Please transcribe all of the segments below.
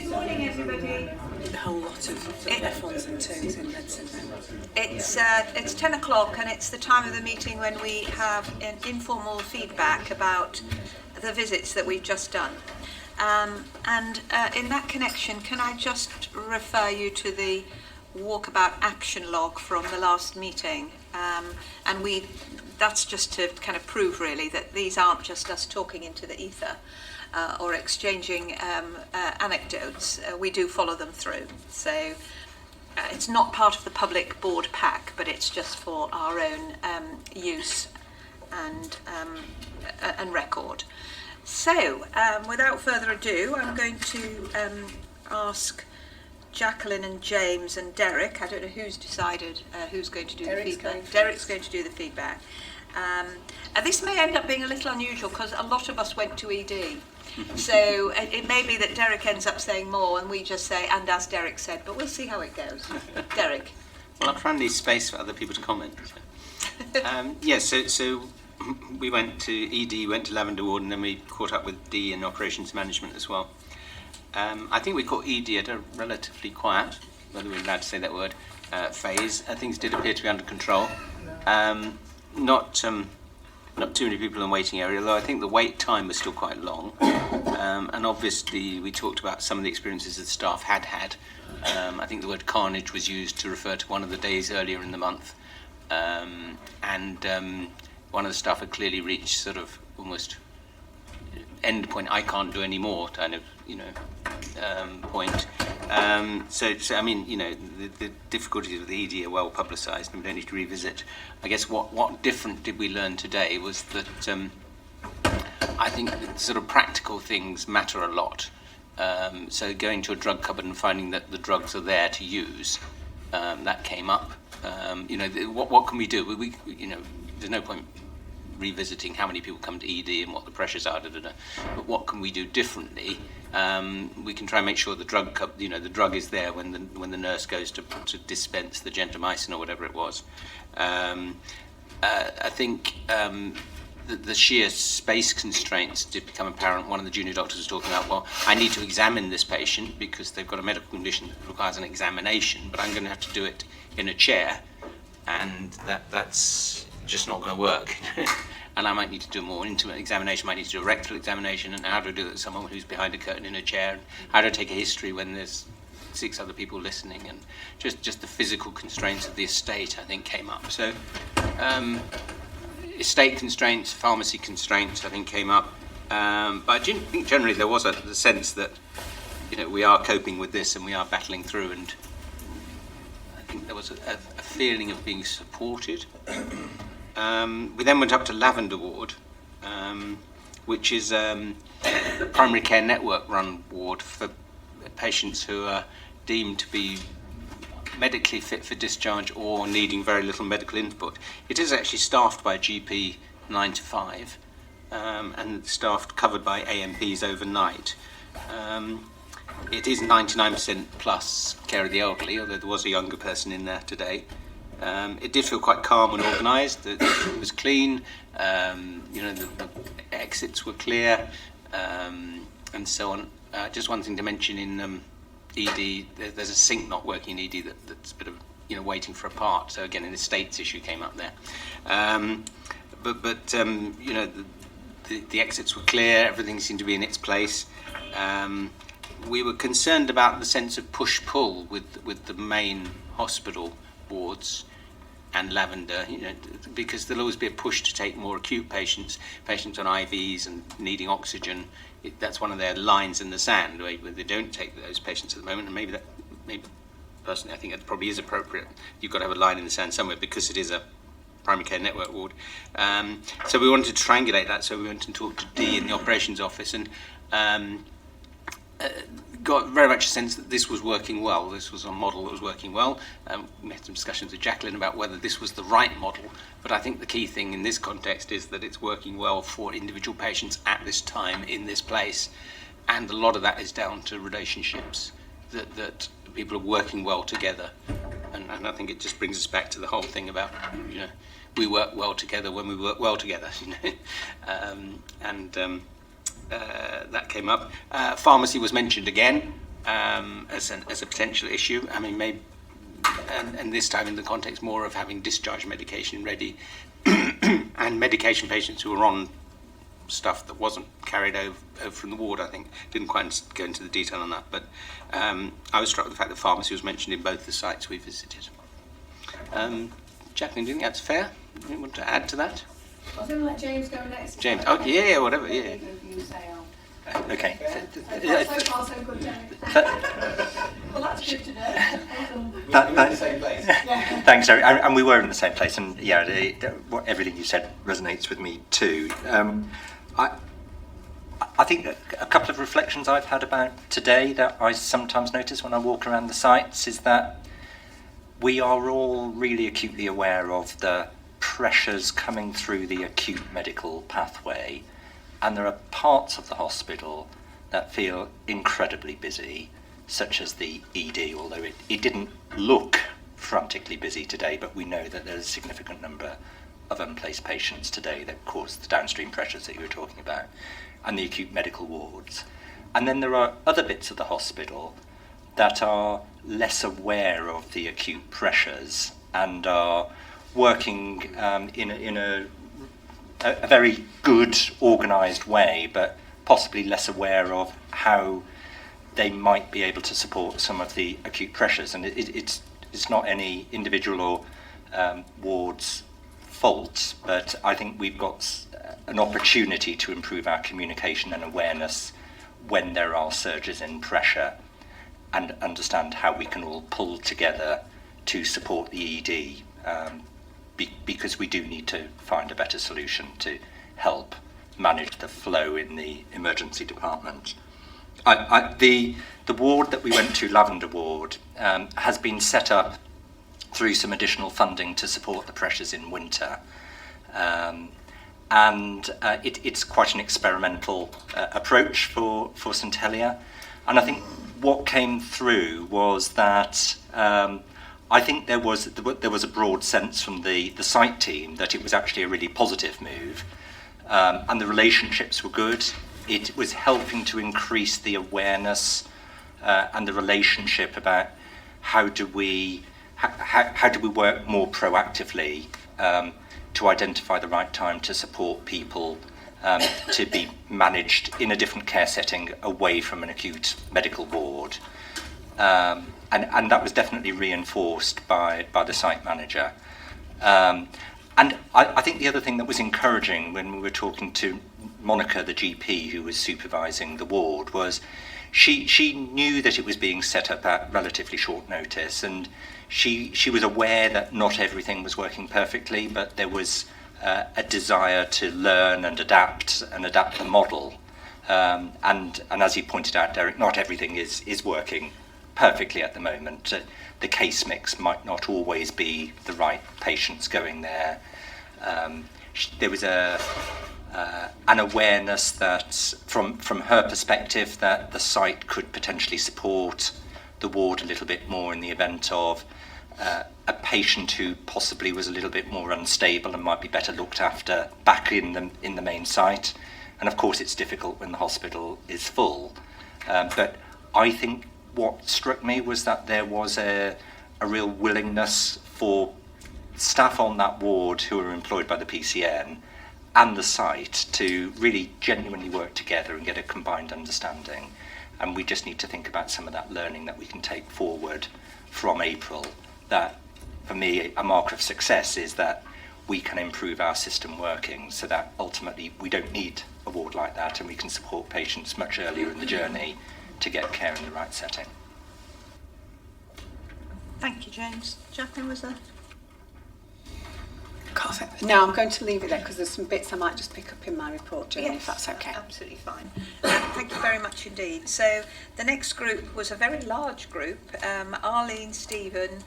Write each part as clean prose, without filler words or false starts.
Good morning, everybody. A whole lot of F1s and 2s in medicine now. It's 10 o'clock and it's the time of the meeting when we have an informal feedback about the visits that we've just done. In that connection, can I just refer you to the walkabout action log from the last meeting? That's just to kind of prove really that these aren't just us talking into the ether or exchanging anecdotes. We do follow them through. So it's not part of the public board pack, but it's just for our own use and record. So without further ado, I'm going to ask Jacqueline and James and Derek. I don't know who's decided who's going to do the feedback. Derek's going to do the feedback. This may end up being a little unusual because a lot of us went to ED. So it may be that Derek ends up saying more and we just say, and as Derek said, but we'll see how it goes. Derek. Well, I'll try and leave space for other people to comment. So we went to ED, went to Lavender Ward, and then we caught up with D in operations management as well. I think we caught ED at a relatively quiet, whether we're allowed to say that word, phase. Things did appear to be under control. Not too many people in the waiting area, although I think the wait time was still quite long. And obviously we talked about some of the experiences that the staff had. I think the word carnage was used to refer to one of the days earlier in the month. One of the staff had clearly reached sort of almost end point, I can't do any more kind of, point. So I mean, the difficulties of the ED are well publicised and we don't need to revisit. I guess what different did we learn today was that I think that sort of practical things matter a lot. So going to a drug cupboard and finding that the drugs are there to use, that came up. What can we do? We there's no point revisiting how many people come to ED and what the pressures are, but what can we do differently? We can try and make sure the drug is there when the nurse goes to dispense the gentamicin or whatever it was. I think the sheer space constraints did become apparent. One of the junior doctors was talking about, well, I need to examine this patient because they've got a medical condition that requires an examination, but I'm going to have to do it in a chair, and that's just not going to work. And I might need to do a more intimate examination, might need to do a rectal examination, and how do I do that with someone who's behind a curtain in a chair, and how do I take a history when there's 6 other people listening, and just the physical constraints of the estate, I think, came up. So estate constraints, pharmacy constraints, I think, came up. But I think generally there was the sense that, we are coping with this and we are battling through, and I think there was a feeling of being supported. We then went up to Lavender Ward, which is a primary care network run ward for patients who are deemed to be medically fit for discharge or needing very little medical input. It is actually staffed by a GP 9 to 5 and staffed covered by AMPs overnight. It is 99% plus care of the elderly, although there was a younger person in there today. It did feel quite calm and organised. It was clean. The exits were clear, and so on. Just one thing to mention in ED, there's a sink not working in ED that's a bit of waiting for a part. So again, an estates issue came up there. The exits were clear. Everything seemed to be in its place. We were concerned about the sense of push-pull with the main hospital wards and Lavender, because there'll always be a push to take more acute patients on IVs and needing oxygen. That's one of their lines in the sand, where they don't take those patients at the moment, and maybe personally I think it probably is appropriate. You've got to have a line in the sand somewhere because it is a primary care network ward. So we wanted to triangulate that, so we went and talked to D in the operations office, and got very much a sense that this was working well. This was a model that was working well. We had some discussions with Jacqueline about whether this was the right model, but I think the key thing in this context is that it's working well for individual patients at this time in this place, and a lot of that is down to relationships, that people are working well together, and I think it just brings us back to the whole thing about we work well together when we work well together, that came up. Pharmacy was mentioned again. as a potential issue. I mean, maybe, and this time in the context more of having discharge medication ready, and medication patients who are on stuff that wasn't carried over from the ward. I think didn't quite go into the detail on that, but I was struck with the fact that pharmacy was mentioned in both the sites we visited. Jacqueline, do you think that's fair? You want to add to that? I was going to let James go next. James, oh yeah, whatever, yeah. You say on. Okay. So far so good, James. Well, that's good to know. Thanks, Eric. And we were in the same place, and yeah, everything you said resonates with me too. I think a couple of reflections I've had about today that I sometimes notice when I walk around the sites is that we are all really acutely aware of the pressures coming through the acute medical pathway, and there are parts of the hospital that feel incredibly busy, such as the ED, although it didn't look frantically busy today, but we know that there's a significant number of unplaced patients today that cause the downstream pressures that you were talking about, and the acute medical wards. And then there are other bits of the hospital that are less aware of the acute pressures and are working in a very good, organised way, but possibly less aware of how they might be able to support some of the acute pressures. And it's not any individual or ward's fault, but I think we've got an opportunity to improve our communication and awareness when there are surges in pressure, and understand how we can all pull together to support the ED, because we do need to find a better solution to help manage the flow in the emergency department. The ward that we went to, Lavender Ward, has been set up through some additional funding to support the pressures in winter. It's quite an experimental approach for St Helier. And I think what came through was that I think there was a broad sense from the site team that it was actually a really positive move, and the relationships were good. It was helping to increase the awareness and the relationship about how do we work more proactively to identify the right time to support people to be managed in a different care setting away from an acute medical ward. And that was definitely reinforced by the site manager. And I think the other thing that was encouraging when we were talking to Monica, the GP who was supervising the ward, was she knew that it was being set up at relatively short notice, and she was aware that not everything was working perfectly, but there was a desire to learn and adapt the model. And as you pointed out, Derek, not everything is working perfectly at the moment. The case mix might not always be the right patients going there. There was an awareness that, from her perspective, that the site could potentially support the ward a little bit more in the event of a patient who possibly was a little bit more unstable and might be better looked after back in the main site. And of course it's difficult when the hospital is full. But I think what struck me was that there was a real willingness for staff on that ward who are employed by the PCN and the site to really genuinely work together and get a combined understanding. And we just need to think about some of that learning that we can take forward from April. That, for me, a marker of success is that we can improve our system working so that ultimately we don't need a ward like that, and we can support patients much earlier in the journey to get care in the right setting. Thank you, James. Jacqueline, was there? No, I'm going to leave it there because there's some bits I might just pick up in my report, Jane, if that's okay. Absolutely fine. Thank you very much indeed. So the next group was a very large group. Arlene, Stephen,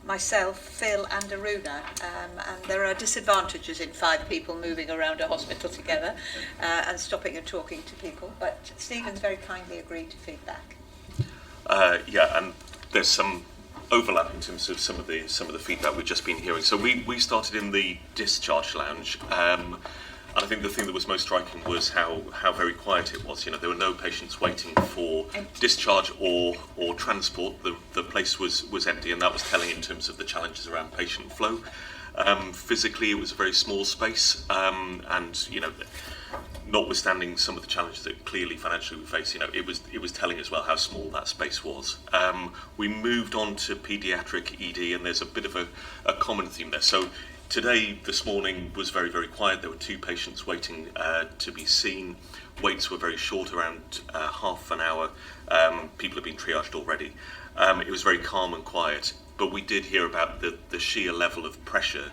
myself, Phil and Aruna. And there are disadvantages in 5 people moving around a hospital together and stopping and talking to people. But Stephen's very kindly agreed to feedback. And there's some overlap in terms of some of the feedback we've just been hearing. So we started in the discharge lounge. And I think the thing that was most striking was how very quiet it was. You know, there were no patients waiting for discharge or transport. The place was empty, and that was telling in terms of the challenges around patient flow. Physically, it was a very small space, and you know, notwithstanding some of the challenges that clearly financially we face, you know, it was telling as well how small that space was. We moved on to paediatric ED, and there's a bit of a common theme there. So today, this morning, was very, very quiet. There were 2 patients waiting to be seen. Waits were very short, around half an hour. People have been triaged already. It was very calm and quiet, but we did hear about the sheer level of pressure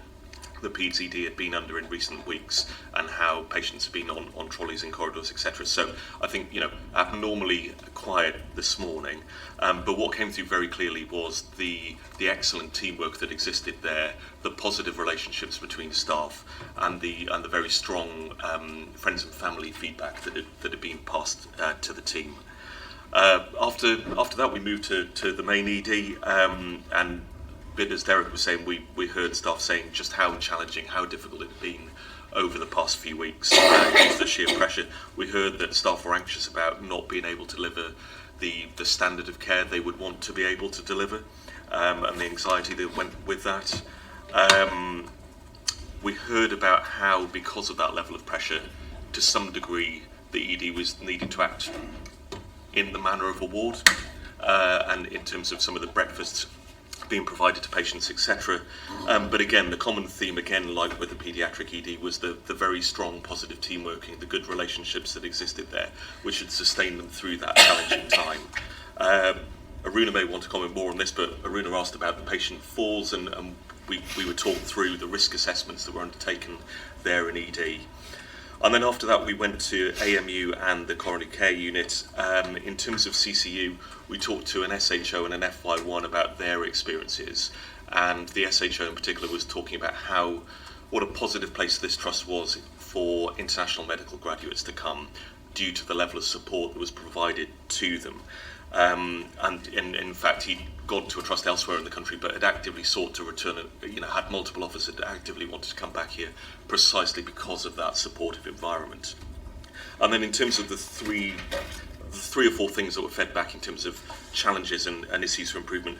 the Peds ED had been under in recent weeks, and how patients have been on trolleys in corridors, etc. So I think, you know, abnormally quiet this morning, but what came through very clearly was the excellent teamwork that existed there, the positive relationships between staff, and the very strong friends and family feedback that had been passed to the team. After that, we moved to the main ED, and bit as Derek was saying, we heard staff saying just how challenging, how difficult it had been over the past few weeks, just the sheer pressure. We heard that staff were anxious about not being able to deliver the standard of care they would want to be able to deliver, and the anxiety that went with that. We heard about how, because of that level of pressure, to some degree, the ED was needing to act in the manner of a ward, and in terms of some of the breakfasts being provided to patients, etc. But again, the common theme, again, like with the paediatric ED, was the very strong positive team working, the good relationships that existed there, which had sustained them through that challenging time. Aruna may want to comment more on this, but Aruna asked about the patient falls, and we were talked through the risk assessments that were undertaken there in ED. And then after that, we went to AMU and the coronary care unit. In terms of CCU, we talked to an SHO and an FY1 about their experiences. And the SHO in particular was talking about what a positive place this trust was for international medical graduates to come, due to the level of support that was provided to them. And in fact, he'd gone to a trust elsewhere in the country, but had actively sought to return, and had multiple offers that actively wanted to come back here, precisely because of that supportive environment. And then in terms of the three or four things that were fed back in terms of challenges and issues for improvement,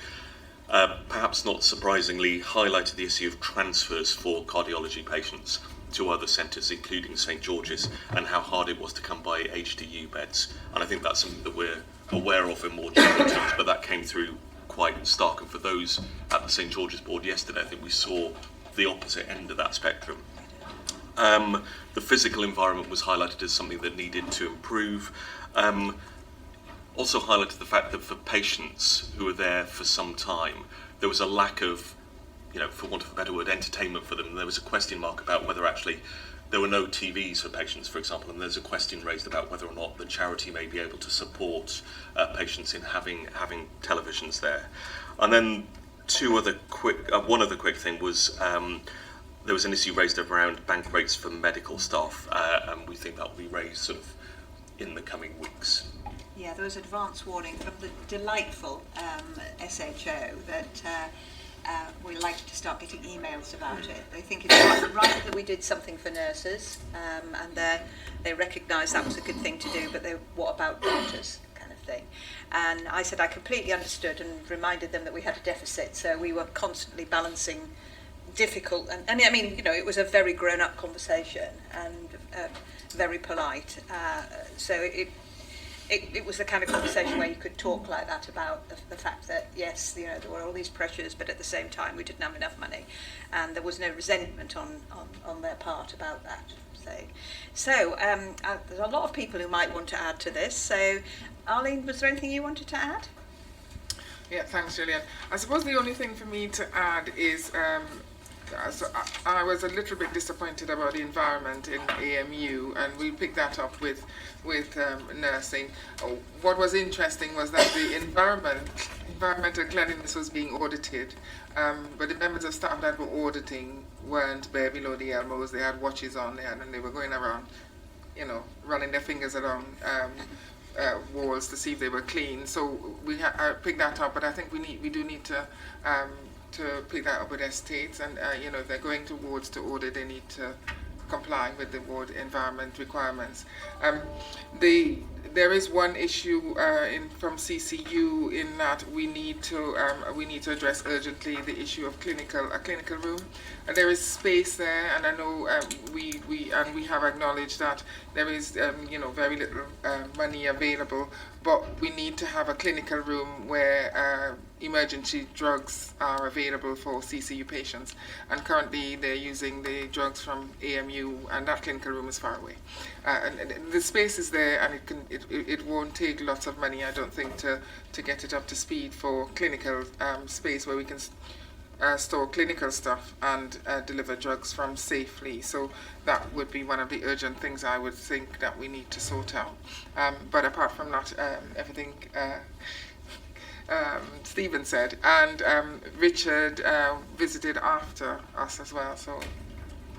perhaps not surprisingly, highlighted the issue of transfers for cardiology patients to other centres, including St George's, and how hard it was to come by HDU beds. And I think that's something that we're aware of in more general terms, but that came through quite stark. And for those at the St George's board yesterday, I think we saw the opposite end of that spectrum. The physical environment was highlighted as something that needed to improve. Also highlighted the fact that for patients who were there for some time, there was a lack of, for want of a better word, entertainment for them. There was a question mark about whether actually there were no TVs for patients, for example, and there's a question raised about whether or not the charity may be able to support patients in having televisions there. And then one other quick thing was there was an issue raised around bank rates for medical staff, and we think that will be raised sort of in the coming weeks. Yeah, there was advance warning from the delightful SHO that we like to start getting emails about it. They think it's right that we did something for nurses, and they recognise that was a good thing to do, but what about doctors, kind of thing. And I said I completely understood and reminded them that we had a deficit, so we were constantly balancing difficult, and I mean, it was a very grown-up conversation and very polite. So it was the kind of conversation where you could talk like that about the fact that, yes, there were all these pressures, but at the same time we didn't have enough money, and there was no resentment on their part about that. So there's a lot of people who might want to add to this. So, Arlene, was there anything you wanted to add? Yeah, thanks, Gillian. I suppose the only thing for me to add is so I was a little bit disappointed about the environment in AMU, and we picked that up with nursing. What was interesting was that the environmental cleanliness was being audited, but the members of staff that were auditing weren't bare below the elbows. They had watches on, and they were going around, running their fingers around walls to see if they were clean. So I picked that up, but I think we do need to pick that up with estates, and if they're going towards to audit, they need to comply with the ward environment requirements. There is one issue from CCU in that we need to address urgently the issue of a clinical room. There is space there, and I know we have acknowledged that there is very little money available, but we need to have a clinical room where emergency drugs are available for CCU patients. And currently they're using the drugs from AMU, and that clinical room is far away. And the space is there, and it won't take lots of money, I don't think, to get it up to speed for clinical space where we can store clinical stuff and deliver drugs from safely. So that would be one of the urgent things I would think that we need to sort out. But apart from that, everything Stephen said, and Richard visited after us as well, so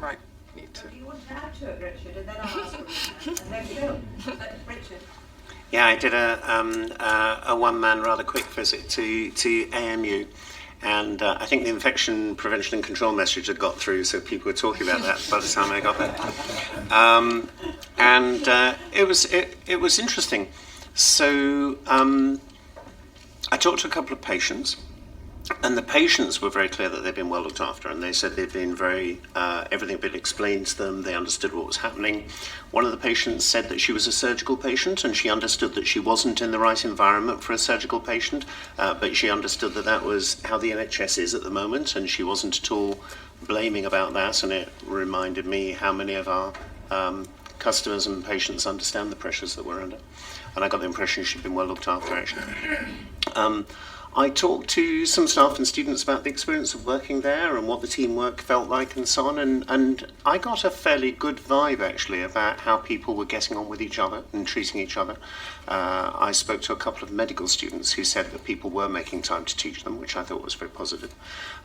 might need to. Do you want to add to it, Richard, and then I'll ask Richard, and then Phil. Richard. Yeah, I did a one-man rather quick visit to AMU, and I think the infection prevention and control message had got through, so people were talking about that by the time I got there. It was interesting. So I talked to a couple of patients, and the patients were very clear that they'd been well looked after, and they said they'd been everything had been explained to them, they understood what was happening. One of the patients said that she was a surgical patient, and she understood that she wasn't in the right environment for a surgical patient, but she understood that that was how the NHS is at the moment, and she wasn't at all blaming about that, and it reminded me how many of our customers and patients understand the pressures that we're under. And I got the impression she'd been well looked after, actually. I talked to some staff and students about the experience of working there and what the teamwork felt like and so on, and I got a fairly good vibe, actually, about how people were getting on with each other and treating each other. I spoke to a couple of medical students who said that people were making time to teach them, which I thought was very positive.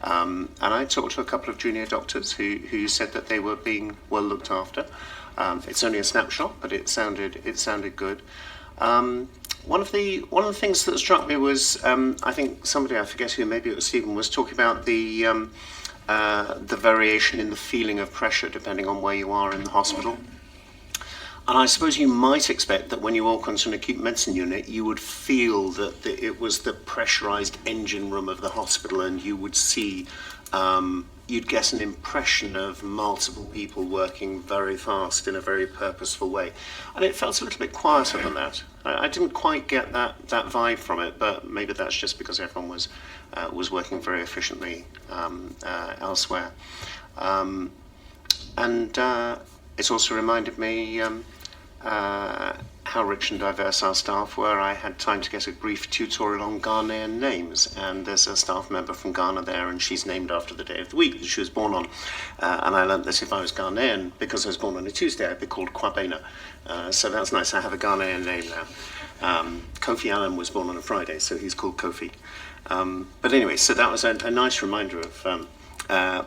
And I talked to a couple of junior doctors who said that they were being well looked after. It's only a snapshot, but it sounded good. One of the things that struck me was I think somebody, I forget who, maybe it was Stephen, was talking about the variation in the feeling of pressure depending on where you are in the hospital. And I suppose you might expect that when you walk onto an acute medicine unit, you would feel that it was the pressurized engine room of the hospital, and you would see, you'd get an impression of multiple people working very fast in a very purposeful way. And it felt a little bit quieter than that. I didn't quite get that vibe from it, but maybe that's just because everyone was working very efficiently elsewhere. It also reminded me how rich and diverse our staff were. I had time to get a brief tutorial on Ghanaian names, and there's a staff member from Ghana there, and she's named after the day of the week that she was born on. And I learned that if I was Ghanaian, because I was born on a Tuesday, I'd be called Kwabena. So that's nice. I have a Ghanaian name now. Kofi Annan was born on a Friday, so he's called Kofi. But anyway, so that was a nice reminder of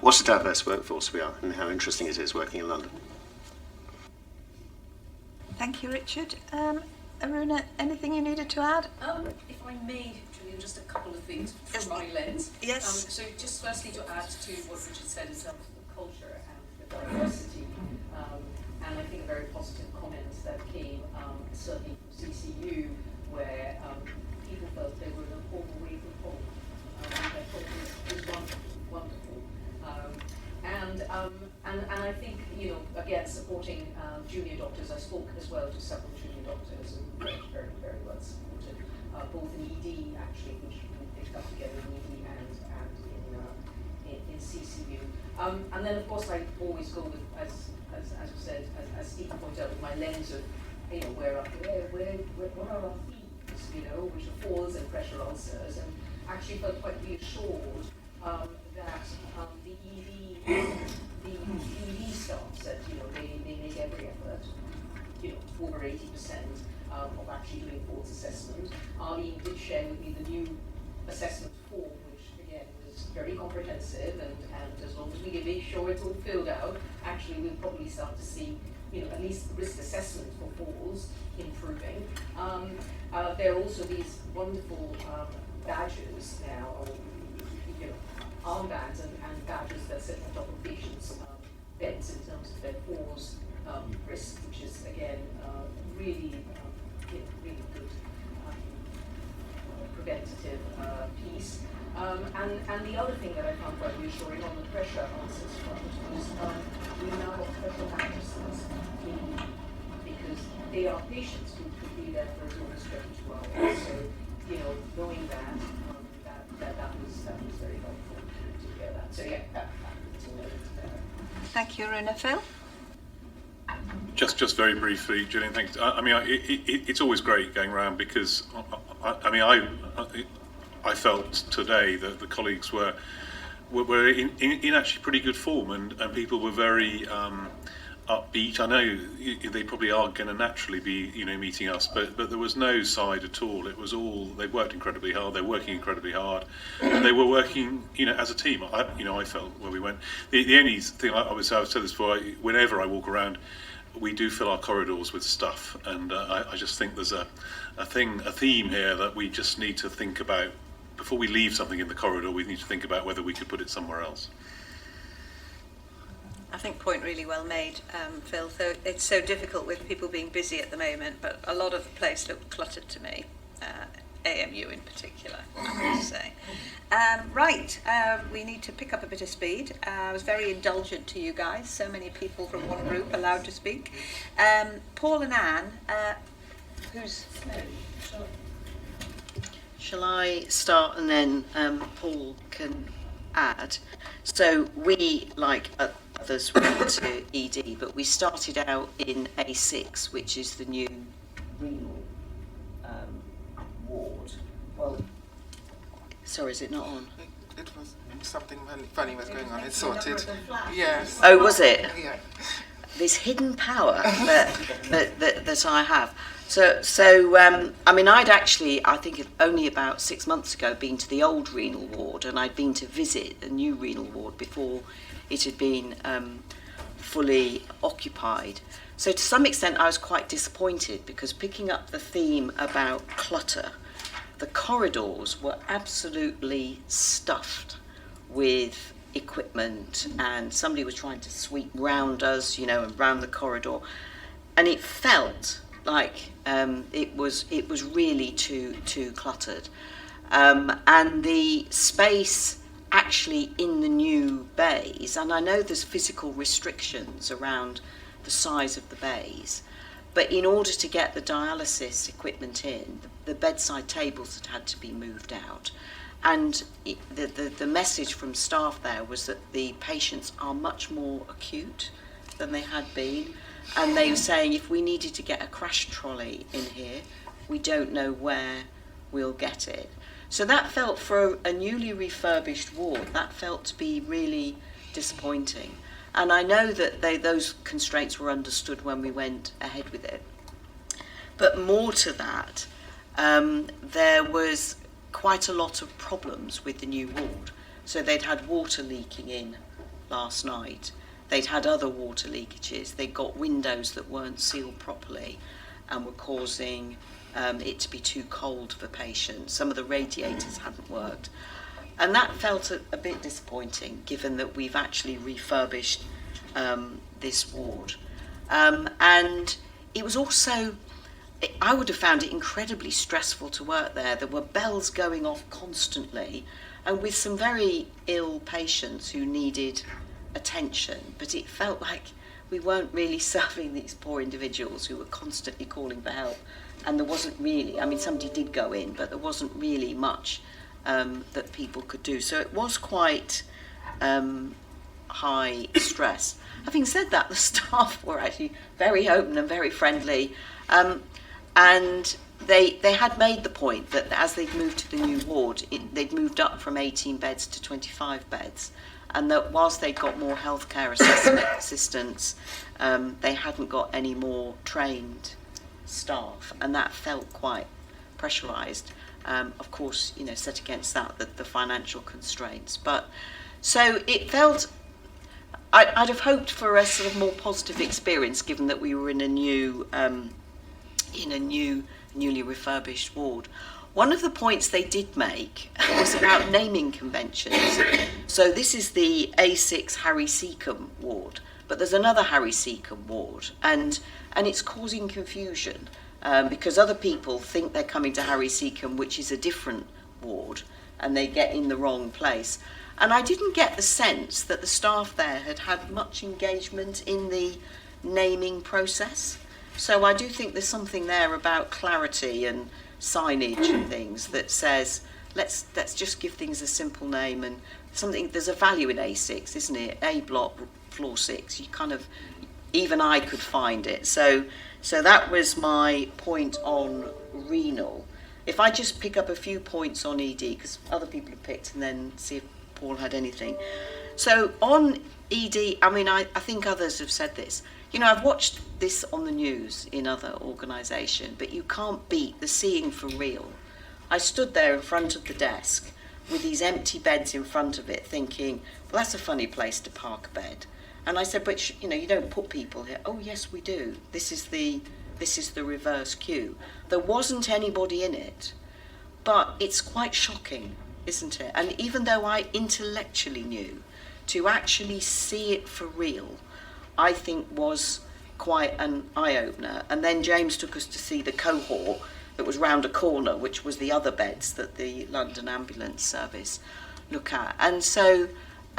what a diverse workforce we are and how interesting it is working in London. Thank you, Richard. Aruna, anything you needed to add? If I may, Julian, just a couple of things from my lens. Yes. So just firstly to add to what Richard said in terms of the culture and the diversity, and I think a very positive comment that came certainly from CCU, where people felt they were home away from home. I thought it was wonderful. And I think, again, supporting junior doctors. I spoke as well to several junior doctors and very, very, very well supported, both in ED, actually, which we picked up together in ED and in CCU. And then, of course, I always go with, as you said, as Stephen pointed out, with my lens of, what are our themes, which are falls and pressure ulcers, and actually felt quite reassured that the ED staff said, they make every effort, over 80% of actually doing falls assessment. Arlene did share with me the new assessment form, which again was very comprehensive, and as long as we make sure it's all filled out, actually we'll probably start to see, at least the risk assessment for falls improving. There are also these wonderful badges now, armbands and badges that sit on top of patients' beds in terms of their falls risk, which is again really really good preventative piece. And the other thing that I found quite reassuring on the pressure ulcers front was we now have pressure mattresses because they are patients who could be there for as long as 22 hours. So, knowing that, that was very helpful to hear that. So yeah, that's all I wanted to know. Thank you, Runa. Phil? Just very briefly, Gillian, thanks. I mean, it's always great going around because, I felt today that the colleagues were in actually pretty good form, and people were very upbeat. I know they probably are going to naturally be, meeting us, but there was no side at all. It was all, they worked incredibly hard. They're working incredibly hard, and they were working, as a team. I felt where we went. The only thing I've said this before. Whenever I walk around, we do fill our corridors with stuff, and I just think there's a theme here that we just need to think about. Before we leave something in the corridor, we need to think about whether we could put it somewhere else. I think point really well made, Phil. So it's so difficult with people being busy at the moment, but a lot of the place looked cluttered to me, AMU in particular, I have to say. We need to pick up a bit of speed. I was very indulgent to you guys, so many people from one group allowed to speak. Paul and Anne, who's... Shall I start and then Paul can add? So we, like others, went to ED, but we started out in A6, which is the new renal ward. Well, sorry, is it not on? It was something funny was going on. It's sorted. Yes. Oh, was it? Yeah. This hidden power that I have. So I'd actually, I think only about 6 months ago, been to the old renal ward, and I'd been to visit the new renal ward before it had been fully occupied. So to some extent I was quite disappointed, because picking up the theme about clutter, the corridors were absolutely stuffed with equipment, and somebody was trying to sweep round us, and round the corridor, and it felt like it was really too cluttered, and the space actually in the new bays, and I know there's physical restrictions around the size of the bays, but in order to get the dialysis equipment in, the bedside tables had to be moved out, and the message from staff there was that the patients are much more acute than they had been. And they were saying, if we needed to get a crash trolley in here, we don't know where we'll get it. So that felt, for a newly refurbished ward, that felt to be really disappointing. And I know that those constraints were understood when we went ahead with it. But more to that, there was quite a lot of problems with the new ward. So they'd had water leaking in last night. They'd had other water leakages. They got windows that weren't sealed properly and were causing it to be too cold for patients. Some of the radiators hadn't worked. And that felt a bit disappointing, given that we've actually refurbished this ward. And it was also, I would have found it incredibly stressful to work there. There were bells going off constantly, and with some very ill patients who needed attention, but it felt like we weren't really serving these poor individuals who were constantly calling for help, and there wasn't really, somebody did go in, but there wasn't really much that people could do. So it was quite high stress. Having said that, the staff were actually very open and very friendly, and they had made the point that as they'd moved to the new ward, they'd moved up from 18 beds to 25 beds, and that whilst they'd got more healthcare assistants, they hadn't got any more trained staff, and that felt quite pressurised. Of course, set against that the financial constraints. But so it felt, I'd have hoped for a sort of more positive experience, given that we were in a newly refurbished ward. One of the points they did make was about naming conventions. So this is the A6 Harry Seacombe ward, but there's another Harry Seacombe ward, and it's causing confusion because other people think they're coming to Harry Seacombe, which is a different ward, and they get in the wrong place. And I didn't get the sense that the staff there had had much engagement in the naming process. So I do think there's something there about clarity and signage and things that says, let's just give things a simple name, and something, there's a value in A6, isn't it? A block, floor 6, you kind of, even I could find it. So that was my point on renal. If I just pick up a few points on ED, because other people have picked, and then see if Paul had anything. So on ED, I mean, I think others have said this. You know, I've watched this on the news in other organisations, but you can't beat the seeing for real. I stood there in front of the desk with these empty beds in front of it thinking, well, that's a funny place to park a bed. And I said, but you know, you don't put people here. Oh, yes, we do. This is the reverse queue. There wasn't anybody in it, but it's quite shocking, isn't it? And even though I intellectually knew, to actually see it for real, I think was quite an eye-opener. And then James took us to see the cohort that was round a corner, which was the other beds that the London Ambulance Service look at. And so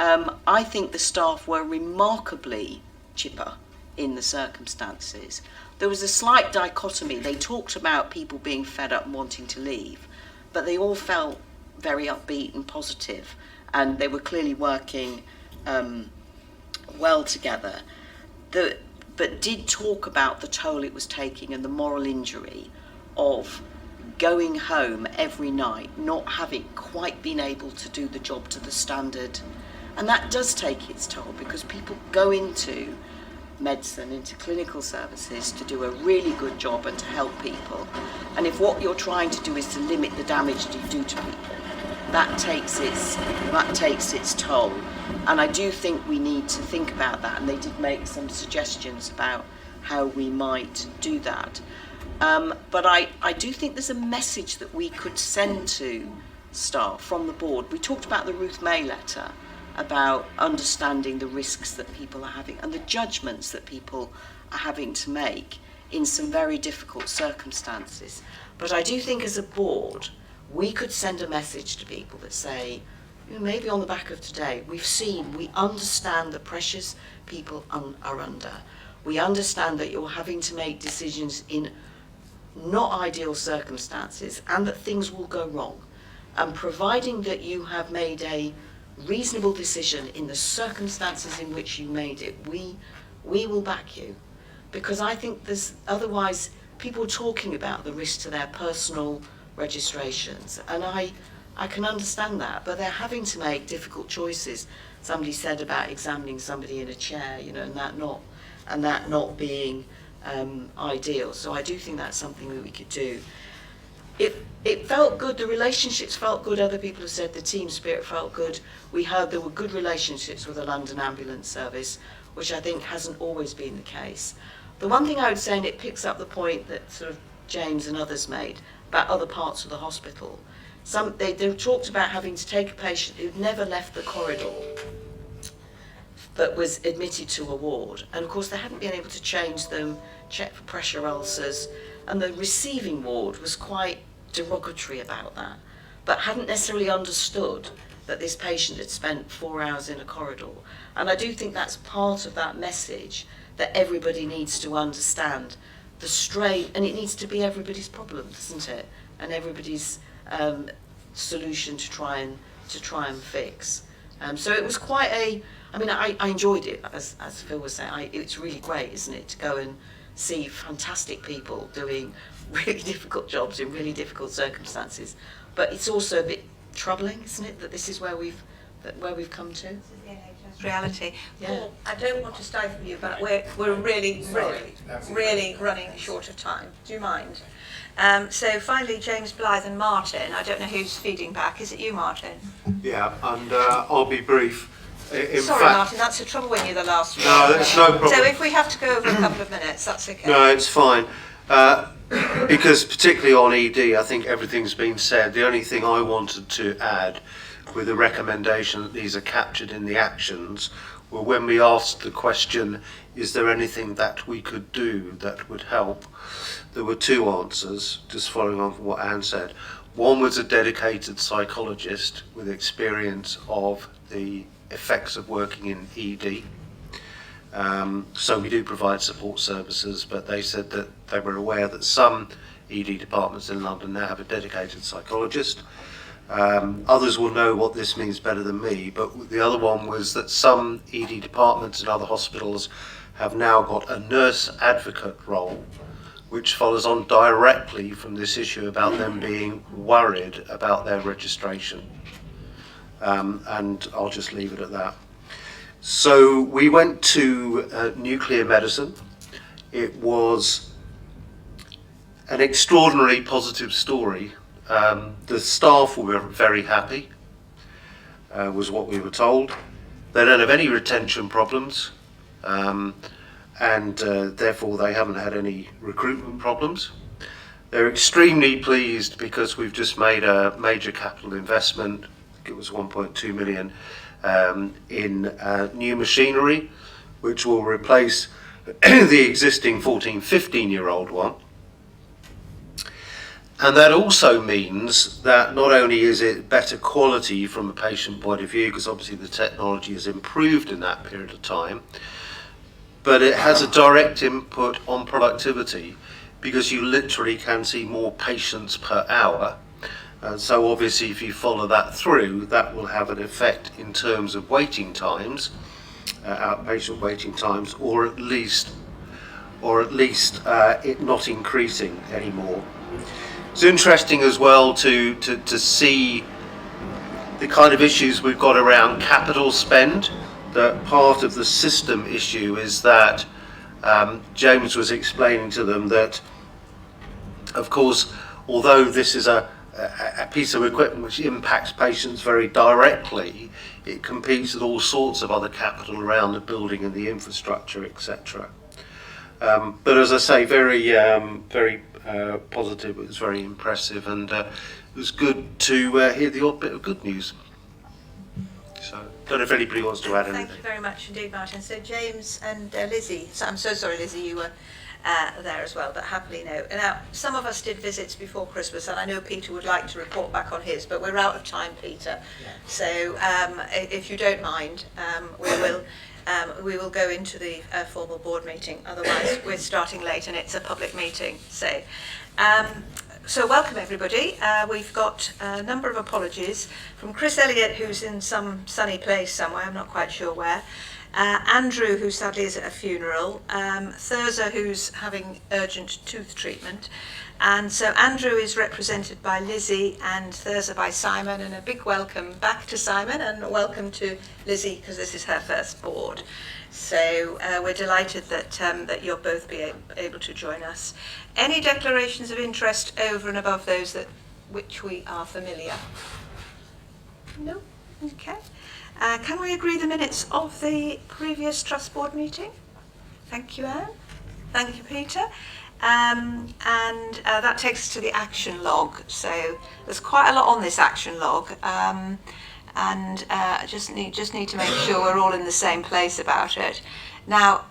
I think the staff were remarkably chipper in the circumstances. There was a slight dichotomy. They talked about people being fed up and wanting to leave, but they all felt very upbeat and positive, and they were clearly working well together. But did talk about the toll it was taking and the moral injury of going home every night, not having quite been able to do the job to the standard. And that does take its toll, because people go into medicine, into clinical services to do a really good job and to help people. And if what you're trying to do is to limit the damage you do to people, that takes its toll. And I do think we need to think about that, and they did make some suggestions about how we might do that. But I do think there's a message that we could send to staff from the board. We talked about the Ruth May letter, about understanding the risks that people are having and the judgments that people are having to make in some very difficult circumstances. But I do think as a board, we could send a message to people that say, you know, maybe on the back of today, we understand the pressures people are under. We understand that you're having to make decisions in not ideal circumstances and that things will go wrong. And providing that you have made a reasonable decision in the circumstances in which you made it, we will back you. Because I think there's otherwise people talking about the risk to their personal registrations, and I can understand that, but they're having to make difficult choices. Somebody said about examining somebody in a chair, you know, and that not being ideal. So I do think that's something that we could do. It felt good, the relationships felt good, other people have said the team spirit felt good. We heard there were good relationships with the London Ambulance Service, which I think hasn't always been the case. The one thing I would say, and it picks up the point that sort of James and others made about other parts of the hospital, they talked about having to take a patient who'd never left the corridor but was admitted to a ward, and of course they hadn't been able to change them, check for pressure ulcers, and the receiving ward was quite derogatory about that, but hadn't necessarily understood that this patient had spent 4 hours in a corridor. And I do think that's part of that message, that everybody needs to understand the strain, and it needs to be everybody's problem, doesn't it? And everybody's solution to try and fix. So it was quite I enjoyed it, as Phil was saying. It's really great, isn't it, to go and see fantastic people doing really difficult jobs in really difficult circumstances. But it's also a bit troubling, isn't it, that this is where we've come to. This is the NHS reality. Yeah. Paul, I don't want to stifle you, but we're really running short of time. Do you mind? So finally, James Blythe and Martin. I don't know who's feeding back. Is it you, Martin? Yeah, and I'll be brief. Sorry, Martin, that's the trouble when you're the last one. No, that's no problem. So if we have to go over a couple of minutes, that's okay. No, it's fine. Because particularly on ED, I think everything's been said. The only thing I wanted to add, with the recommendation that these are captured in the actions, well, when we asked the question, is there anything that we could do that would help, there were two answers, just following on from what Anne said. One was a dedicated psychologist with experience of the effects of working in ED. So we do provide support services, but they said that they were aware that some ED departments in London now have a dedicated psychologist. Others will know what this means better than me, but the other one was that some ED departments in other hospitals have now got a nurse advocate role, which follows on directly from this issue about them being worried about their registration. And I'll just leave it at that. So we went to nuclear medicine. It was an extraordinarily positive story. The staff were very happy, was what we were told. They don't have any retention problems, and therefore they haven't had any recruitment problems. They're extremely pleased because we've just made a major capital investment. It was 1.2 million in new machinery, which will replace the existing 15-year-old one. And that also means that not only is it better quality from a patient point of view, because obviously the technology has improved in that period of time, but it has a direct input on productivity, because you literally can see more patients per hour. And so obviously if you follow that through, that will have an effect in terms of waiting times, outpatient waiting times, or at least it not increasing anymore. It's interesting as well to see the kind of issues we've got around capital spend. That part of the system issue is that James was explaining to them that, of course, although this is a piece of equipment which impacts patients very directly, it competes with all sorts of other capital around the building and the infrastructure, etc. But as I say, very positive. It was very impressive, and it was good to hear the odd bit of good news. So, don't know if anybody wants to add anything. Thank you very much indeed, Martin. So James and Lizzie, so I'm so sorry, Lizzie, you were there as well, but happily no. Now, some of us did visits before Christmas, and I know Peter would like to report back on his, but we're out of time, Peter. Yeah. So if you don't mind, we will go into the formal board meeting. Otherwise, we're starting late and it's a public meeting. So welcome everybody. We've got a number of apologies from Chris Elliott, who's in some sunny place somewhere, I'm not quite sure where. Andrew, who sadly is at a funeral. Thurza, who's having urgent tooth treatment. And so Andrew is represented by Lizzie and Thurza by Simon, and a big welcome back to Simon and welcome to Lizzie, because this is her first board. So we're delighted that you'll both be able to join us. Any declarations of interest over and above those that which we are familiar? No? Okay. Can we agree the minutes of the previous trust board meeting? Thank you, Anne. Thank you, Peter. And that takes us to the action log. So there's quite a lot on this action log, and just need to make sure we're all in the same place about it. Now,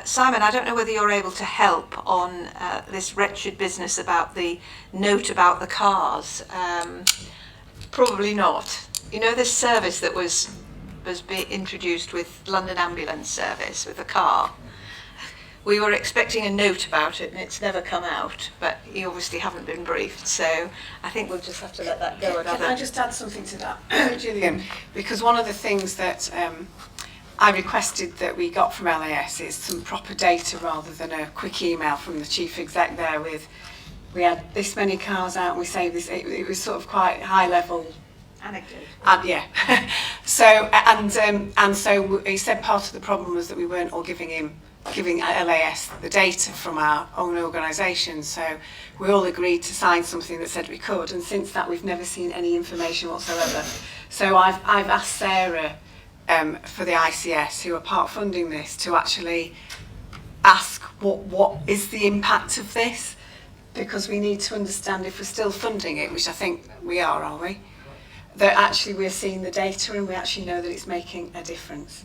Simon, I don't know whether you're able to help on this wretched business about the note about the cars. Probably not. You know this service that was introduced with London Ambulance Service with the car? We were expecting a note about it and it's never come out, but you obviously haven't been briefed, so I think we'll just have to let that go. Can I just add something to that, Gillian? Because one of the things that I requested that we got from LAS is some proper data rather than a quick email from the chief exec there with, we had this many cars out and we saved this. It was sort of quite high level. Anecdote. Yeah. So he said part of the problem was that we weren't all giving LAS the data from our own organisation, so we all agreed to sign something that said we could, and since that we've never seen any information whatsoever. So I've asked Sarah for the ICS, who are part funding this, to actually ask what is the impact of this, because we need to understand if we're still funding it, which I think we are we? That actually we're seeing the data and we actually know that it's making a difference.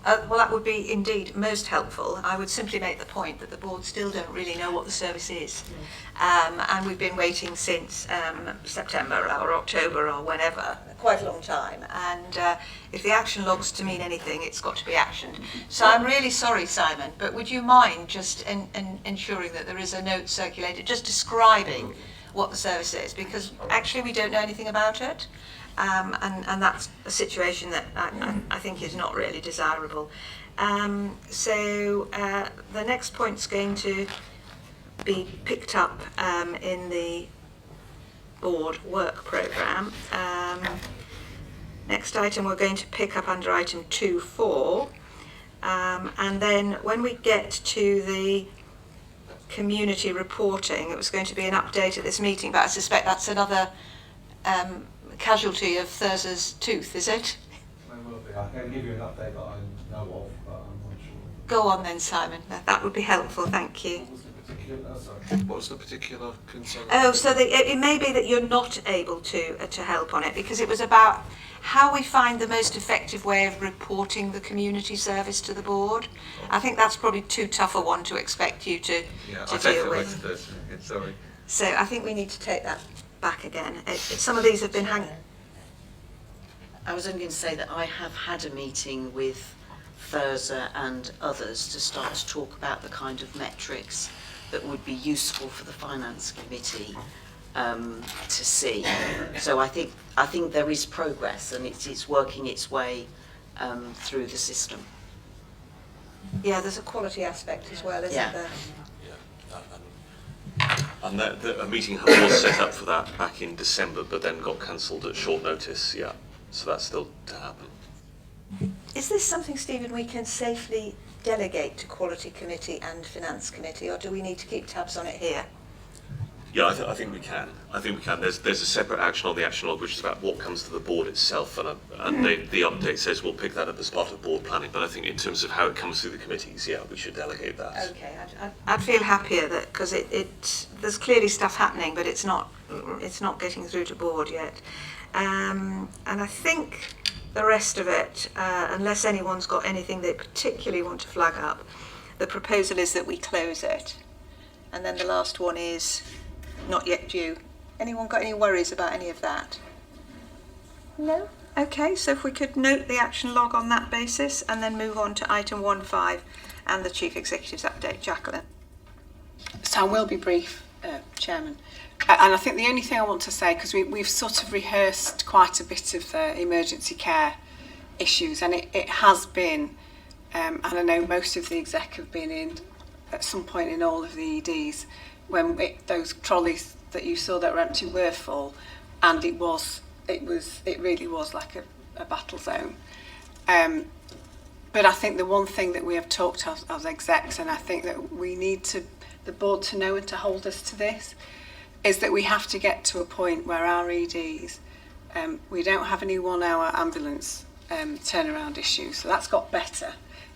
Well, that would be indeed most helpful. I would simply make the point that the board still don't really know what the service is. And we've been waiting since September or October or whenever, quite a long time. And if the action log's to mean anything, it's got to be actioned. So I'm really sorry, Simon, but would you mind just ensuring that there is a note circulated, just describing what the service is? Because actually we don't know anything about it. And that's a situation that I think is not really desirable. So the next point's going to be picked up in the board work programme. Next item we're going to pick up under item 2.4. And then when we get to the community reporting, it was going to be an update at this meeting, but I suspect that's another casualty of Thurza's tooth, is it? It will be. I can give you an update that I know of, but I'm not sure. Go on then, Simon. That would be helpful, thank you. What was the particular concern? Oh, so it may be that you're not able to help on it, because it was about how we find the most effective way of reporting the community service to the board. I think that's probably too tough a one to expect you to deal with. Sorry. So I think we need to take that back again. Some of these have been hanging. I was only going to say that I have had a meeting with Thurza and others to start to talk about the kind of metrics that would be useful for the Finance Committee to see. So I think there is progress, and it's working its way through the system. Yeah, there's a quality aspect as well, isn't there? And a meeting was set up for that back in December, but then got cancelled at short notice. Yeah, so that's still to happen. Is this something, Stephen, we can safely delegate to Quality Committee and Finance Committee, or do we need to keep tabs on it here? Yeah, I think we can. I think we can. There's a separate action on the action log, which is about what comes to the board itself, and the update says we'll pick that up as part of board planning. But I think in terms of how it comes through the committees, yeah, we should delegate that. Okay, I'd feel happier that because there's clearly stuff happening, but it's not getting through to board yet. And I think the rest of it, unless anyone's got anything they particularly want to flag up, the proposal is that we close it. And then the last one is not yet due. Anyone got any worries about any of that? No? Okay, so if we could note the action log on that basis and then move on to item 1.5 and the Chief Executive's update. Jacqueline. So I will be brief, Chairman. And I think the only thing I want to say, because we've sort of rehearsed quite a bit of the emergency care issues, and it has been, and I know most of the exec have been in at some point in all of the EDs, when those trolleys that you saw that were empty were full, and it really was like a battle zone. But I think the one thing that we have talked as execs, and I think that we need the board to know and to hold us to this, is that we have to get to a point where our EDs, we don't have any 1 hour ambulance turnaround issues, so that's got better,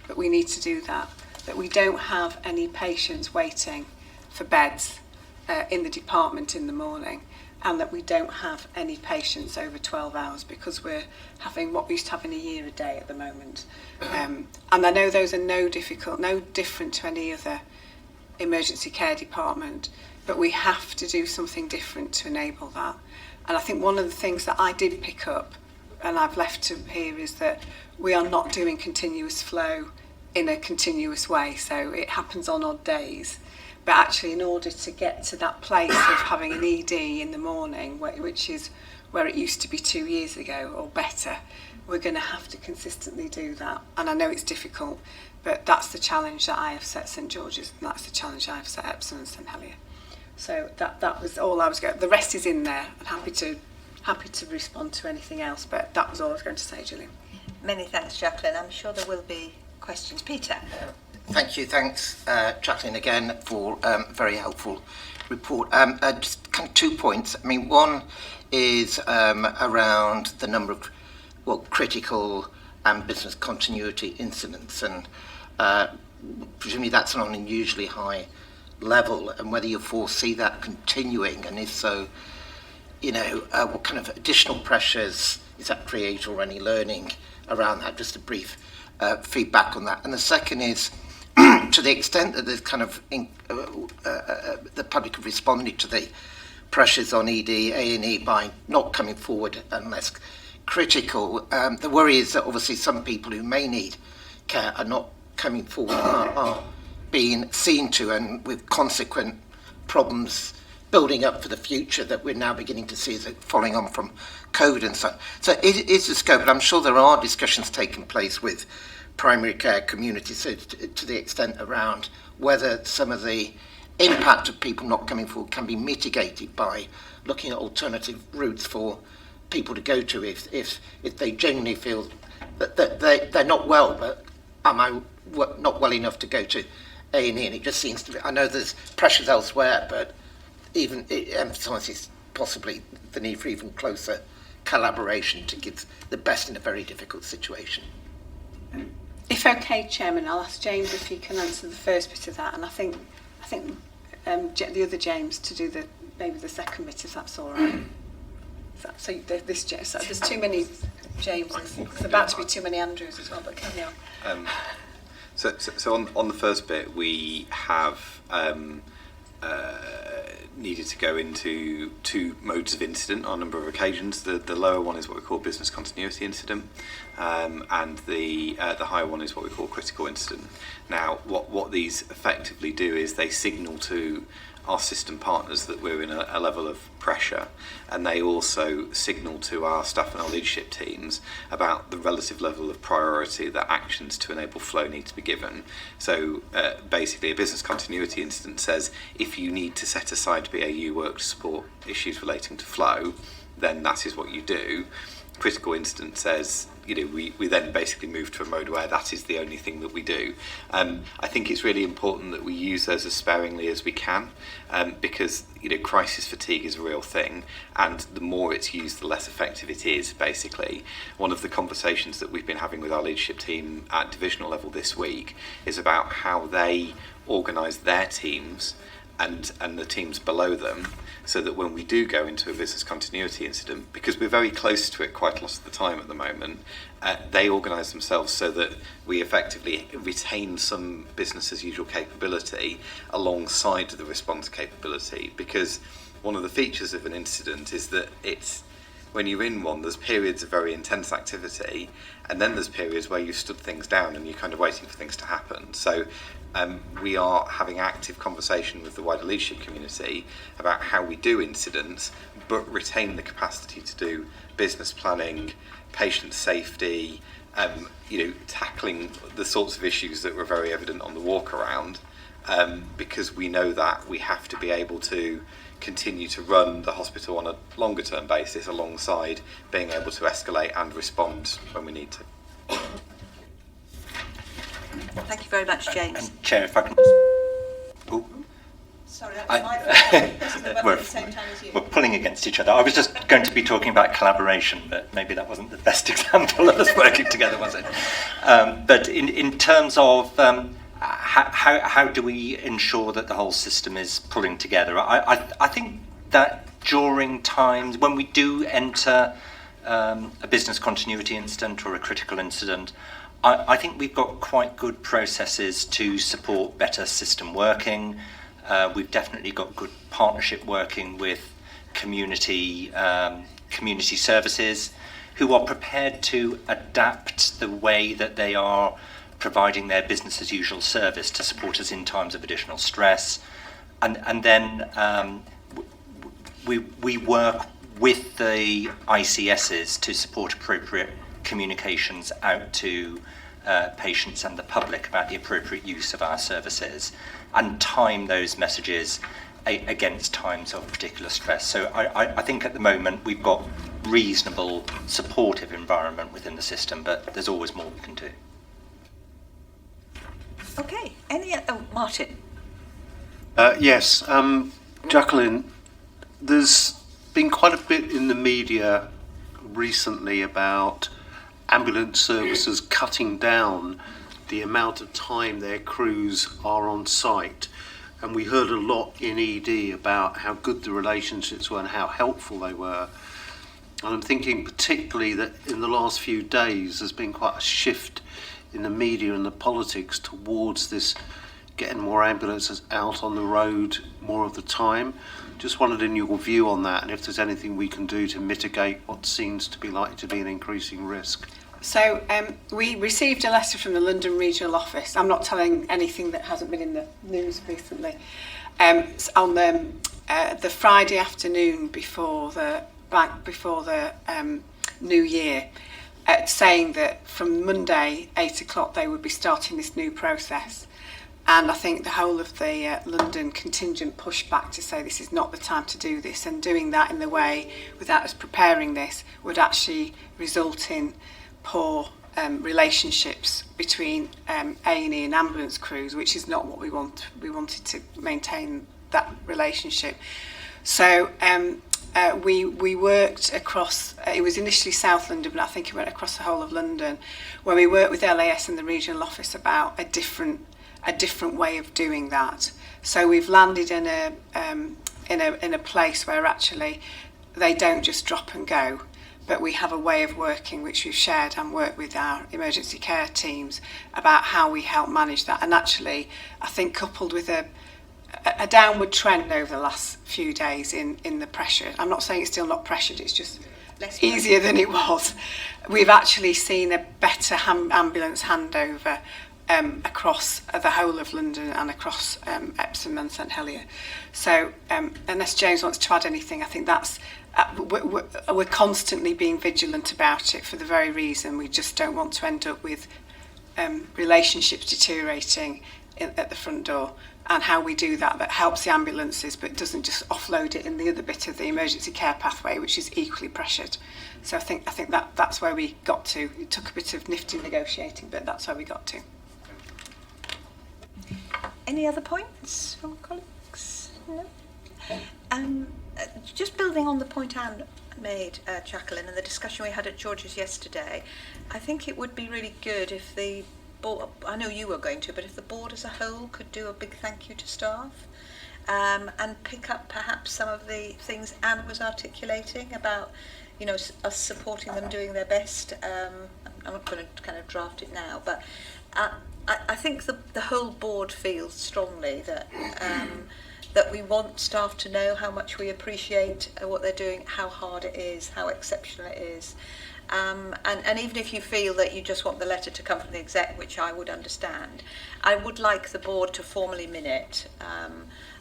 but we need to do that. That we don't have any patients waiting for beds in the department in the morning, and that we don't have any patients over 12 hours, because we're having what we used to have in a year a day at the moment. And I know those are no different to any other emergency care department, but we have to do something different to enable that. And I think one of the things that I did pick up, and I've left to here, is that we are not doing continuous flow in a continuous way. So it happens on odd days. But actually, in order to get to that place of having an ED in the morning, which is where it used to be 2 years ago or better, we're going to have to consistently do that. And I know it's difficult, but that's the challenge that I have set St George's, and that's the challenge I have set Epsom and St Helier. So that was all I was going. The rest is in there. I'm happy to respond to anything else, but that was all I was going to say, Gillian. Many thanks, Jacqueline. I'm sure there will be questions. Peter. Thank you. Thanks, Jacqueline, again for very helpful report. Just kind of 2 points. I mean, one is around the number of critical and business continuity incidents, and presumably that's on an unusually high level, and whether you foresee that continuing, and if so, what kind of additional pressures does that create, or any learning around that? Just a brief feedback on that. And the second is, to the extent that there's kind of the public have responded to the pressures on ED, A&E by not coming forward unless critical, the worry is that obviously some people who may need care are not coming forward, are being seen to, and with consequent problems building up for the future that we're now beginning to see as following on from COVID and so. So it is the scope, and I'm sure there are discussions taking place with primary care communities, so to the extent around whether some of the impact of people not coming forward can be mitigated by looking at alternative routes for people to go to if they genuinely feel that they're not well, but am I not well enough to go to A&E? And it just seems to be, I know there's pressures elsewhere, but even it emphasises possibly the need for even closer collaboration to give the best in a very difficult situation. If okay, Chairman, I'll ask James if he can answer the first bit of that, and I think the other James to do maybe the second bit, if that's all right. So there's too many Jameses. There's about to be too many Andrews as well, but carry on. So on the first bit, we have needed to go into two modes of incident on a number of occasions. The lower one is what we call business continuity incident, and the higher one is what we call critical incident. Now, what these effectively do is they signal to our system partners that we're in a level of pressure, and they also signal to our staff and our leadership teams about the relative level of priority that actions to enable flow need to be given. So basically a business continuity incident says if you need to set aside BAU work to support issues relating to flow, then that is what you do. Critical incident says, we then basically move to a mode where that is the only thing that we do. I think it's really important that we use those as sparingly as we can, because crisis fatigue is a real thing, and the more it's used, the less effective it is. Basically, one of the conversations that we've been having with our leadership team at divisional level this week is about how they organise their teams and the teams below them, so that when we do go into a business continuity incident, because we're very close to it quite a lot of the time at the moment, they organise themselves so that we effectively retain some business as usual capability alongside the response capability. Because one of the features of an incident is that when you're in one, there's periods of very intense activity, and then there's periods where you've stood things down and you're kind of waiting for things to happen. So we are having active conversation with the wider leadership community about how we do incidents, but retain the capacity to do business planning, patient safety, tackling the sorts of issues that were very evident on the walk around, because we know that we have to be able to continue to run the hospital on a longer term basis alongside being able to escalate and respond when we need to. Thank you very much, James. Chair, if I can Sorry, that was my fault. Pressing the button at the same time as you. We're pulling against each other. I was just going to be talking about collaboration, but maybe that wasn't the best example of us working together, was it? But in terms of how do we ensure that the whole system is pulling together? I think that during times when we do enter a business continuity incident or a critical incident, I think we've got quite good processes to support better system working. We've definitely got good partnership working with community services who are prepared to adapt the way that they are providing their business as usual service to support us in times of additional stress. And then we work with the ICSs to support appropriate communications out to patients and the public about the appropriate use of our services, and time those messages against times of particular stress. So I think at the moment we've got reasonable supportive environment within the system, but there's always more we can do. Okay, Martin. Yes, Jacqueline, there's been quite a bit in the media recently about ambulance services cutting down the amount of time their crews are on site. And we heard a lot in ED about how good the relationships were and how helpful they were. And I'm thinking particularly that in the last few days there's been quite a shift in the media and the politics towards this getting more ambulances out on the road more of the time. Just wondered in your view on that, and if there's anything we can do to mitigate what seems to be likely to be an increasing risk. So we received a letter from the London Regional Office. I'm not telling anything that hasn't been in the news recently. On the Friday afternoon before the New Year, saying that from Monday 8 o'clock they would be starting this new process. And I think the whole of the London contingent pushed back to say this is not the time to do this, and doing that in the way without us preparing this would actually result in poor relationships between A&E and ambulance crews, which is not what we want. We wanted to maintain that relationship. So we worked across, it was initially South London, but I think it went across the whole of London, where we worked with LAS and the regional office about a different way of doing that. So we've landed in a place where actually they don't just drop and go, but we have a way of working which we've shared and worked with our emergency care teams about how we help manage that. And actually, I think coupled with a downward trend over the last few days in the pressure. I'm not saying it's still not pressured, it's just less easier than it was. We've actually seen a better ambulance handover across the whole of London and across Epsom and St Helier. So unless James wants to add anything, I think that's we're constantly being vigilant about it for the very reason we just don't want to end up with relationships deteriorating at the front door, and how we do that helps the ambulances but doesn't just offload it in the other bit of the emergency care pathway, which is equally pressured. So I think that's where we got to. It took a bit of nifty negotiating, but that's where we got to. Any other points from colleagues? No? Just building on the point Anne made, Jacqueline, and the discussion we had at George's yesterday, I think it would be really good if the board, I know you were going to, but if the board as a whole could do a big thank you to staff and pick up perhaps some of the things Anne was articulating about, you know, us supporting them doing their best. I'm not going to kind of draft it now, but I think the whole board feels strongly that that we want staff to know how much we appreciate what they're doing, how hard it is, how exceptional it is. And even if you feel that you just want the letter to come from the exec, which I would understand, I would like the board to formally minute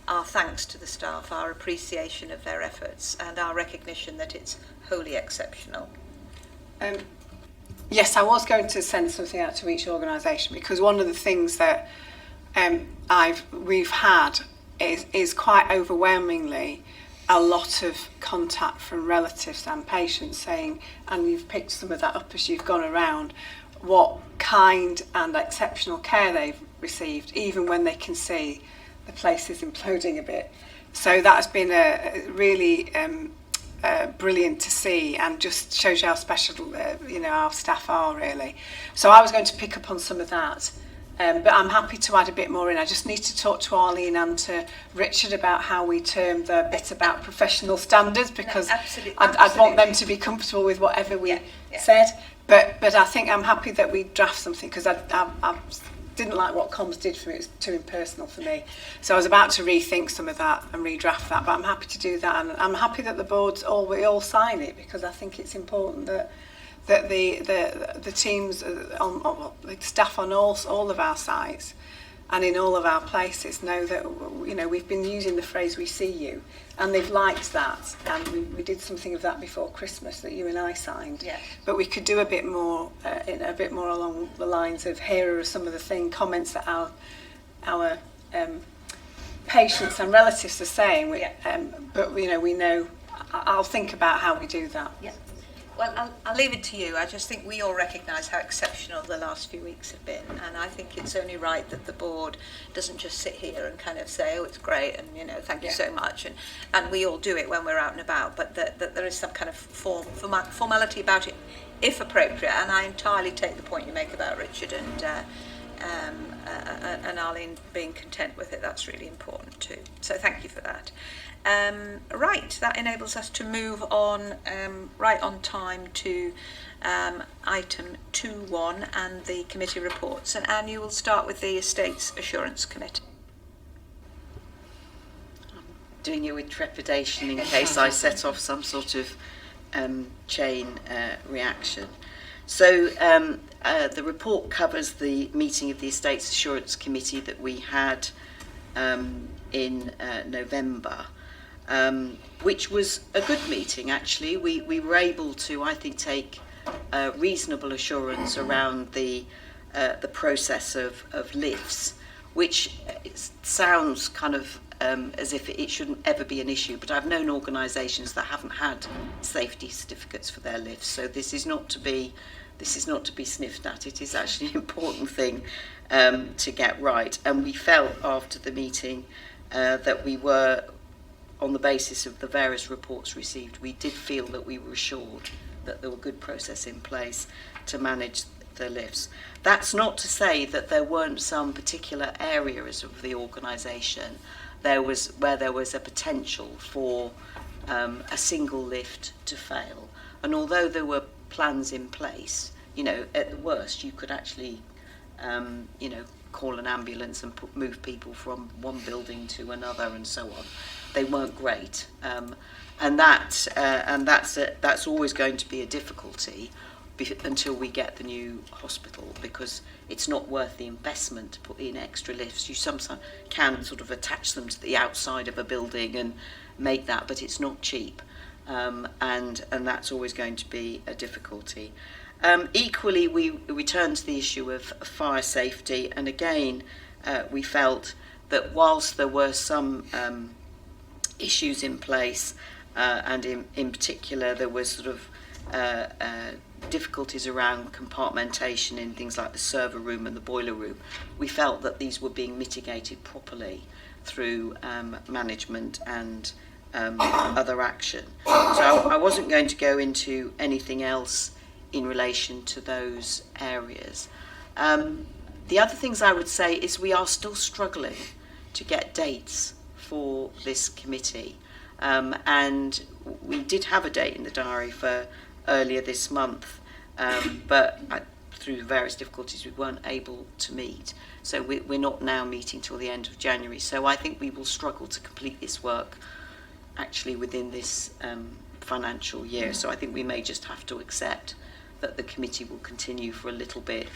our thanks to the staff, our appreciation of their efforts, and our recognition that it's wholly exceptional. Yes, I was going to send something out to each organisation, because one of the things that we've had is quite overwhelmingly a lot of contact from relatives and patients saying, and you've picked some of that up as you've gone around, what kind and exceptional care they've received, even when they can see the place is imploding a bit. So that has been a really brilliant to see, and just shows you how special our staff are, really. So I was going to pick up on some of that, but I'm happy to add a bit more in. I just need to talk to Arlene and to Richard about how we term the bit about professional standards, because I'd want them to be comfortable with whatever we said. But I think I'm happy that we draft something, because I didn't like what comms did for me. It was too impersonal for me. So I was about to rethink some of that and redraft that, but I'm happy to do that, and I'm happy that the boards we all sign it, because I think it's important that the teams the staff on all of our sites and in all of our places know that we've been using the phrase "we see you," and they've liked that, and we did something of that before Christmas that you and I signed. Yes. But we could do a bit more along the lines of, here are some of the comments that our patients and relatives are saying. But we know. I'll think about how we do that. Yeah. Well, I'll leave it to you. I just think we all recognise how exceptional the last few weeks have been, and I think it's only right that the board doesn't just sit here and kind of say, oh, it's great, and thank you so much, and we all do it when we're out and about, but that there is some kind of formality about it, if appropriate. And I entirely take the point you make about Richard and and Arlene being content with it, that's really important too. So thank you for that. Right, that enables us to move on right on time to item 2.1 and the committee reports. And Anne, you will start with the Estates Assurance Committee. Doing it with trepidation in case I set off some sort of chain reaction. So the report covers the meeting of the Estates Assurance Committee that we had in November, which was a good meeting actually. We were able to, I think, take reasonable assurance around the process of lifts, which sounds kind of as if it shouldn't ever be an issue, but I've known organisations that haven't had safety certificates for their lifts, so this is not to be sniffed at. It is actually an important thing to get right, and we felt after the meeting that we were, on the basis of the various reports received, we did feel that we were assured that there were good process in place to manage the lifts. That's not to say that there weren't some particular areas of the organisation where there was a potential for a single lift to fail. And although there were plans in place, at the worst, you could actually, call an ambulance and move people from one building to another and so on. They weren't great. And that's always going to be a difficulty until we get the new hospital, because it's not worth the investment to put in extra lifts. You sometimes can sort of attach them to the outside of a building and make that, but it's not cheap, and that's always going to be a difficulty. Equally, we returned to the issue of fire safety, and again we felt that whilst there were some issues in place, and in particular there was sort of difficulties around compartmentation in things like the server room and the boiler room, we felt that these were being mitigated properly through management and other action. So I wasn't going to go into anything else in relation to those areas. The other things I would say is we are still struggling to get dates for this committee, and we did have a date in the diary for earlier this month, but through various difficulties we weren't able to meet. So we're not now meeting till the end of January. So I think we will struggle to complete this work actually within this financial year. So I think we may just have to accept that the committee will continue for a little bit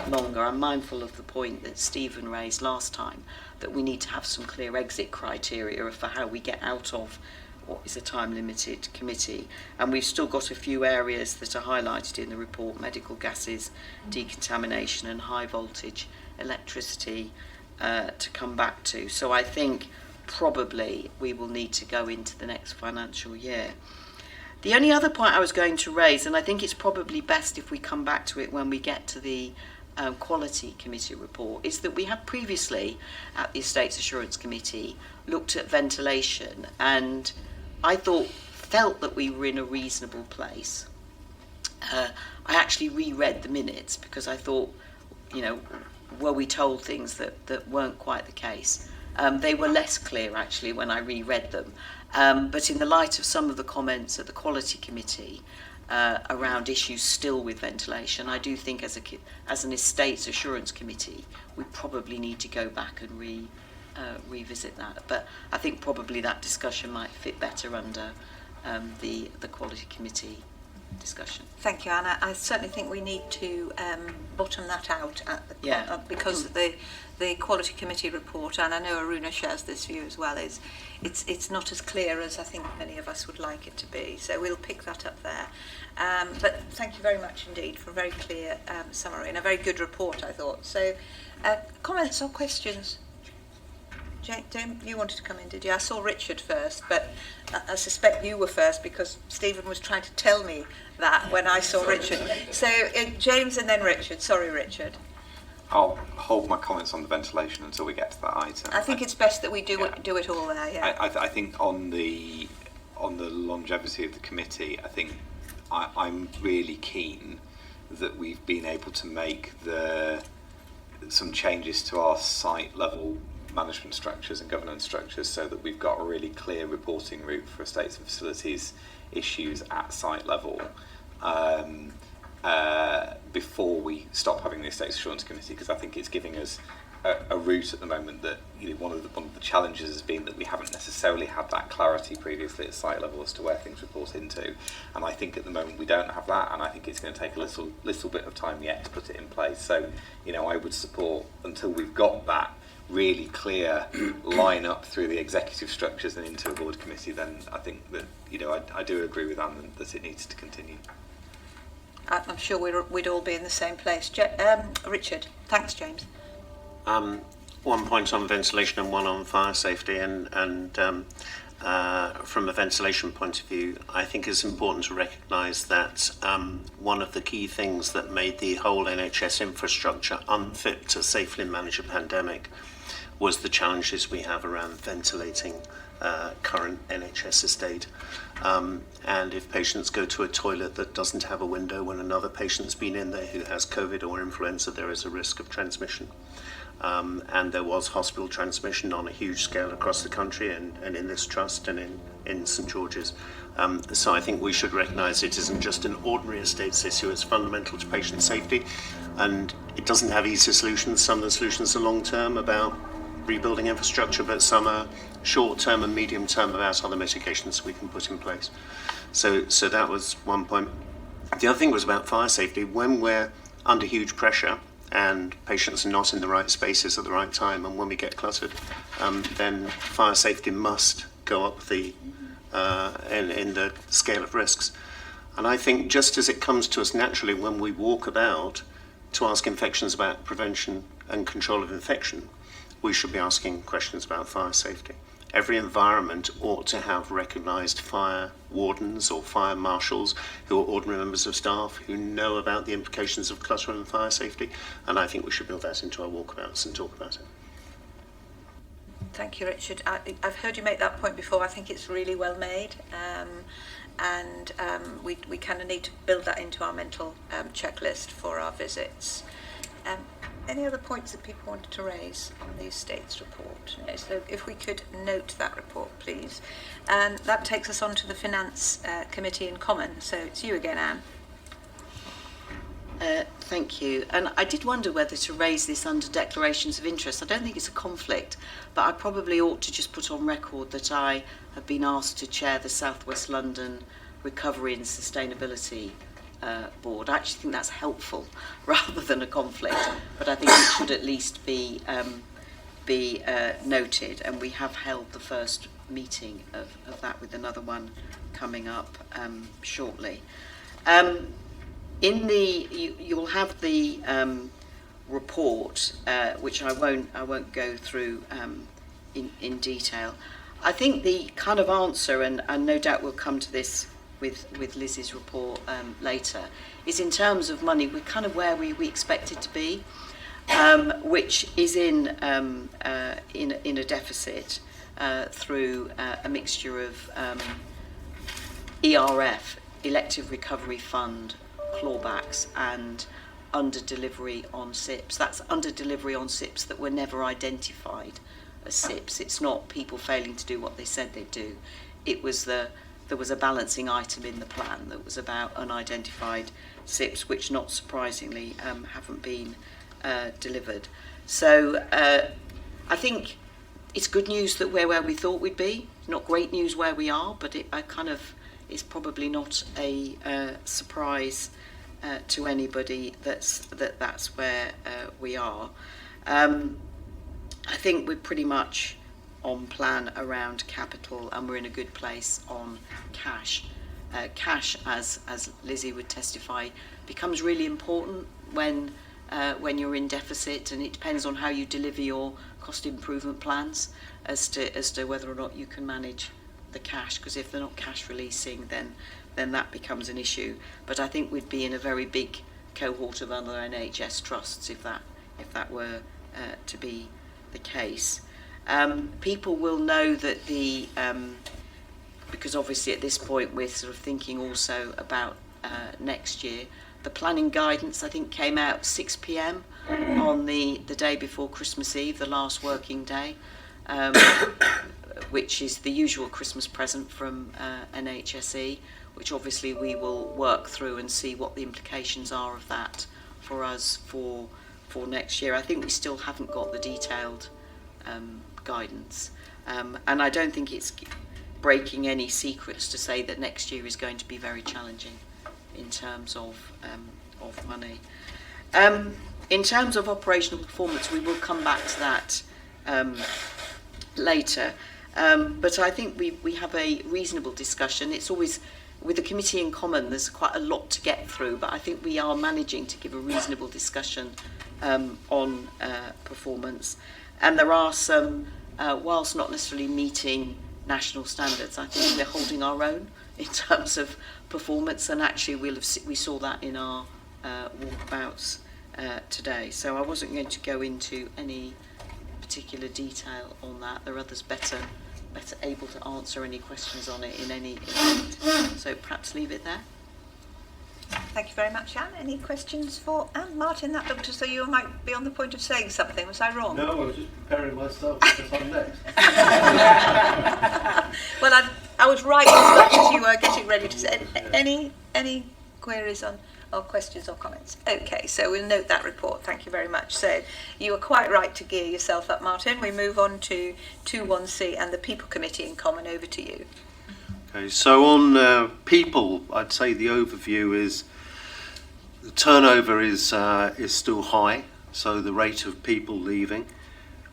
longer. I'm mindful of the point that Stephen raised last time, that we need to have some clear exit criteria for how we get out of what is a time-limited committee. And we've still got a few areas that are highlighted in the report: medical gases, decontamination and high voltage electricity to come back to. So I think probably we will need to go into the next financial year. The only other point I was going to raise, and I think it's probably best if we come back to it when we get to the Quality Committee report, is that we have previously at the Estates Assurance Committee looked at ventilation, and I felt that we were in a reasonable place. I actually reread the minutes because I thought, were we told things that weren't quite the case? They were less clear actually when I reread them. But in the light of some of the comments at the Quality Committee around issues still with ventilation, I do think as an Estates Assurance Committee, we probably need to go back and revisit that. But I think probably that discussion might fit better under the Quality Committee discussion. Thank you, Anna. I certainly think we need to bottom that out at because the Quality Committee report, and I know Aruna shares this view as well, is it's not as clear as I think many of us would like it to be. So we'll pick that up there. But thank you very much indeed for a very clear summary and a very good report, I thought. So comments or questions? Jane, you wanted to come in, did you? I saw Richard first, but I suspect you were first because Stephen was trying to tell me that when I saw Richard. So James and then Richard. Sorry, Richard. I'll hold my comments on the ventilation until we get to that item. I think it's best that we do it all there. Yeah. I think on the longevity of the committee, I think I'm really keen that we've been able to make the some changes to our site level management structures and governance structures so that we've got a really clear reporting route for estates and facilities issues at site level before we stop having the Estates Assurance Committee, because I think it's giving us a route at the moment that, you know, one of the challenges has been that we haven't necessarily had that clarity previously at site level as to where things report into, and I think at the moment we don't have that, and I think it's going to take a little bit of time yet to put it in place. So, you know, I would support until we've got that really clear line up through the executive structures and into a board committee, then I think that, you know, I do agree with Anne that it needs to continue. I'm sure we'd all be in the same place. Richard, thanks, James. 1 point on ventilation and 1 on fire safety, and from a ventilation point of view, I think it's important to recognise that one of the key things that made the whole NHS infrastructure unfit to safely manage a pandemic was the challenges we have around ventilating current NHS estate. And if patients go to a toilet that doesn't have a window when another patient's been in there who has COVID or influenza, there is a risk of transmission. And there was hospital transmission on a huge scale across the country and in this trust and in St George's. So I think we should recognise it isn't just an ordinary estates issue, it's fundamental to patient safety, and it doesn't have easy solutions. Some of the solutions are long-term about rebuilding infrastructure, but some are short-term and medium-term about other mitigations we can put in place. So that was 1 point. The other thing was about fire safety. When we're under huge pressure and patients are not in the right spaces at the right time, and when we get cluttered, then fire safety must go up in the scale of risks. And I think just as it comes to us naturally when we walk about to ask infections about prevention and control of infection, we should be asking questions about fire safety. Every environment ought to have recognised fire wardens or fire marshals who are ordinary members of staff who know about the implications of clutter and fire safety, and I think we should build that into our walkabouts and talk about it. Thank you, Richard. I've heard you make that point before. I think it's really well made, and we kind of need to build that into our mental checklist for our visits. Any other points that people wanted to raise on the estates report? No, so if we could note that report, please. And that takes us on to the Finance Committee in Common. So it's you again, Anne. Thank you. And I did wonder whether to raise this under declarations of interest. I don't think it's a conflict, but I probably ought to just put on record that I have been asked to chair the South West London Recovery and Sustainability Board. I actually think that's helpful rather than a conflict, but I think it should at least be noted, and we have held the first meeting of that, with another one coming up shortly. You will have the report, which I won't go through in detail. I think the kind of answer, and no doubt we'll come to this with Liz's report later, is in terms of money, we're kind of where we expect it to be, which is in a deficit through a mixture of ERF, Elective Recovery Fund, clawbacks, and under delivery on SIPs. That's under delivery on SIPs that were never identified as SIPs. It's not people failing to do what they said they'd do. It was there was a balancing item in the plan that was about unidentified SIPs, which not surprisingly haven't been delivered. So I think it's good news that we're where we thought we'd be. Not great news where we are, but it's probably not a surprise to anybody that's where we are. I think we're pretty much on plan around capital, and we're in a good place on cash. Cash, as Lizzie would testify, becomes really important when you're in deficit, and it depends on how you deliver your cost improvement plans as to whether or not you can manage the cash, because if they're not cash releasing, then that becomes an issue. But I think we'd be in a very big cohort of other NHS trusts if that were to be the case. People will know that because obviously at this point we're sort of thinking also about next year, The planning guidance, I think, came out at 6 p.m. on the day before Christmas Eve, the last working day, which is the usual Christmas present from NHSE, which obviously we will work through and see what the implications are of that for us for next year. I think we still haven't got the detailed guidance, and I don't think it's breaking any secrets to say that next year is going to be very challenging in terms of money. In terms of operational performance, we will come back to that later. But I think we have a reasonable discussion. It's always, with the committee in common, there's quite a lot to get through, but I think we are managing to give a reasonable discussion on performance. And there are some, whilst not necessarily meeting national standards, I think we're holding our own in terms of performance, and actually we saw that in our walkabouts today. So I wasn't going to go into any particular detail on that. There are others better able to answer any questions on it in any event. So perhaps leave it there. Thank you very much, Anne. Any questions for Anne? Martin, that looked as though you might be on the point of saying something. Was I wrong? No, I was just preparing myself because I'm next. Well, I was right as much as you were getting ready to say. Any queries on or questions or comments? Okay, so we'll note that report. Thank you very much. So you were quite right to gear yourself up, Martin. We move on to 21C and the People Committee in common. Over to you. Okay, so on people, I'd say the overview is the turnover is still high, so the rate of people leaving,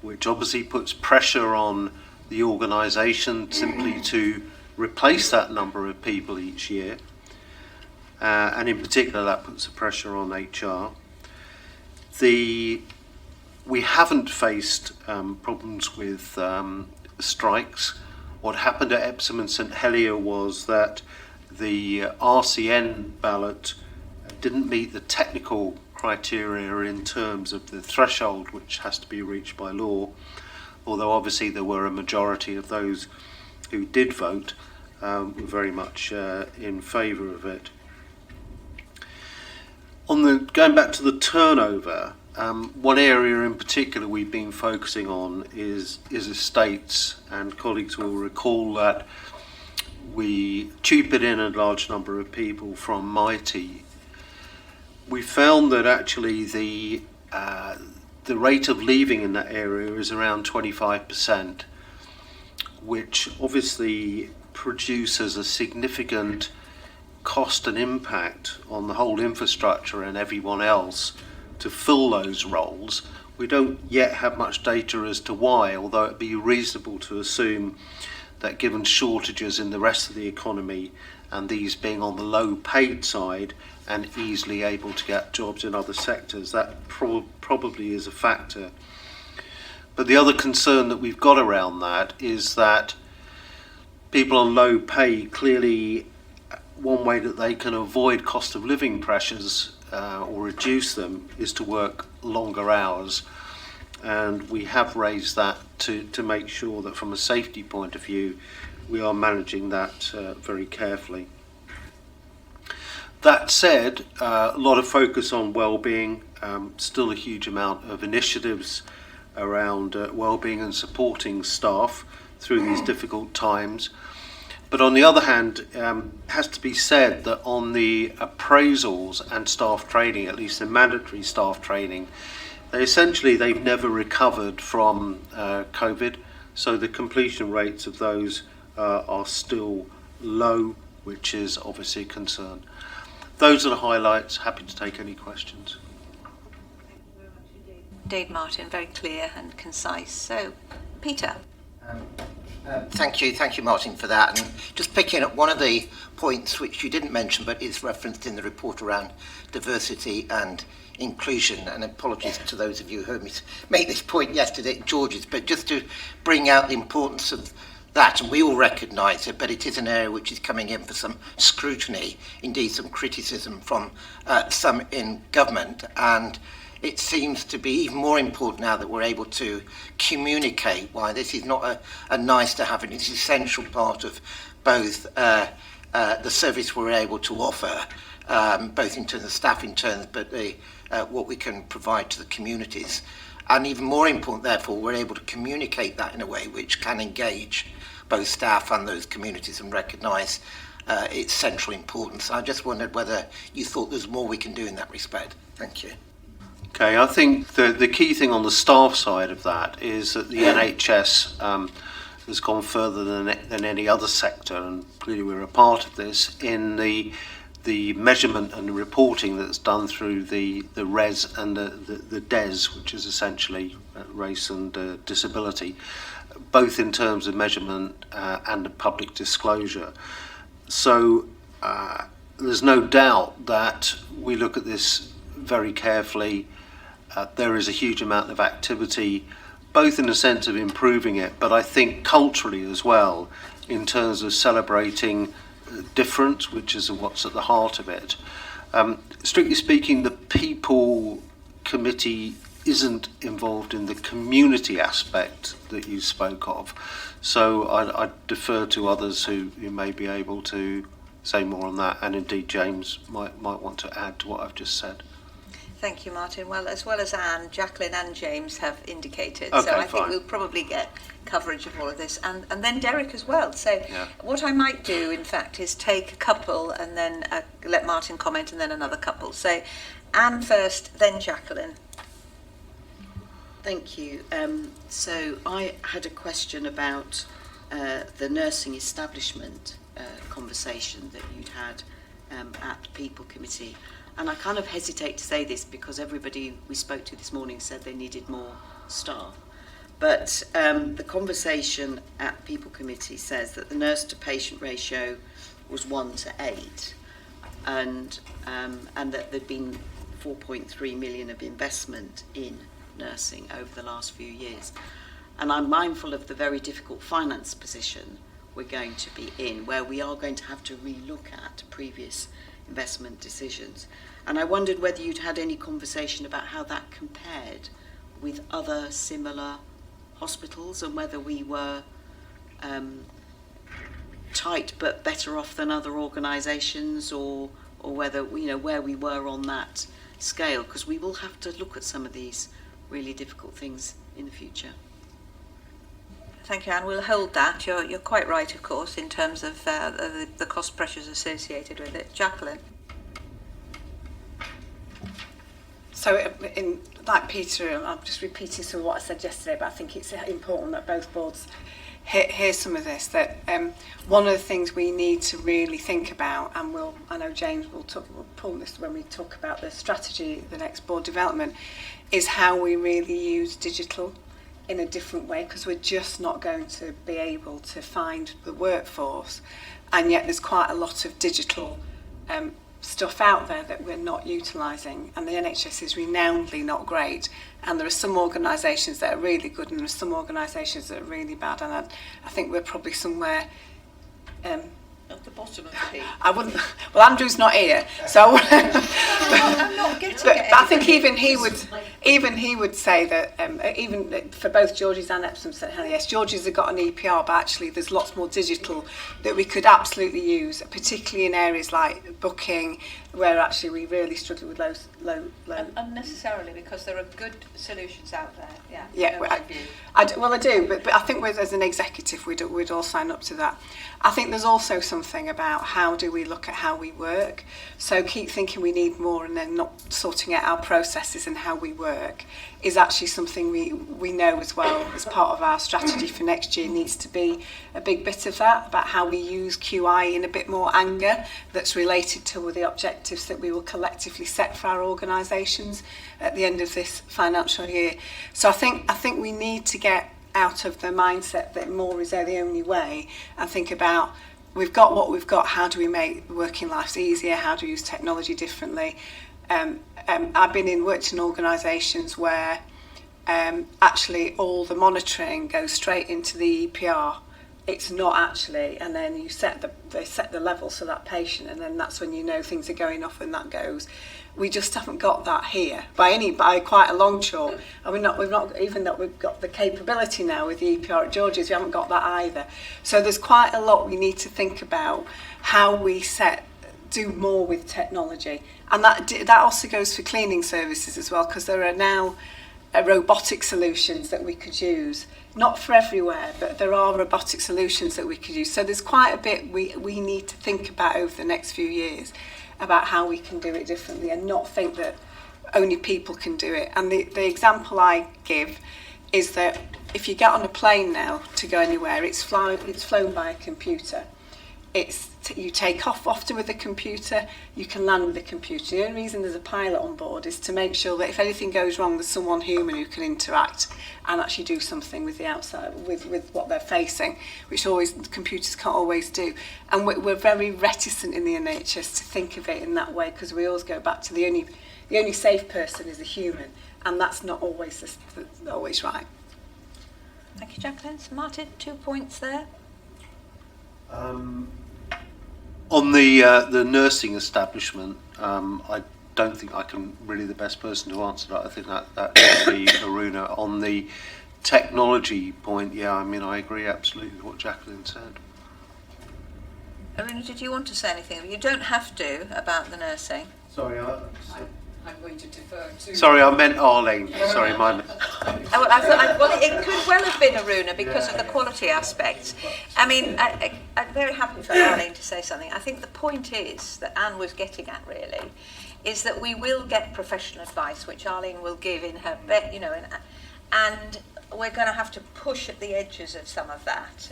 which obviously puts pressure on the organisation simply to replace that number of people each year, and in particular that puts a pressure on HR. We haven't faced problems with strikes. What happened at Epsom and St Helier was that the RCN ballot didn't meet the technical criteria in terms of the threshold which has to be reached by law, although obviously there were a majority of those who did vote were very much in favour of it. Going back to the turnover, one area in particular we've been focusing on is estates, and colleagues will recall that we tupered in a large number of people from Mighty. We found that actually the rate of leaving in that area is around 25%, which obviously produces a significant cost and impact on the whole infrastructure and everyone else to fill those roles. We don't yet have much data as to why, although it'd be reasonable to assume that given shortages in the rest of the economy and these being on the low paid side and easily able to get jobs in other sectors, that probably is a factor. But the other concern that we've got around that is that people on low pay, clearly one way that they can avoid cost of living pressures or reduce them is to work longer hours, and we have raised that to make sure that from a safety point of view we are managing that very carefully. That said, a lot of focus on well-being, still a huge amount of initiatives around well-being and supporting staff through these difficult times. But on the other hand, it has to be said that on the appraisals and staff training, at least the mandatory staff training, they've never recovered from COVID, so the completion rates of those are still low, which is obviously a concern. Those are the highlights. Happy to take any questions. Thank you very much indeed. Dave Martin, very clear and concise. So, Peter. Thank you, Martin, for that. And just picking up one of the points which you didn't mention but is referenced in the report around diversity and inclusion, and apologies to those of you who heard me make this point yesterday at George's, but just to bring out the importance of that, and we all recognise it, but it is an area which is coming in for some scrutiny, indeed some criticism from some in government, and it seems to be even more important now that we're able to communicate why this is not a nice to have, and it's an essential part of both the service we're able to offer both in terms of staff in terms, but what we can provide to the communities. And even more important, therefore, we're able to communicate that in a way which can engage both staff and those communities and recognise its central importance. I just wondered whether you thought there's more we can do in that respect. Thank you. Okay, I think the key thing on the staff side of that is that the NHS has gone further than any other sector, and clearly we're a part of this, in the measurement and the reporting that's done through the RES and the DES, which is essentially race and disability, both in terms of measurement and the public disclosure. So there's no doubt that we look at this very carefully. There is a huge amount of activity, both in the sense of improving it, but I think culturally as well, in terms of celebrating difference, which is what's at the heart of it. Strictly speaking, the People Committee isn't involved in the community aspect that you spoke of. So I defer to others who may be able to say more on that, and indeed James might want to add to what I've just said. Thank you, Martin. Well, as Anne, Jacqueline and James have indicated, Okay, so I think fine. we'll probably get coverage of all of this, and then Derek as well. So what I might do, in fact, is take a couple and then let Martin comment, and then another couple. So Anne first, then Jacqueline. Thank you. So I had a question about the nursing establishment conversation that you'd had at the People Committee. And I kind of hesitate to say this because everybody we spoke to this morning said they needed more staff. But the conversation at People Committee says that the nurse to patient ratio was 1:8, and that there'd been 4.3 million of investment in nursing over the last few years. And I'm mindful of the very difficult finance position we're going to be in, where we are going to have to relook at previous investment decisions. And I wondered whether you'd had any conversation about how that compared with other similar hospitals, and whether we were tight but better off than other organisations, or whether, you know, where we were on that scale, because we will have to look at some of these really difficult things in the future. Thank you, Anne. We'll hold that. You're quite right, of course, in terms of the cost pressures associated with it. Jacqueline. So, like Peter, I'm just repeating some of what I said yesterday, but I think it's important that both boards hear some of this. That one of the things we need to really think about, and I know James will pull this when we talk about the strategy, the next board development, is how we really use digital in a different way, because we're just not going to be able to find the workforce, and yet there's quite a lot of digital stuff out there that we're not utilising, and the NHS is renownedly not great, and there are some organisations that are really good and there are some organisations that are really bad, and I think we're probably somewhere at the bottom of the heap. I wouldn't. Well, Andrew's not here, so I wouldn't. I'm not getting but it. I think even he would say that even for both George's and Epsom St Heliers, George's have got an EPR, but actually there's lots more digital that we could absolutely use, particularly in areas like booking, where actually we really struggle with low. Unnecessarily, because there are good solutions out there. Yeah. Yeah, I do, but I think as an executive we'd all sign up to that. I think there's also something about how do we look at how we work. So keep thinking we need more and then not sorting out our processes and how we work is actually something we know as well as part of our strategy for next year needs to be a big bit of that, about how we use QI in a bit more anger that's related to the objectives that we will collectively set for our organisations at the end of this financial year. So I think we need to get out of the mindset that more is the only way and think about we've got what we've got, how do we make working lives easier, how do we use technology differently. I've worked in organisations where actually all the monitoring goes straight into the EPR. It's not actually, and then they set the level for that patient, and then that's when you know things are going off when that goes. We just haven't got that here by quite a long chalk, and we've not even though we've got the capability now with the EPR at George's, we haven't got that either. So there's quite a lot we need to think about how we set do more with technology. And that also goes for cleaning services as well, because there are now robotic solutions that we could use. Not for everywhere, but there are robotic solutions that we could use. So there's quite a bit we need to think about over the next few years about how we can do it differently and not think that only people can do it. And the example I give is that if you get on a plane now to go anywhere, it's flown by a computer. You take off often with a computer, you can land with a computer. The only reason there's a pilot on board is to make sure that if anything goes wrong, there's someone human who can interact and actually do something with the outside, with what they're facing, which computers can't always do. And we're very reticent in the NHS to think of it in that way, because we always go back to the only safe person is a human, and that's not always right. Thank you, Jacqueline. So Martin, 2 points there. On the nursing establishment, I don't think I can really the best person to answer that. I think that should be Aruna. On the technology point, yeah, I mean, I agree absolutely with what Jacqueline said. Aruna, did you want to say anything? You don't have to about the nursing. Sorry, I'm going to defer to... Sorry, I meant Arlene. Sorry, my... Well, it could well have been Aruna because of the quality aspects. I mean, I'm very happy for Arlene to say something. I think the point is, that Anne was getting at really, is that we will get professional advice, which Arlene will give in her, and we're going to have to push at the edges of some of that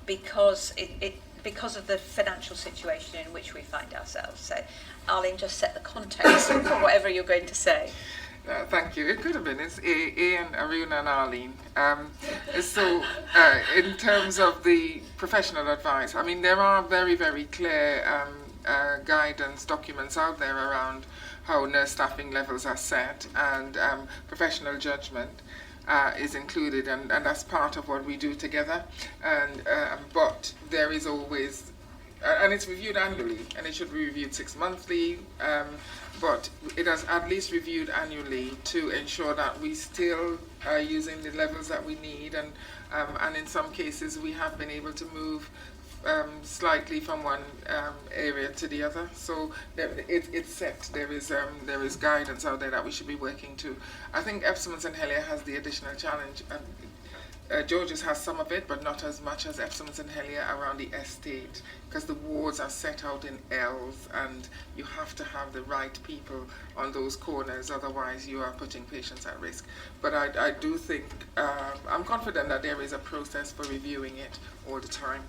because because of the financial situation in which we find ourselves. So, Arlene, just set the context for whatever you're going to say. Thank you. It could have been. It's Ian, Aruna and Arlene. So in terms of the professional advice, I mean, there are very, very clear guidance documents out there around how nurse staffing levels are set, and professional judgment is included, and that's part of what we do together. And but there is always, and it's reviewed annually, and it should be reviewed 6 monthly, but it is at least reviewed annually to ensure that we still are using the levels that we need, and in some cases we have been able to move slightly from one area to the other. So it's set. There is guidance out there that we should be working to. I think Epsom and St Helier has the additional challenge. George's has some of it, but not as much as Epsom and St Helier around the estate, because the wards are set out in L's, and you have to have the right people on those corners, otherwise you are putting patients at risk. But I do think, I'm confident that there is a process for reviewing it all the time.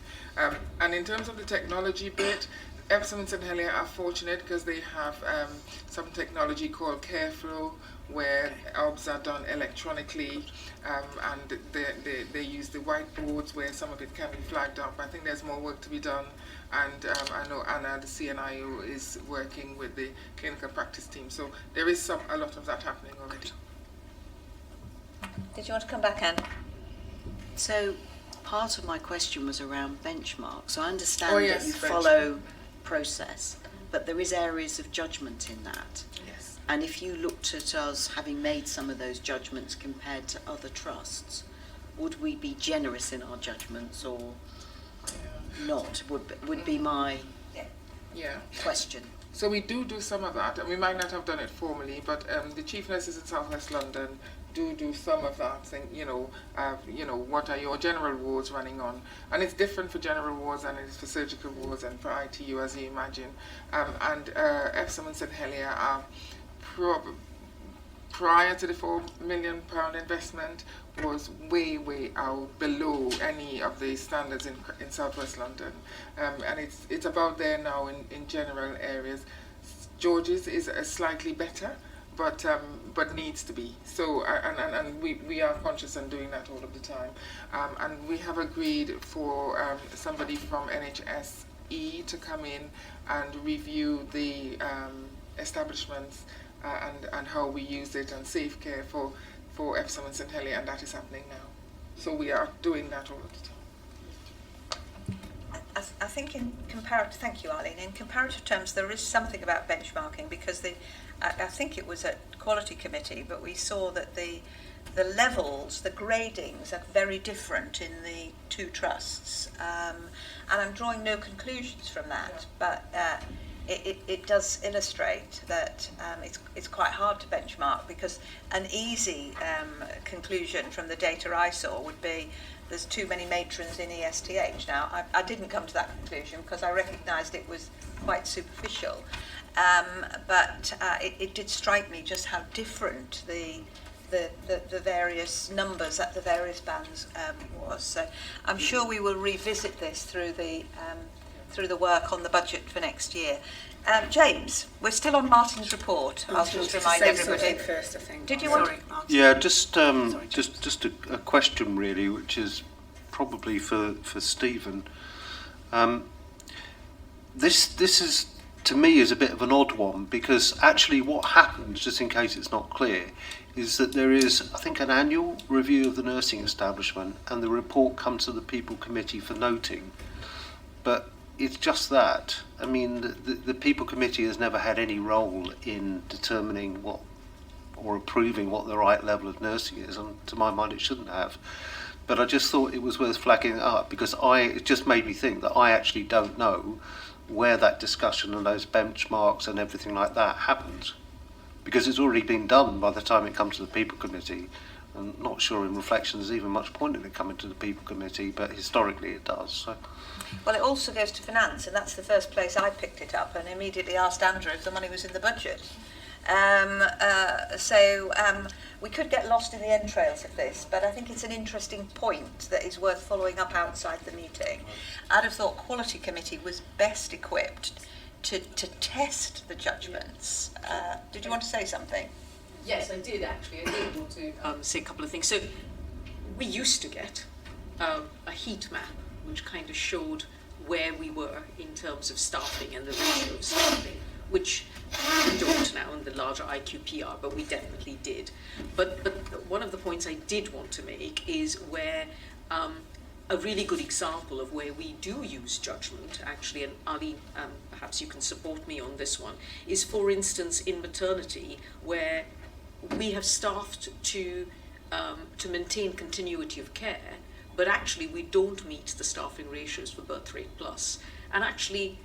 And in terms of the technology bit, Epsom and St Helier are fortunate because they have some technology called CareFlow, where OBS are done electronically, and they use the whiteboards where some of it can be flagged up. I think there's more work to be done, and I know Anna, the CNIO, is working with the clinical practice team. So there is a lot of that happening already. Did you want to come back, Anne? So part of my question was around benchmarks. I understand yes, that you benchmark. follow process, but there is areas of judgment in that. Yes. And if you looked at us having made some of those judgments compared to other trusts, would we be generous in our judgments or not? Would be my question. So we do some of that, and we might not have done it formally, but the chief nurses in South West London do some of that thing. What are your general wards running on? And it's different for general wards than it is for surgical wards and for ITU, as you imagine. And Epsom and St Helier are prior to the £4 million investment was way out below any of the standards in South West London, and it's about there now in general areas. George's is slightly better, but needs to be. So and we are conscious and doing that all of the time, and we have agreed for somebody from NHSE to come in and review the establishments and how we use it, and safe care for Epsom and St Helier, and that is happening now. So we are doing that all of the time. I think in comparative, thank you, Arlene, in comparative terms there is something about benchmarking, because I think it was at Quality Committee, but we saw that the the levels, the gradings are very different in the two trusts, and I'm drawing no conclusions from that, but it does illustrate that it's quite hard to benchmark, because an easy conclusion from the data I saw would be there's too many matrons in ESTH. Now, I didn't come to that conclusion because I recognised it was quite superficial, but it did strike me just how different the various numbers at the various bands was. So I'm sure we will revisit this through the work on the budget for next year. James, we're still on Martin's report. I'll just remind everybody. First, I think. Did you want? Sorry, Martin. Yeah, just a question really, which is probably for Stephen. This is, to me, is a bit of an odd one, because actually what happens, just in case it's not clear, is that there is, I think, an annual review of the nursing establishment, and the report comes to the People Committee for noting. But it's just that. I mean, the People Committee has never had any role in determining what, or approving what the right level of nursing is, and to my mind it shouldn't have. But I just thought it was worth flagging it up, because it just made me think that I actually don't know where that discussion and those benchmarks and everything like that happens, because it's already been done by the time it comes to the People Committee. I'm not sure in reflection there's even much point in it coming to the People Committee, but historically it does. So. Well, it also goes to finance, and that's the first place I picked it up, and immediately asked Andrew if the money was in the budget. So we could get lost in the entrails of this, but I think it's an interesting point that is worth following up outside the meeting. I'd have thought Quality Committee was best equipped to test the judgments. Did you want to say something? Yes, I did actually. I did want to say a couple of things. So we used to get a heat map which kind of showed where we were in terms of staffing and the ratio of staffing, which we don't now in the larger IQPR, but we definitely did. But one of the points I did want to make is where a really good example of where we do use judgment, actually, and Ali, perhaps you can support me on this one, is, for instance, in maternity, where we have staffed to maintain continuity of care, but actually we don't meet the staffing ratios for birth rate plus. And actually,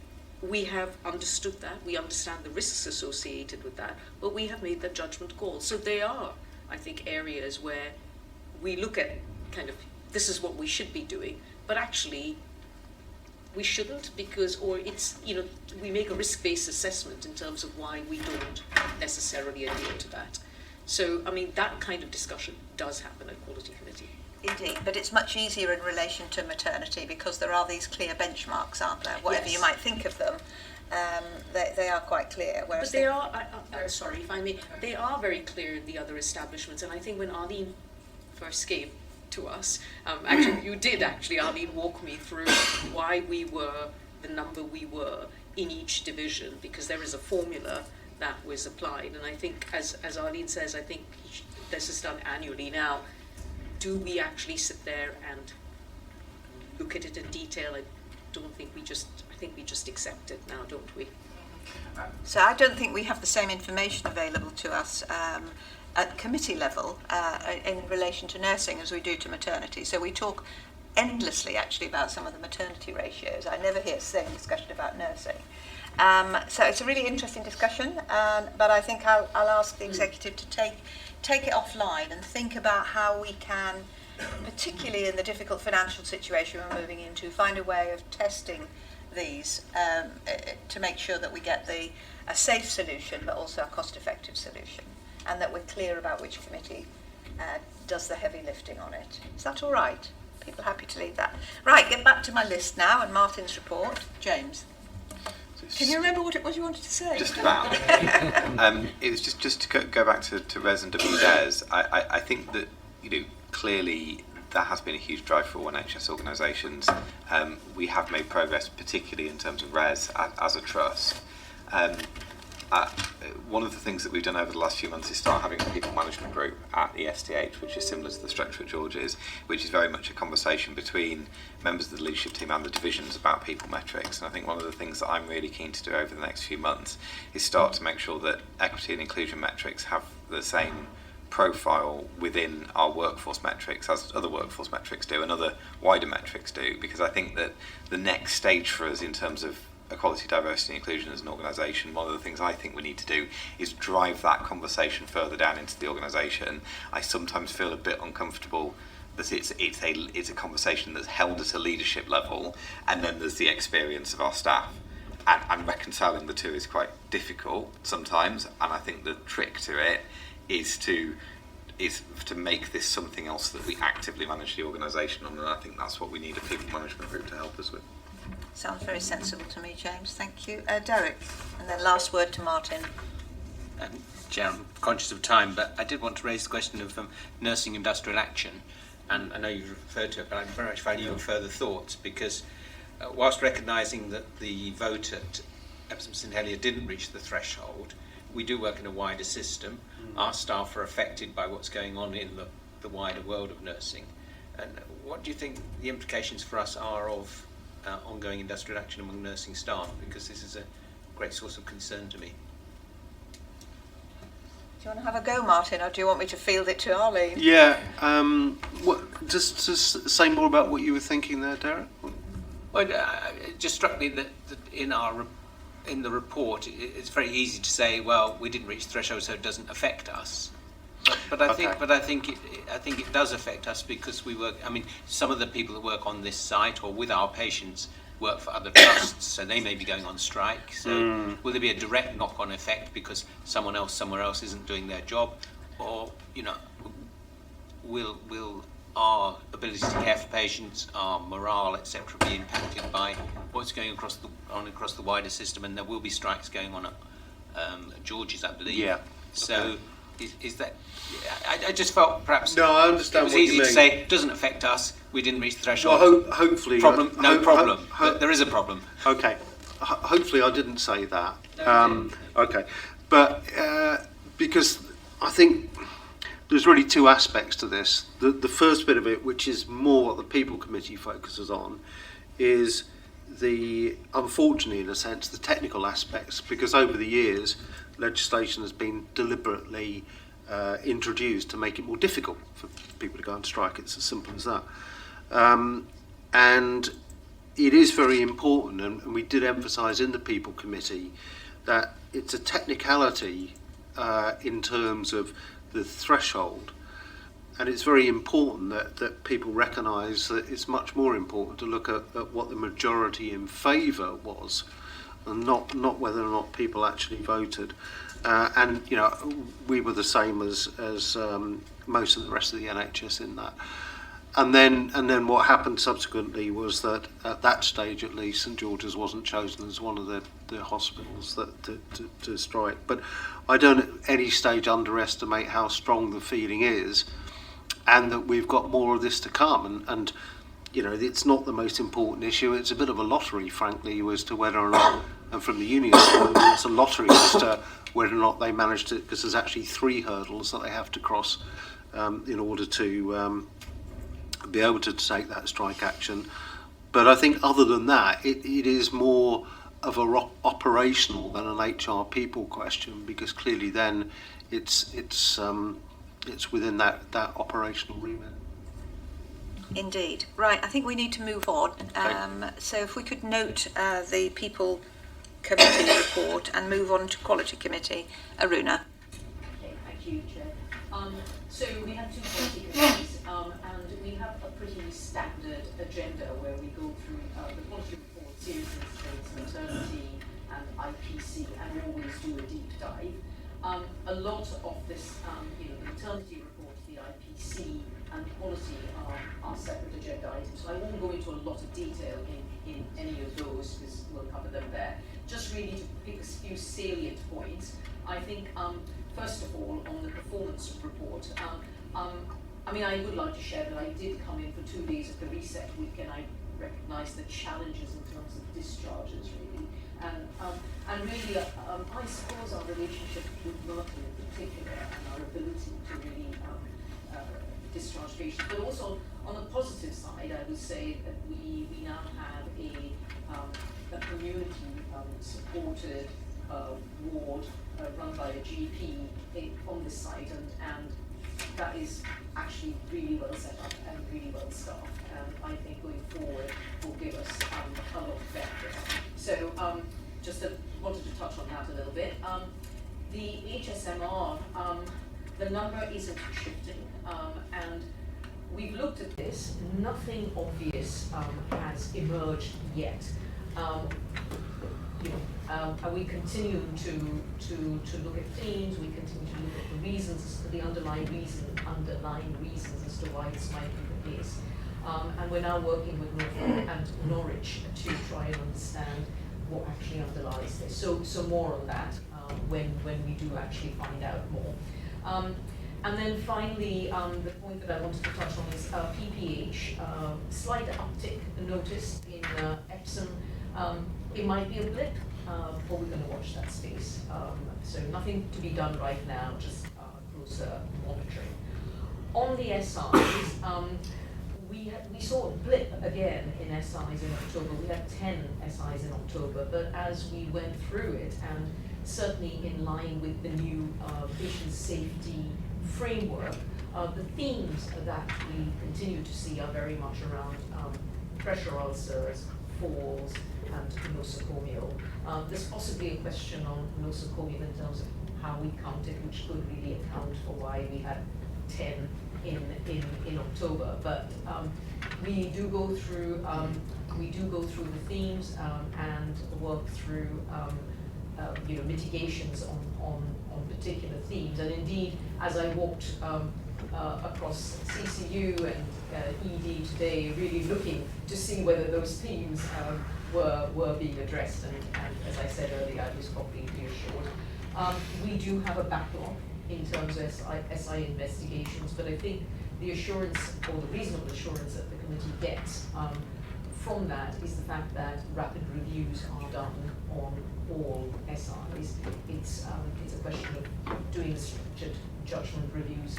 we have understood that, we understand the risks associated with that, but we have made that judgment call. So there are, I think, areas where we look at kind of, this is what we should be doing, but actually we shouldn't, because, or it's, we make a risk-based assessment in terms of why we don't necessarily adhere to that. So, I mean, that kind of discussion does happen at Quality Committee. Indeed, but it's much easier in relation to maternity, because there are these clear benchmarks, aren't there? Whatever Yes. you might think of them, they are quite clear. But they are, sorry if I may, they are very clear in the other establishments, and I think when Arlene first came to us, actually you did Arlene walk me through why we were the number we were in each division, because there is a formula that was applied, and I think, as Arlene says, I think this is done annually now. Do we actually sit there and look at it in detail? I think we just accept it now, don't we? So I don't think we have the same information available to us at committee level in relation to nursing as we do to maternity. So we talk endlessly actually about some of the maternity ratios. I never hear the same discussion about nursing. So it's a really interesting discussion, but I think I'll ask the executive to take it offline and think about how we can, particularly in the difficult financial situation we're moving into, find a way of testing these to make sure that we get a safe solution but also a cost-effective solution, and that we're clear about which committee does the heavy lifting on it. Is that all right? People happy to leave that? Right, get back to my list now and Martin's report. James. Can you remember what it was you wanted to say? Just about. It was just to go back to Res and WDES. I think that, clearly there has been a huge drive for all NHS organisations. We have made progress, particularly in terms of Res as a trust. One of the things that we've done over the last few months is start having a people management group at ESTH, which is similar to the structure at George's, which is very much a conversation between members of the leadership team and the divisions about people metrics. And I think one of the things that I'm really keen to do over the next few months is start to make sure that equity and inclusion metrics have the same profile within our workforce metrics, as other workforce metrics do and other wider metrics do, because I think that the next stage for us in terms of equality, diversity and inclusion as an organisation, one of the things I think we need to do is drive that conversation further down into the organisation. I sometimes feel a bit uncomfortable that it's a conversation that's held at a leadership level, and then there's the experience of our staff. And reconciling the two is quite difficult sometimes, and I think the trick to it is to make this something else that we actively manage the organisation on, and I think that's what we need a people management group to help us with. Sounds very sensible to me, James. Thank you. Derek, and then last word to Martin. Chair, I'm conscious of time, but I did want to raise the question of nursing industrial action, and I know you referred to it, but I very much value your further thoughts, because whilst recognising that the vote at Epsom St Helier didn't reach the threshold, we do work in a wider system. Our staff are affected by what's going on in the wider world of nursing. And what do you think the implications for us are of ongoing industrial action among nursing staff? Because this is a great source of concern to me. Do you want to have a go, Martin, or do you want me to field it to Arlene? Yeah, just to say more about what you were thinking there, Derek? Well, it just struck me that in the report, it's very easy to say, well, we didn't reach the threshold, so it doesn't affect us. But I think it does affect us, because we work. I mean, some of the people that work on this site or with our patients work for other trusts, so they may be going on strike. So will there be a direct knock-on effect because someone else somewhere else isn't doing their job, or will our ability to care for patients, our morale, etc., be impacted by what's going across the wider system? And there will be strikes going on at George's, I believe. Yeah. So is that? I just felt perhaps. No, I understand it was what easy you mean. to say it doesn't affect us. We didn't reach the threshold. Well, hopefully. Problem. But there is a problem. Okay. Hopefully, I didn't say that. Okay, but because I think there's really two aspects to this. The first bit of it, which is more what the People Committee focuses on, is unfortunately, in a sense, the technical aspects, because over the years, legislation has been deliberately introduced to make it more difficult for people to go on strike. It's as simple as that. And it is very important, and we did emphasise in the People Committee that it's a technicality in terms of the threshold, and it's very important that people recognise that it's much more important to look at what the majority in favour was, and not whether or not people actually voted. And we were the same as most of the rest of the NHS in that. And then what happened subsequently was that at that stage, at least, St George's wasn't chosen as one of the hospitals to strike. But I don't at any stage underestimate how strong the feeling is, and that we've got more of this to come. And it's not the most important issue. It's a bit of a lottery, frankly, as to whether or not, and from the union's point of view, it's a lottery as to whether or not they manage to, because there's actually 3 hurdles that they have to cross in order to be able to take that strike action. But I think other than that, it is more of a operational than an HR people question, because clearly then it's within that operational remit. Indeed. Right, I think we need to move on. So if we could note the People Committee report and move on to Quality Committee. Aruna. Okay, thank you, Chair. So we have 2 quality committees, and we have a pretty standard agenda where we go through the quality report, serious incidents, maternity, and IPC, and we always do a deep dive. A lot of this, the maternity report, the IPC, and quality are separate agenda items. So I won't go into a lot of detail in any of those, because we'll cover them there. Just really to pick a few salient points. I think, first of all, on the performance report, I would like to share that I did come in for 2 days of the reset week, and I recognise the challenges in terms of discharges, really. And really, I suppose our relationship with Merton in particular, and our ability to really discharge patients, but also on the positive side, I would say that we now have a community supported ward run by a GP on this site, and that is actually really well set up and really well staffed, and I think going forward will give us a lot better. So just wanted to touch on that a little bit. The HSMR, the number isn't shifting, and we've looked at this. Nothing obvious has emerged yet. And we continue to look at themes. We continue to look at the reasons, the underlying reasons as to why this might be the case. And we're now working with Norfolk and Norwich to try and understand what actually underlies this. So more on that when we do actually find out more. And then finally, the point that I wanted to touch on is PPH. Slight uptick noticed in Epsom. It might be a blip, but we're going to watch that space. So nothing to be done right now, just closer monitoring. On the SIs, we saw a blip again in SIs in October. We had 10 SIs in October, but as we went through it, and certainly in line with the new patient safety framework, the themes that we continue to see are very much around pressure ulcers, falls, and nosocomial. There's possibly a question on nosocomial in terms of how we counted, which could really account for why we had 10 in October. But we do go through the themes and work through mitigations on particular themes. And indeed, as I walked across CCU and ED today, really looking to see whether those themes were being addressed, and as I said earlier, I was completely assured. We do have a backlog in terms of SI investigations, but I think the assurance, or the reasonable assurance that the committee gets from that is the fact that rapid reviews are done on all SIs. It's a question of doing the structured judgment reviews,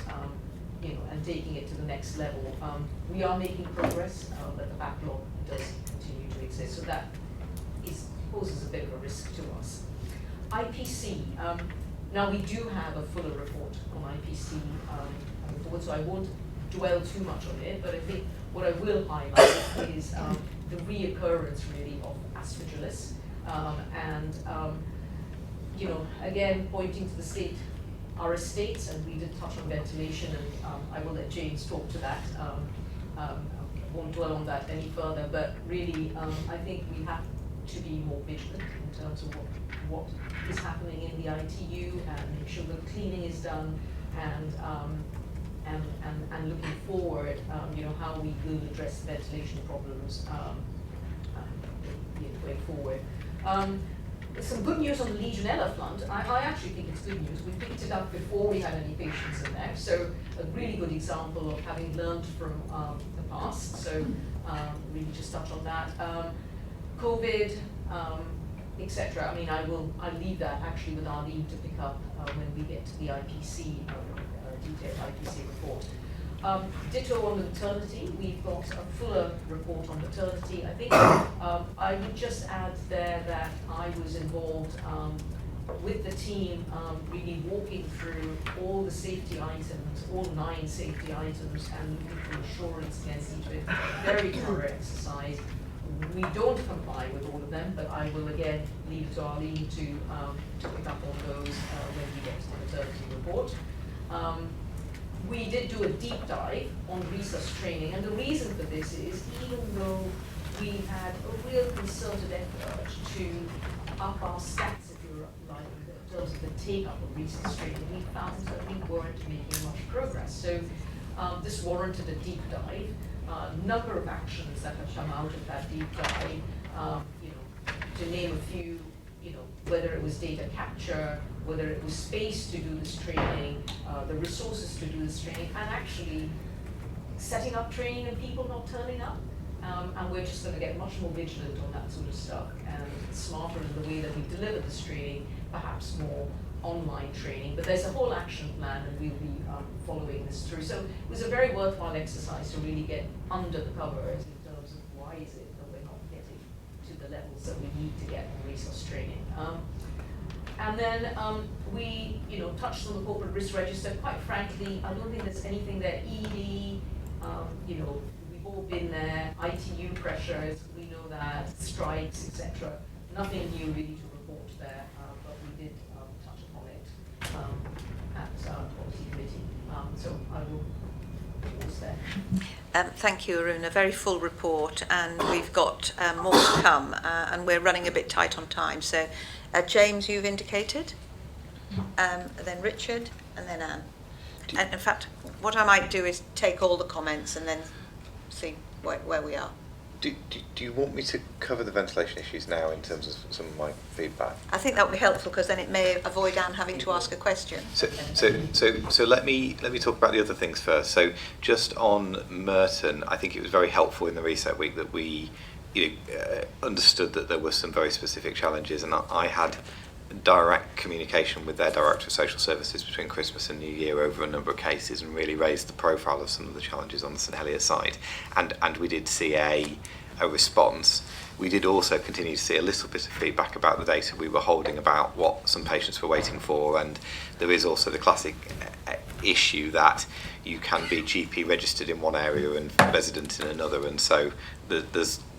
and taking it to the next level. We are making progress, but the backlog does continue to exist, so that poses a bit of a risk to us. IPC. Now we do have a fuller report on IPC report, so I won't dwell too much on it, but I think what I will highlight is the reoccurrence really of aspergillus, and again pointing to the state, our estates, and we did touch on ventilation, and I will let James talk to that. I won't dwell on that any further, but really I think we have to be more vigilant in terms of what is happening in the ITU, and make sure that cleaning is done, and looking forward, how we will address ventilation problems going forward. Some good news on the Legionella front. I actually think it's good news. We picked it up before we had any patients in there, so a really good example of having learned from the past. So really just touch on that. COVID, etc. I mean, I'll leave that actually with Arlene to pick up when we get to the IPC, detailed IPC report. Ditto on the maternity. We've got a fuller report on maternity. I think I would just add there that I was involved with the team, really walking through all the safety items, all 9 safety items, and looking for assurance against each of it. Very thorough exercise. We don't comply with all of them, but I will again leave it to Arlene to pick up on those when we get to the maternity report. We did do a deep dive on resus training, and the reason for this is even though we had a real concerted effort to up our stats, if you like, in terms of the take-up of resus training, we found that we weren't making much progress. So this warranted a deep dive. Number of actions that have come out of that deep dive, to name a few, whether it was data capture, whether it was space to do this training, the resources to do this training, and actually setting up training and people not turning up. And we're just going to get much more vigilant on that sort of stuff, and smarter in the way that we deliver this training, perhaps more online training. But there's a whole action plan, and we'll be following this through. So it was a very worthwhile exercise to really get under the covers in terms of why is it that we're not getting to the levels that we need to get on resource training. And then we, touched on the corporate risk register. Quite frankly, I don't think there's anything there. ED, we've all been there. ITU pressures, we know that. Strikes, etc. Nothing new really to report there, but we did touch upon it at our policy committee. So I will pause there. Thank you, Arun. A very full report, and we've got more to come, and we're running a bit tight on time. So, James, you've indicated, then Richard, and then Anne. And in fact, what I might do is take all the comments and then see where we are. Do you want me to cover the ventilation issues now in terms of some of my feedback? I think that would be helpful because then it may avoid Anne having to ask a question. So let me talk about the other things first. So just on Merton, I think it was very helpful in the reset week that we understood that there were some very specific challenges, and I had direct communication with their Director of Social Services between Christmas and New Year over a number of cases, and really raised the profile of some of the challenges on the St Helier side, and we did see a response. We did also continue to see a little bit of feedback about the data we were holding about what some patients were waiting for, and there is also the classic issue that you can be GP registered in one area and resident in another, and so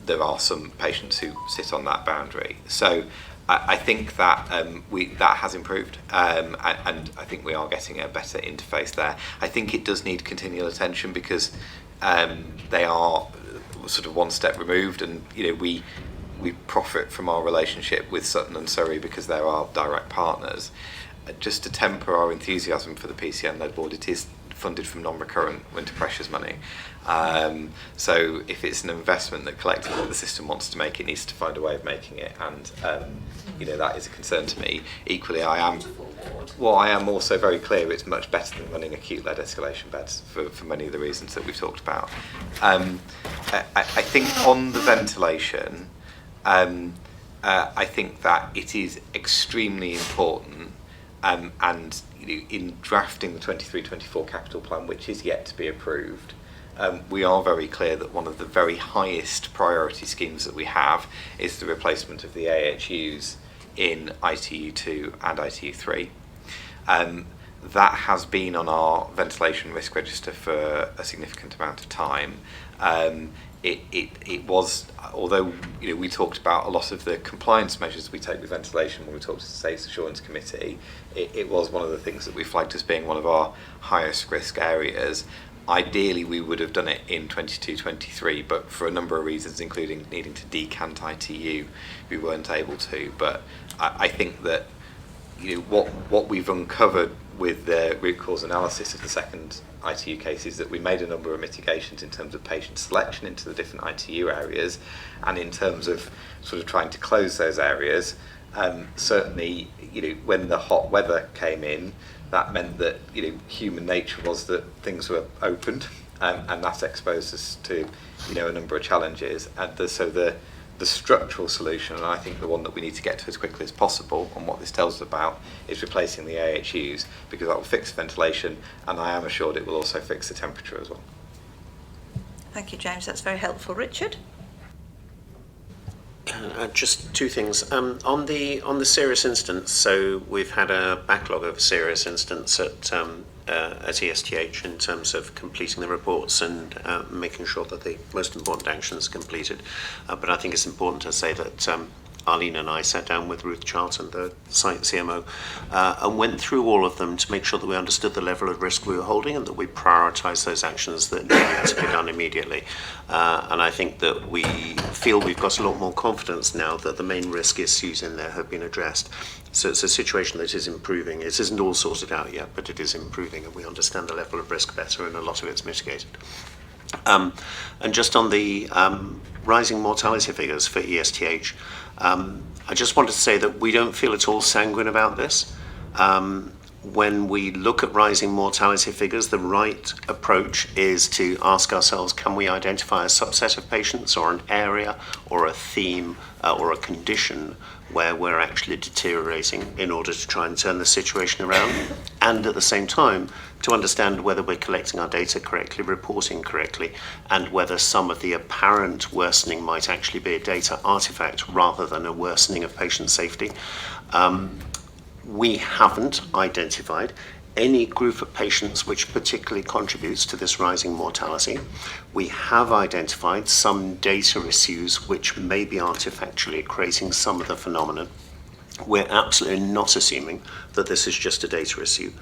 there are some patients who sit on that boundary. So I think that that has improved, and I think we are getting a better interface there. I think it does need continual attention because they are sort of one step removed, and we profit from our relationship with Sutton and Surrey because they're our direct partners. Just to temper our enthusiasm for the PCN-led board, it is funded from non-recurrent winter pressures money. So if it's an investment that collectively the system wants to make, it needs to find a way of making it, and that is a concern to me. Equally, I am also very clear it's much better than running acute-led escalation beds for many of the reasons that we've talked about. I think on the ventilation, I think that it is extremely important, and in drafting the 23-24 capital plan, which is yet to be approved, we are very clear that one of the very highest priority schemes that we have is the replacement of the AHUs in ITU2 and ITU3. That has been on our ventilation risk register for a significant amount of time. It was, although we talked about a lot of the compliance measures we take with ventilation when we talked to the Safety Assurance Committee, it was one of the things that we flagged as being one of our highest risk areas. Ideally, we would have done it in 22-23, but for a number of reasons, including needing to decant ITU, we weren't able to. But I think that what we've uncovered with the root cause analysis of the second ITU cases, that we made a number of mitigations in terms of patient selection into the different ITU areas, and in terms of sort of trying to close those areas. Certainly, when the hot weather came in, that meant that human nature was that things were opened, and that exposed us to a number of challenges. And so the structural solution, and I think the one that we need to get to as quickly as possible, and what this tells us about, is replacing the AHUs, because that will fix ventilation, and I am assured it will also fix the temperature as well. Thank you, James. That's very helpful. Richard? Just two things. On the serious incidents, so we've had a backlog of serious incidents at ESTH in terms of completing the reports and making sure that the most important actions are completed. But I think it's important to say that Arlene and I sat down with Ruth Charlton, the site CMO, and went through all of them to make sure that we understood the level of risk we were holding and that we prioritised those actions that needed to be done immediately. And I think that we feel we've got a lot more confidence now that the main risk issues in there have been addressed. So it's a situation that is improving. It isn't all sorted out yet, but it is improving, and we understand the level of risk better, and a lot of it's mitigated. And just on the rising mortality figures for ESTH, I just wanted to say that we don't feel at all sanguine about this. When we look at rising mortality figures, the right approach is to ask ourselves, can we identify a subset of patients or an area or a theme or a condition where we're actually deteriorating in order to try and turn the situation around, and at the same time to understand whether we're collecting our data correctly, reporting correctly, and whether some of the apparent worsening might actually be a data artifact rather than a worsening of patient safety. we haven't identified any group of patients which particularly contributes to this rising mortality. We have identified some data issues which may be artifactually creating some of the phenomenon. We're absolutely not assuming that this is just a data issue.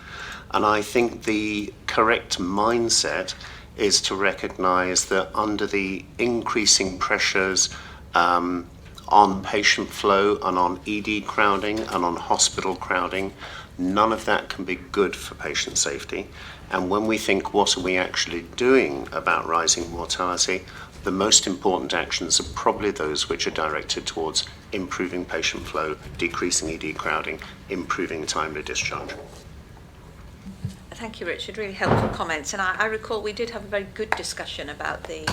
And I think the correct mindset is to recognise that under the increasing pressures on patient flow and on ED crowding and on hospital crowding, none of that can be good for patient safety. And when we think, what are we actually doing about rising mortality, the most important actions are probably those which are directed towards improving patient flow, decreasing ED crowding, improving timely discharge. Thank you, Richard. Really helpful comments. And I recall we did have a very good discussion about the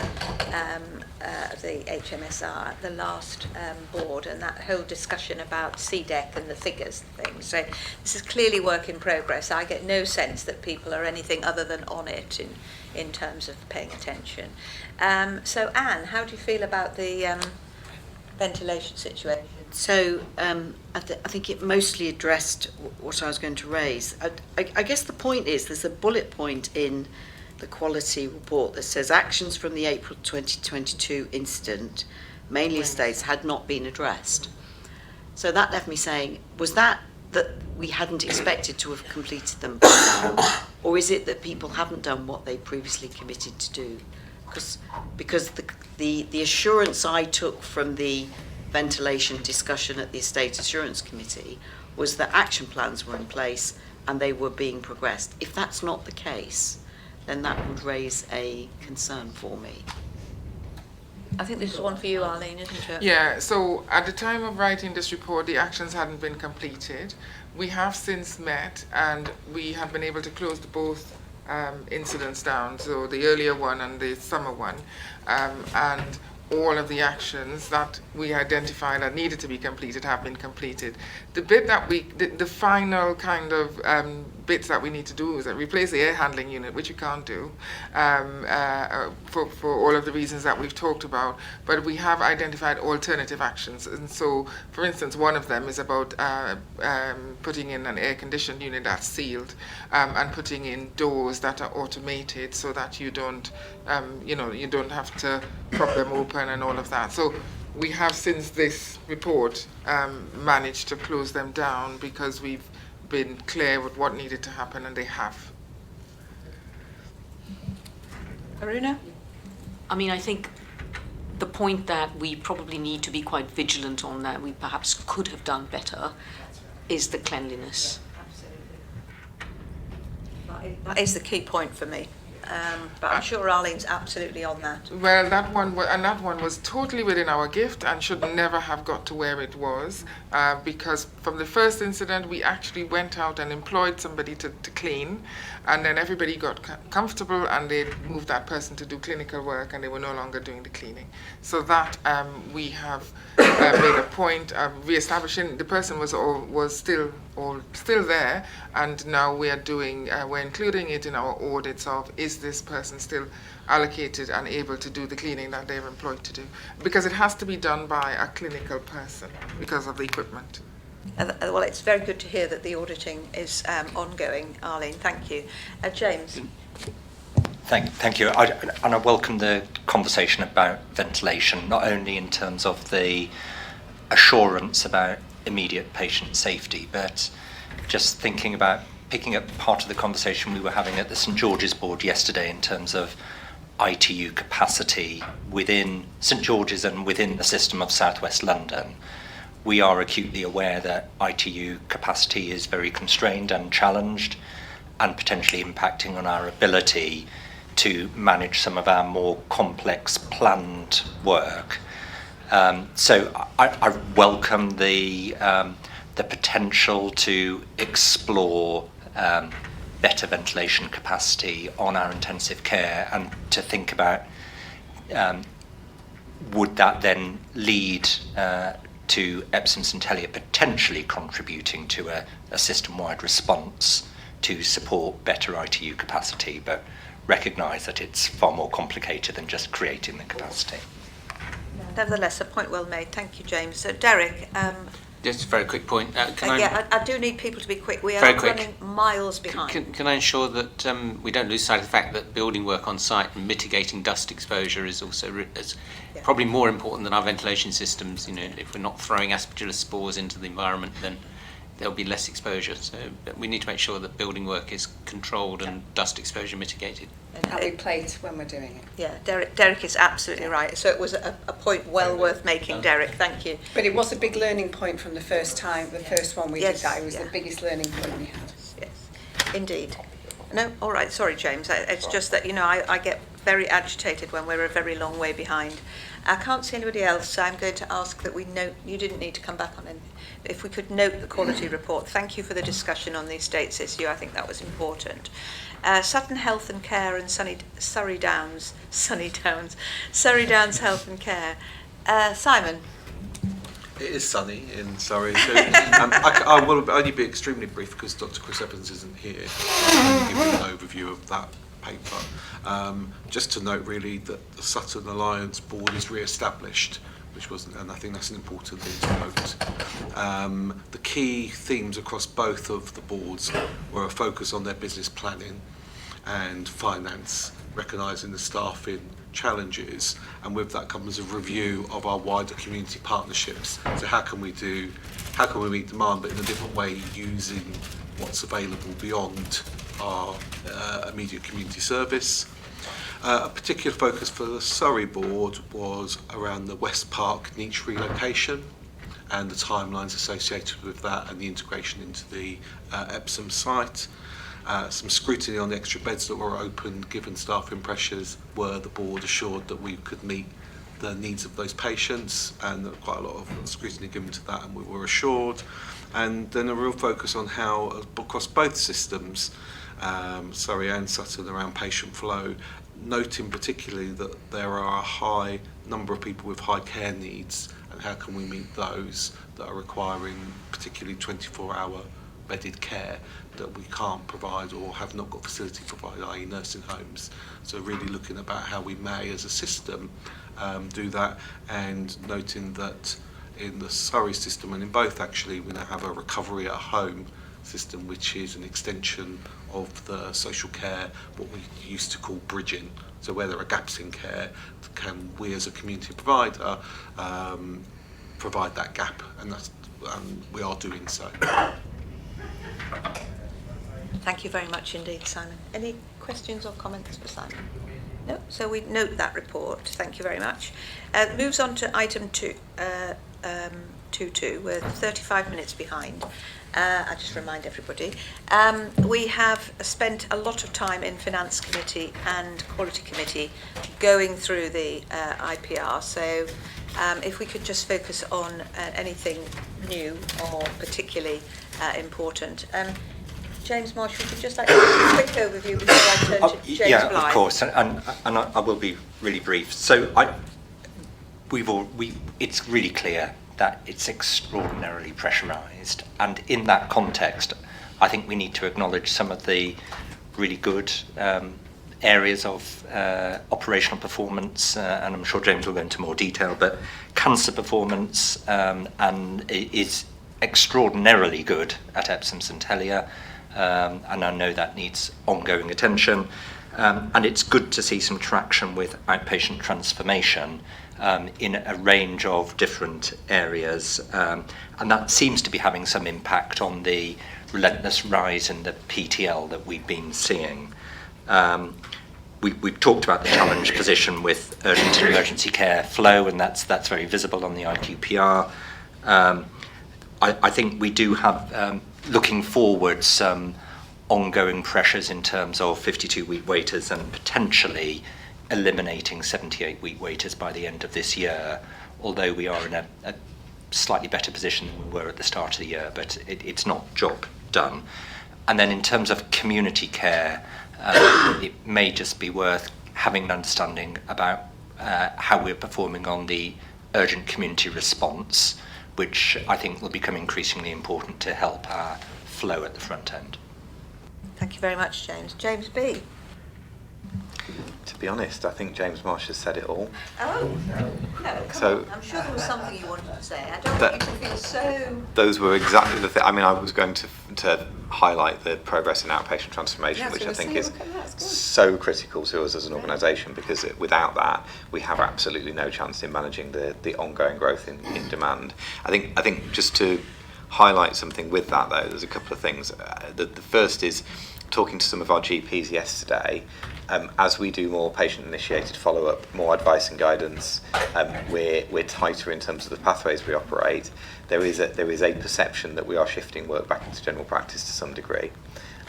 HMSR at the last board, and that whole discussion about CDEC and the figures and things. So this is clearly work in progress. I get no sense that people are anything other than on it in terms of paying attention. So Anne, how do you feel about the ventilation situation? So I think it mostly addressed what I was going to raise. I guess the point is there's a bullet point in the quality report that says actions from the April 2022 incident, mainly estates, had not been addressed. So that left me saying, was that we hadn't expected to have completed them by now? Or is it that people haven't done what they previously committed to do? Because the assurance I took from the ventilation discussion at the Estate Assurance Committee was that action plans were in place and they were being progressed. If that's not the case, then that would raise a concern for me. I think this is one for you, Arlene, isn't it? Yeah, so at the time of writing this report, the actions hadn't been completed. We have since met and we have been able to close both incidents down, so the earlier one and the summer one, and all of the actions that we identified that needed to be completed have been completed. The bit that the final kind of bits that we need to do is that replace the air handling unit, which you can't do for all of the reasons that we've talked about, but we have identified alternative actions. And so, for instance, one of them is about putting in an air-conditioned unit that's sealed and putting in doors that are automated so that you don't have to prop them open and all of that. So we have, since this report, managed to close them down because we've been clear with what needed to happen, and they have. Aruna? I mean, I think the point that we probably need to be quite vigilant on, that we perhaps could have done better, is the cleanliness. That is the key point for me. But I'm sure Arlene's absolutely on that. Well, that one was totally within our gift and should never have got to where it was, because from the first incident we actually went out and employed somebody to clean, and then everybody got comfortable and they moved that person to do clinical work and they were no longer doing the cleaning. So that we have made a point of re-establishing. The person was still there, and now we're including it in our audits of, is this person still allocated and able to do the cleaning that they're employed to do, because it has to be done by a clinical person because of the equipment. Well, it's very good to hear that the auditing is ongoing, Arlene. Thank you. James? Thank you. I welcome the conversation about ventilation, not only in terms of the assurance about immediate patient safety, but just thinking about picking up part of the conversation we were having at the St George's board yesterday in terms of ITU capacity within St George's and within the system of South West London. We are acutely aware that ITU capacity is very constrained and challenged, and potentially impacting on our ability to manage some of our more complex planned work. So I welcome the potential to explore better ventilation capacity on our intensive care, and to think about would that then lead to Epsom St Helier potentially contributing to a system-wide response to support better ITU capacity, but recognise that it's far more complicated than just creating the capacity. Nevertheless, a point well made. Thank you, James. So, Derek, Just a very quick point. Can I do need people to be quick. We Very are quick. running miles behind. Can I ensure that we don't lose sight of the fact that building work on site and mitigating dust exposure is also probably more important than our ventilation systems? You know, if we're not throwing aspergillus spores into the environment, then there'll be less exposure. So we need to make sure that building work is controlled and dust exposure mitigated. And we plate when we're doing it. Yeah, Derek is absolutely right. So it was a point well worth making, Derek. Thank you. But it was a big learning point from the first time, the first one we Yes, did that. It was yeah. the biggest learning point we had. Yes, indeed. No, all right. Sorry, James. It's just that, you know, I get very agitated when we're a very long way behind. I can't see anybody else, so I'm going to ask that we note, you didn't need to come back on anything. If we could note the quality report. Thank you for the discussion on the estates issue. I think that was important. Sutton Health and Care and Surrey Downs Health and Care. Simon. It is sunny in Surrey, so I will only be extremely brief because Dr. Chris Evans isn't here. I'll give you an overview of that paper. Just to note really that the Sutton Alliance Board is re-established, which wasn't, and I think that's an important thing to note. The key themes across both of the boards were a focus on their business planning and finance, recognising the staffing challenges, and with that comes a review of our wider community partnerships. So how can we meet demand, but in a different way, using what's available beyond our immediate community service. A particular focus for the Surrey board was around the West Park niche relocation and the timelines associated with that and the integration into the Epsom site. Some scrutiny on the extra beds that were open, given staffing pressures, were the board assured that we could meet the needs of those patients, and there was quite a lot of scrutiny given to that, and we were assured. And then a real focus on how, across both systems, Surrey and Sutton, around patient flow, noting particularly that there are a high number of people with high care needs, and how can we meet those that are requiring particularly 24-hour bedded care that we can't provide or have not got facility to provide, i.e. nursing homes. So really looking about how we may as a system do that, and noting that in the Surrey system, and in both actually, we now have a recovery at home system, which is an extension of the social care, what we used to call bridging. So where there are gaps in care, can we as a community provider provide that gap, and we are doing so. Thank you very much indeed, Simon. Any questions or comments for Simon? No? So we note that report. Thank you very much. Moves on to item 2.2. We're 35 minutes behind. I just remind everybody. We have spent a lot of time in Finance Committee and Quality Committee going through the IPR. So if we could just focus on anything new or particularly important. James Marsh, would you just like to give a quick overview before I turn to James Yeah, Blythe? of course, and I will be really brief. So it's really clear that it's extraordinarily pressurised, and in that context, I think we need to acknowledge some of the really good areas of operational performance, and I'm sure James will go into more detail, but cancer performance and is extraordinarily good at Epsom St Helier, and I know that needs ongoing attention, and it's good to see some traction with outpatient transformation in a range of different areas, and that seems to be having some impact on the relentless rise in the PTL that we've been seeing. We've talked about the challenge position with urgent and emergency care flow, and that's very visible on the IQPR. I think we do have, looking forward, some ongoing pressures in terms of 52-week waiters and potentially eliminating 78-week waiters by the end of this year, although we are in a slightly better position than we were at the start of the year, but it's not job done. And then in terms of community care, it may just be worth having an understanding about how we're performing on the urgent community response, which I think will become increasingly important to help our flow at the front end. Thank you very much, James. James B. to be honest, I think James Marsh has said it all. Oh, no, come So- on. I'm sure there was something you wanted to say. I don't That- want you to feel so... Those were exactly the thing. I mean, I was going to highlight the progress in outpatient transformation, Yeah, I was which I gonna think say, is look at that, it's good. so critical to us as an organisation, because without that, we have absolutely no chance in managing the ongoing growth in demand. I think just to highlight something with that, though, there's a couple of things. The first is talking to some of our GPs yesterday. As we do more patient-initiated follow-up, more advice and guidance, we're tighter in terms of the pathways we operate. There is a perception that we are shifting work back into general practice to some degree,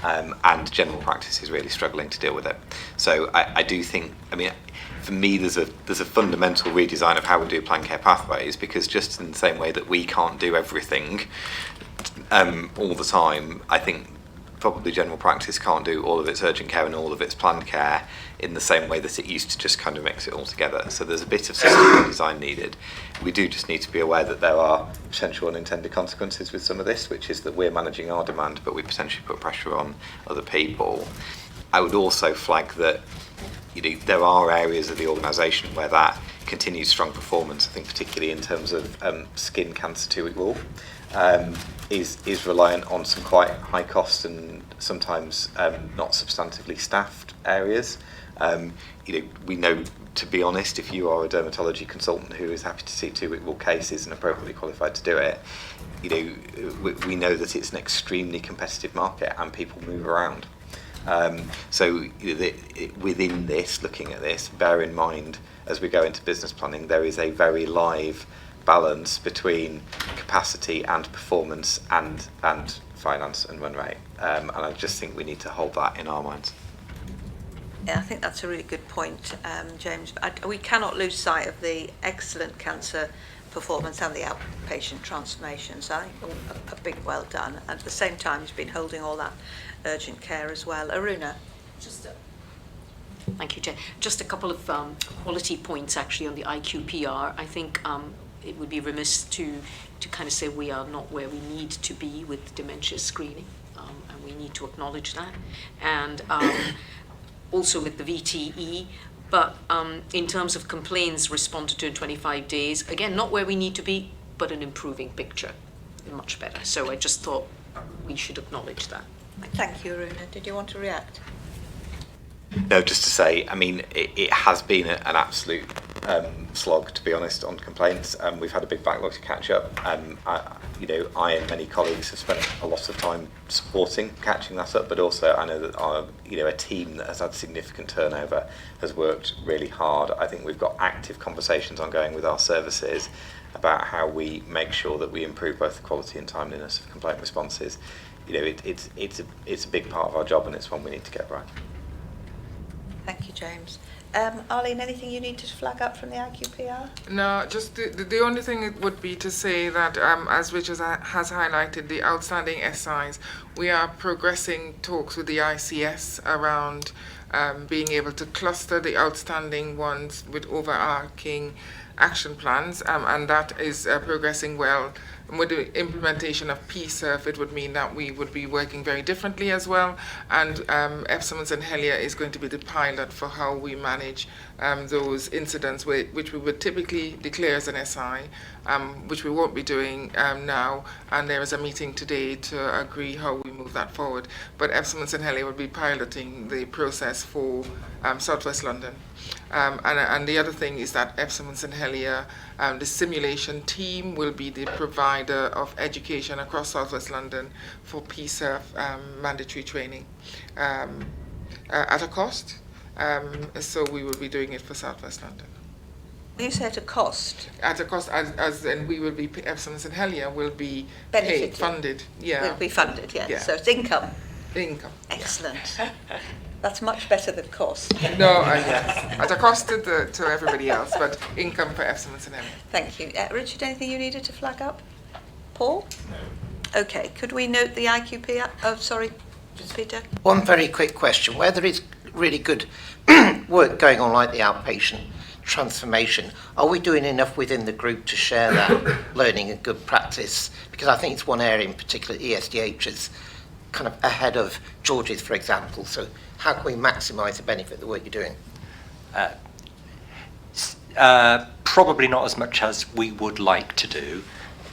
and general practice is really struggling to deal with it. So I do think, I mean, for me, there's a fundamental redesign of how we do plan care pathways, because just in the same way that we can't do everything all the time, I think probably general practice can't do all of its urgent care and all of its planned care in the same way that it used to just kind of mix it all together. So there's a bit of system design needed. We do just need to be aware that there are potential unintended consequences with some of this, which is that we're managing our demand, but we potentially put pressure on other people. I would also flag that there are areas of the organisation where that continued strong performance, I think particularly in terms of skin cancer 2-week rule, is reliant on some quite high cost and sometimes not substantively staffed areas. We know, to be honest, if you are a dermatology consultant who is happy to see 2-week rule cases and appropriately qualified to do it, we know that it's an extremely competitive market and people move around. So within this, looking at this, bear in mind as we go into business planning, there is a very live balance between capacity and performance and finance and run rate. And I just think we need to hold that in our minds. Yeah, I think that's a really good point, James. We cannot lose sight of the excellent cancer performance and the outpatient transformation. So I think a big well done. At the same time, he's been holding all that urgent care as well. Aruna? Thank you, Chair. Just a couple of quality points actually on the IQPR. I think it would be remiss to kind of say we are not where we need to be with dementia screening, and we need to acknowledge that. And also with the VTE, but in terms of complaints responded to in 25 days, again, not where we need to be, but an improving picture, much better. So I just thought we should acknowledge that. Thank you, Aruna. Did you want to react? No, just to say, I mean, it has been an absolute slog, to be honest, on complaints. We've had a big backlog to catch up. I and many colleagues have spent a lot of time supporting catching that up, but also I know that a team that has had significant turnover has worked really hard. I think we've got active conversations ongoing with our services about how we make sure that we improve both the quality and timeliness of complaint responses. It's a big part of our job, and it's one we need to get right. Thank you, James. Arlene, anything you need to flag up from the IQPR? No, just the only thing it would be to say that, as Richard has highlighted, the outstanding SIs, we are progressing talks with the ICS around being able to cluster the outstanding ones with overarching action plans, and that is progressing well. And with the implementation of PSERF, it would mean that we would be working very differently as well. And Epsom and St Helier is going to be the pilot for how we manage those incidents which we would typically declare as an SI, which we won't be doing now. And there is a meeting today to agree how we move that forward. But Epsom and St Helier will be piloting the process for South West London. And the other thing is that Epsom and St Helier, the simulation team will be the provider of education across South West London for PSERF mandatory training at a cost. So we will be doing it for South West London. You say at a cost? At a cost, as in we will be, Epsom and St Helier will be Benefited. paid, funded. Yeah. Will be funded, yeah. Yeah. So it's income. Income. Excellent. That's much better than cost. No, yes. At a cost to everybody else, but income for Epsom and St Helier. Thank you. Richard, anything you needed to flag up? Paul? No. Okay, could we note the IQPR? Oh, sorry, Peter. One very quick question. Where there is really good work going on like the outpatient transformation, are we doing enough within the group to share that learning and good practice? Because I think it's one area in particular, ESDH is kind of ahead of George's, for example. So how can we maximise the benefit of the work you're doing? Probably not as much as we would like to do.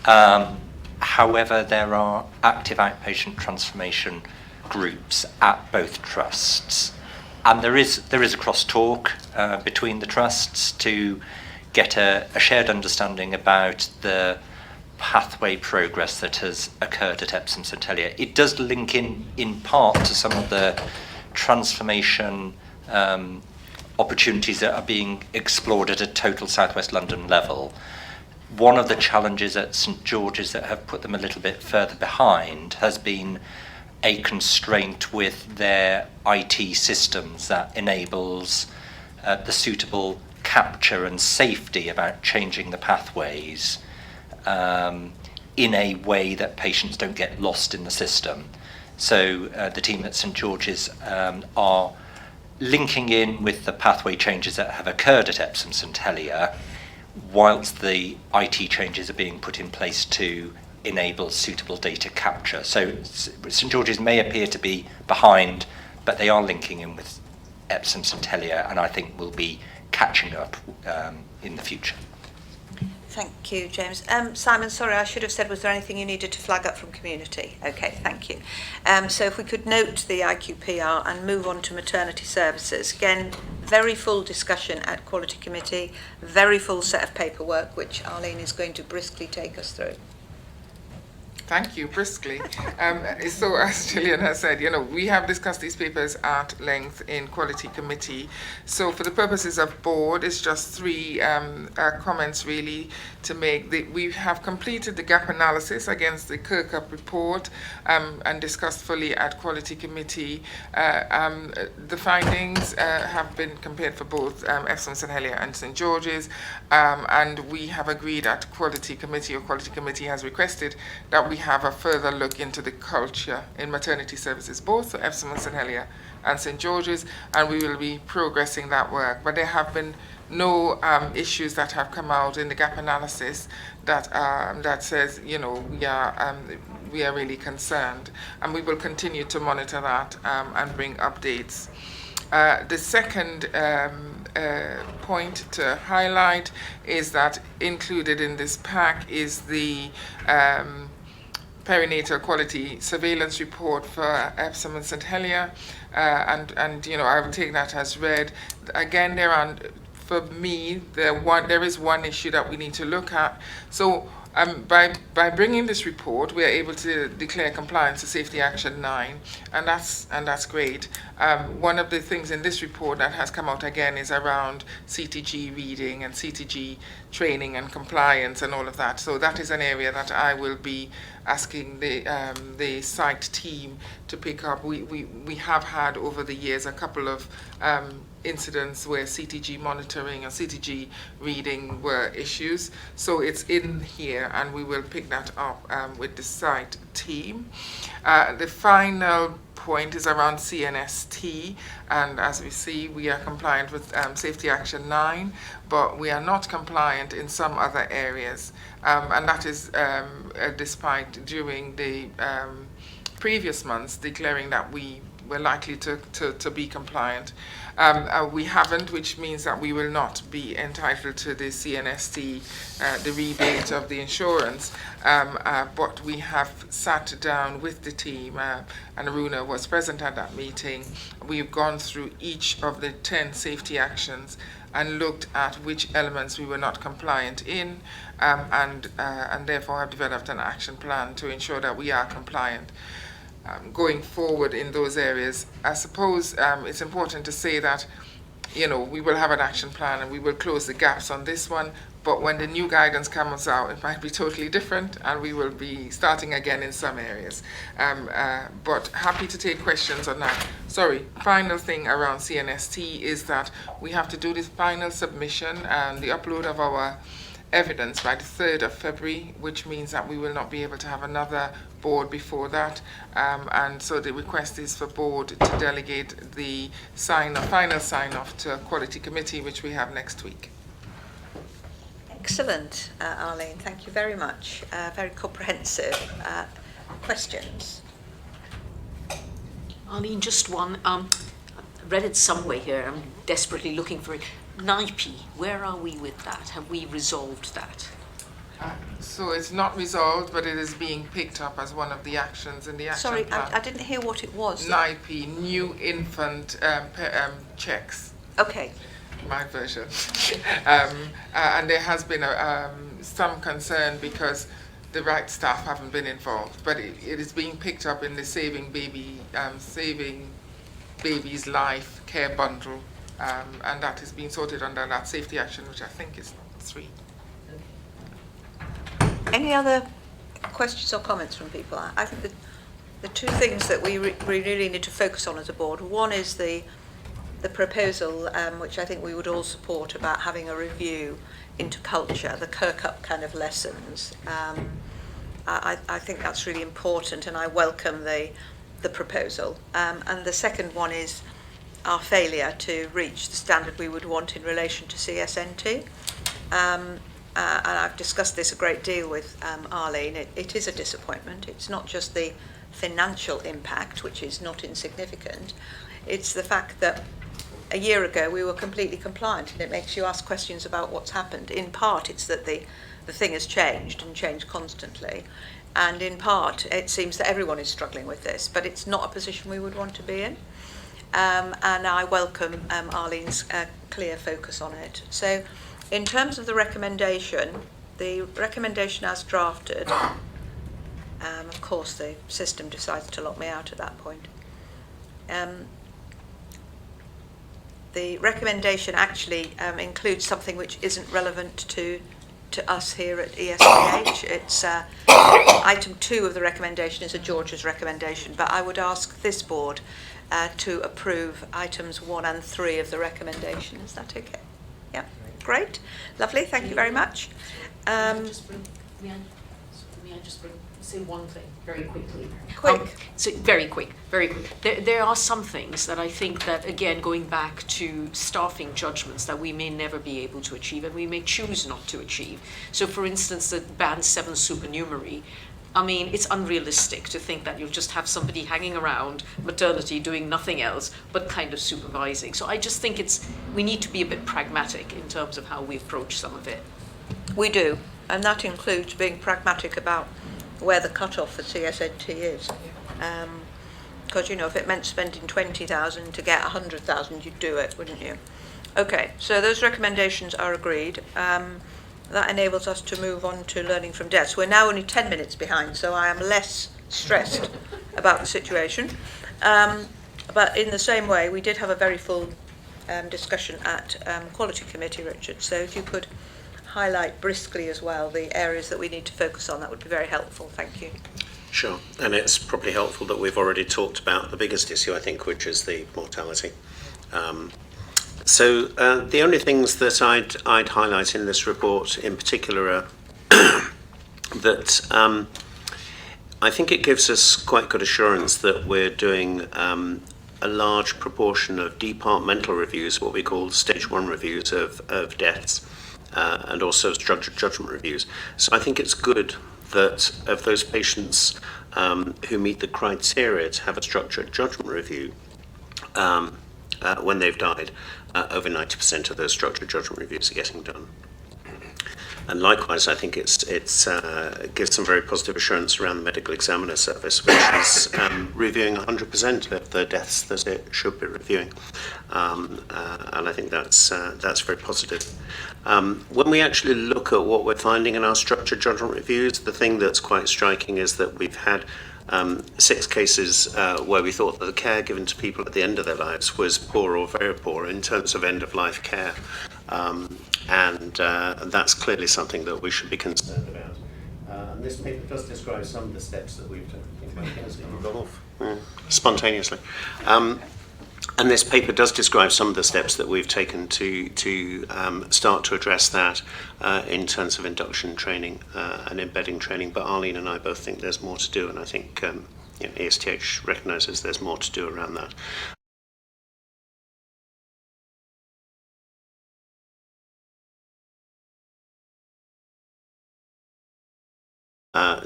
However, there are active outpatient transformation groups at both trusts, and there is a crosstalk between the trusts to get a shared understanding about the pathway progress that has occurred at Epsom St Helier. It does link in part to some of the transformation opportunities that are being explored at a total South West London level. One of the challenges at St George's that have put them a little bit further behind has been a constraint with their IT systems that enables the suitable capture and safety about changing the pathways in a way that patients don't get lost in the system. So the team at St George's are linking in with the pathway changes that have occurred at Epsom St Helier, whilst the IT changes are being put in place to enable suitable data capture. So St George's may appear to be behind, but they are linking in with Epsom St Helier, and I think will be catching up in the future. Thank you, James. Simon, sorry, I should have said, was there anything you needed to flag up from community? Okay, thank you. So if we could note the IQPR and move on to maternity services. Again, very full discussion at Quality Committee, very full set of paperwork, which Arlene is going to briskly take us through. Thank you, briskly. So as Gillian has said, we have discussed these papers at length in Quality Committee. So for the purposes of board, it's just three comments really to make. We have completed the gap analysis against the Kirkup report and discussed fully at Quality Committee. The findings have been compared for both Epsom St Helier and St George's, and we have agreed at Quality Committee, or Quality Committee has requested that we have a further look into the culture in maternity services, both for Epsom and St Helier and St George's, and we will be progressing that work. But there have been no issues that have come out in the gap analysis that says, we are really concerned, and we will continue to monitor that and bring updates. The second point to highlight is that included in this pack is the perinatal quality surveillance report for Epsom and St Helier, and I will take that as read. Again, for me, there is one issue that we need to look at. So by bringing this report, we are able to declare compliance to Safety Action 9, and that's great. One of the things in this report that has come out again is around CTG reading and CTG training and compliance and all of that. So that is an area that I will be asking the site team to pick up. We have had over the years a couple of incidents where CTG monitoring and CTG reading were issues. So it's in here, and we will pick that up with the site team. The final point is around CNST, and as we see, we are compliant with Safety Action 9, but we are not compliant in some other areas, and that is despite during the previous months declaring that we were likely to be compliant. We haven't, which means that we will not be entitled to the CNST, the rebate of the insurance, but we have sat down with the team, and Aruna was present at that meeting. We've gone through each of the 10 safety actions and looked at which elements we were not compliant in, and therefore have developed an action plan to ensure that we are compliant. Going forward in those areas, I suppose it's important to say that, we will have an action plan and we will close the gaps on this one, but when the new guidance comes out, it might be totally different, and we will be starting again in some areas. But happy to take questions on that. Sorry, final thing around CNST is that we have to do this final submission and the upload of our evidence by the 3rd of February, which means that we will not be able to have another board before that, and so the request is for board to delegate the final sign-off to Quality Committee, which we have next week. Excellent, Arlene, thank you very much. Very comprehensive. Questions? Arlene, just one. read it somewhere here. I'm desperately looking for it. NIPE, where are we with that? Have we resolved that? So it's not resolved, but it is being picked up as one of the actions in the action Sorry, plan. I didn't hear what it was. NIPE, new infant checks. Okay. My version. And there has been some concern because the right staff haven't been involved, but it is being picked up in the Saving Baby's Life care bundle, and that is being sorted under that safety action, which I think is 3. Any other questions or comments from people? I think the two things that we really need to focus on as a board, one is the proposal, which I think we would all support, about having a review into culture, the Kirkup kind of lessons. I think that's really important, and I welcome the proposal. And the second one is our failure to reach the standard we would want in relation to CSNT. And I've discussed this a great deal with Arlene. It is a disappointment. It's not just the financial impact, which is not insignificant. It's the fact that a year ago we were completely compliant, and it makes you ask questions about what's happened. In part, it's that the thing has changed and changed constantly. And in part, it seems that everyone is struggling with this, but it's not a position we would want to be in. And I welcome Arlene's clear focus on it. So in terms of the recommendation as drafted, of course the system decides to lock me out at that point. The recommendation actually includes something which isn't relevant to us here at ESPH. It's item 2 of the recommendation is a George's recommendation, but I would ask this board to approve items 1 and 3 of the recommendation. Is that okay? Yeah, great, lovely, thank you very much. May I just say one thing very quickly? Quick. So very quick. There are some things that I think that, again, going back to staffing judgments, that we may never be able to achieve, and we may choose not to achieve. So for instance, the Band 7 supernumerary, I mean, it's unrealistic to think that you'll just have somebody hanging around maternity doing nothing else but kind of supervising. So I just think we need to be a bit pragmatic in terms of how we approach some of it. We do, and that includes being pragmatic about where the cut-off for CSNT is. Because, if it meant spending 20,000 to get 100,000, you'd do it, wouldn't you? Okay, so those recommendations are agreed. That enables us to move on to learning from deaths. We're now only 10 minutes behind, so I am less stressed about the situation. But in the same way, we did have a very full discussion at Quality Committee, Richard, so if you could highlight briskly as well the areas that we need to focus on, that would be very helpful. Thank you. Sure, and it's probably helpful that we've already talked about the biggest issue, I think, which is the mortality. So the only things that I'd highlight in this report in particular are that I think it gives us quite good assurance that we're doing a large proportion of departmental reviews, what we call stage 1 reviews of deaths, and also structured judgment reviews. So I think it's good that of those patients who meet the criteria to have a structured judgment review when they've died, over 90% of those structured judgment reviews are getting done. And likewise, I think it gives some very positive assurance around the medical examiner service, which is reviewing 100% of the deaths that it should be reviewing. And I think that's very positive. When we actually look at what we're finding in our structured judgment reviews, the thing that's quite striking is that we've had 6 cases where we thought that the care given to people at the end of their lives was poor or very poor in terms of end-of-life care. And that's clearly something that we should be concerned about. And this paper does describe some of the steps that we've gone off spontaneously. And this paper does describe some of the steps that we've taken to start to address that in terms of induction training and embedding training. But Arlene and I both think there's more to do, and I think ESTH recognises there's more to do around that.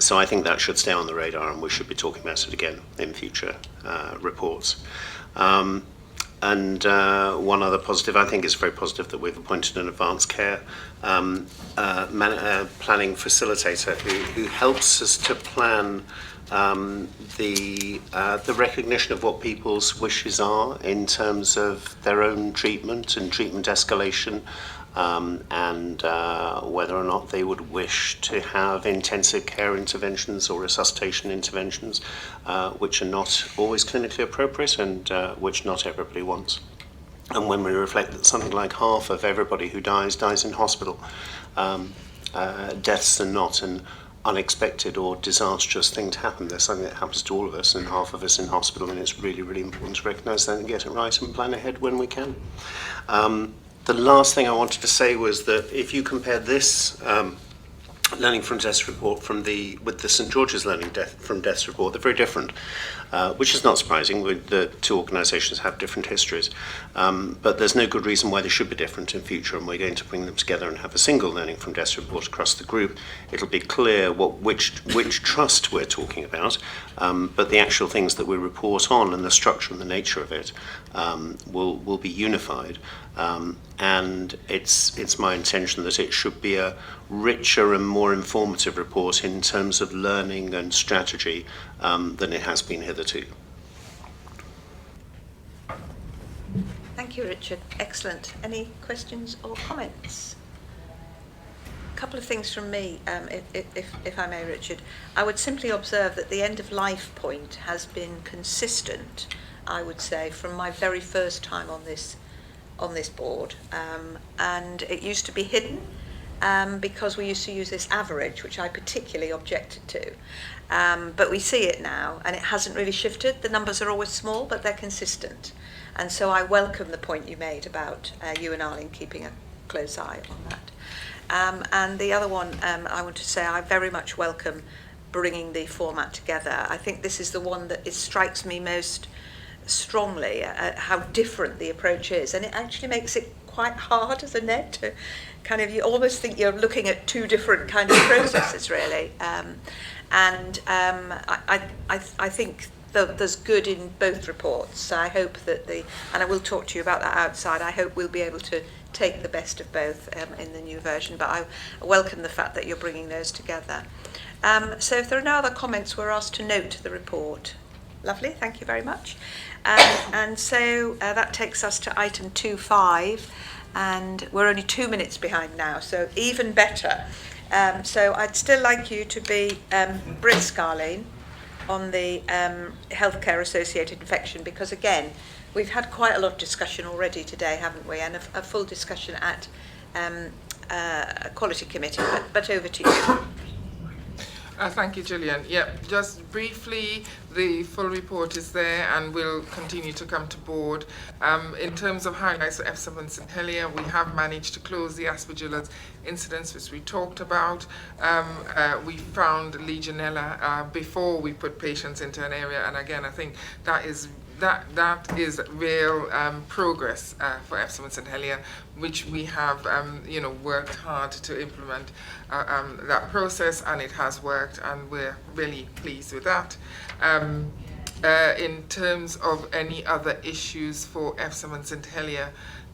So I think that should stay on the radar, and we should be talking about it again in future reports. one other positive, I think it's very positive that we've appointed an advanced care planning facilitator who helps us to plan the recognition of what people's wishes are in terms of their own treatment and treatment escalation, and whether or not they would wish to have intensive care interventions or resuscitation interventions, which are not always clinically appropriate and which not everybody wants. And when we reflect that something like half of everybody who dies in hospital, deaths are not an unexpected or disastrous thing to happen. There's something that happens to all of us and half of us in hospital, and it's really, really important to recognise that and get it right and plan ahead when we can. The last thing I wanted to say was that if you compare this learning from deaths report with the St George's learning from deaths report, they're very different, which is not surprising. The two organisations have different histories, but there's no good reason why they should be different in future, and we're going to bring them together and have a single learning from deaths report across the group. It'll be clear which trust we're talking about, but the actual things that we report on and the structure and the nature of it will be unified. And it's my intention that it should be a richer and more informative report in terms of learning and strategy than it has been hitherto. Thank you, Richard. Excellent. Any questions or comments? A couple of things from me, if I may, Richard. I would simply observe that the end of life point has been consistent, I would say, from my very first time on this board, and it used to be hidden because we used to use this average, which I particularly objected to, but we see it now and it hasn't really shifted. The numbers are always small, but they're consistent, and so I welcome the point you made about you and Arlene keeping a close eye on that. And the other one, I want to say I very much welcome bringing the format together. I think this is the one that it strikes me most strongly at how different the approach is, and it actually makes it quite hard as a net to kind of, you almost think you're looking at two different kind of processes really, I think there's good in both reports, so I hope that and I will talk to you about that outside, I hope we'll be able to take the best of both in the new version, but I welcome the fact that you're bringing those together. So if there are no other comments, we're asked to note the report. Lovely, thank you very much. And so that takes us to item 2.5, and we're only 2 minutes behind now, so even better. So I'd still like you to be brisk, Arlene, on the healthcare associated infection, because again, we've had quite a lot of discussion already today, haven't we? And a full discussion at a quality committee, but over to you. Thank you, Gillian. Yeah, just briefly, the full report is there and will continue to come to board. In terms of highlights for F7 St Helier, we have managed to close the Aspergillus incidents, which we talked about. We found Legionella before we put patients into an area, and again, I think that is real progress for F7 St Helier, which we have worked hard to implement that process, and it has worked, and we're really pleased with that. In terms of any other issues for F7 St Helier,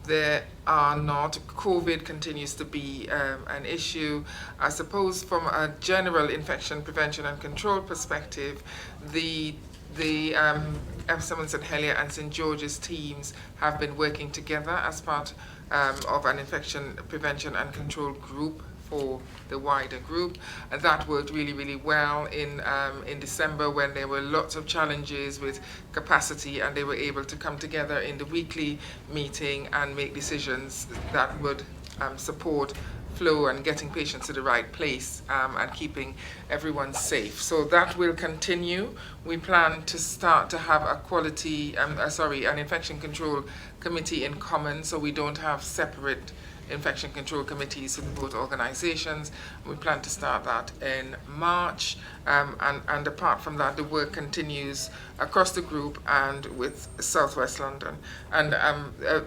there are not. COVID continues to be an issue. I suppose from a general infection prevention and control perspective, the F7 St Helier and St George's teams have been working together as part of an infection prevention and control group for the wider group, and that worked really, really well in December, when there were lots of challenges with capacity, and they were able to come together in the weekly meeting and make decisions that would support flow and getting patients to the right place and keeping everyone safe. So that will continue. We plan to start to have a an infection control committee in common, so we don't have separate infection control committees for both organizations. We plan to start that in March, and apart from that, the work continues across the group and with Southwest London. And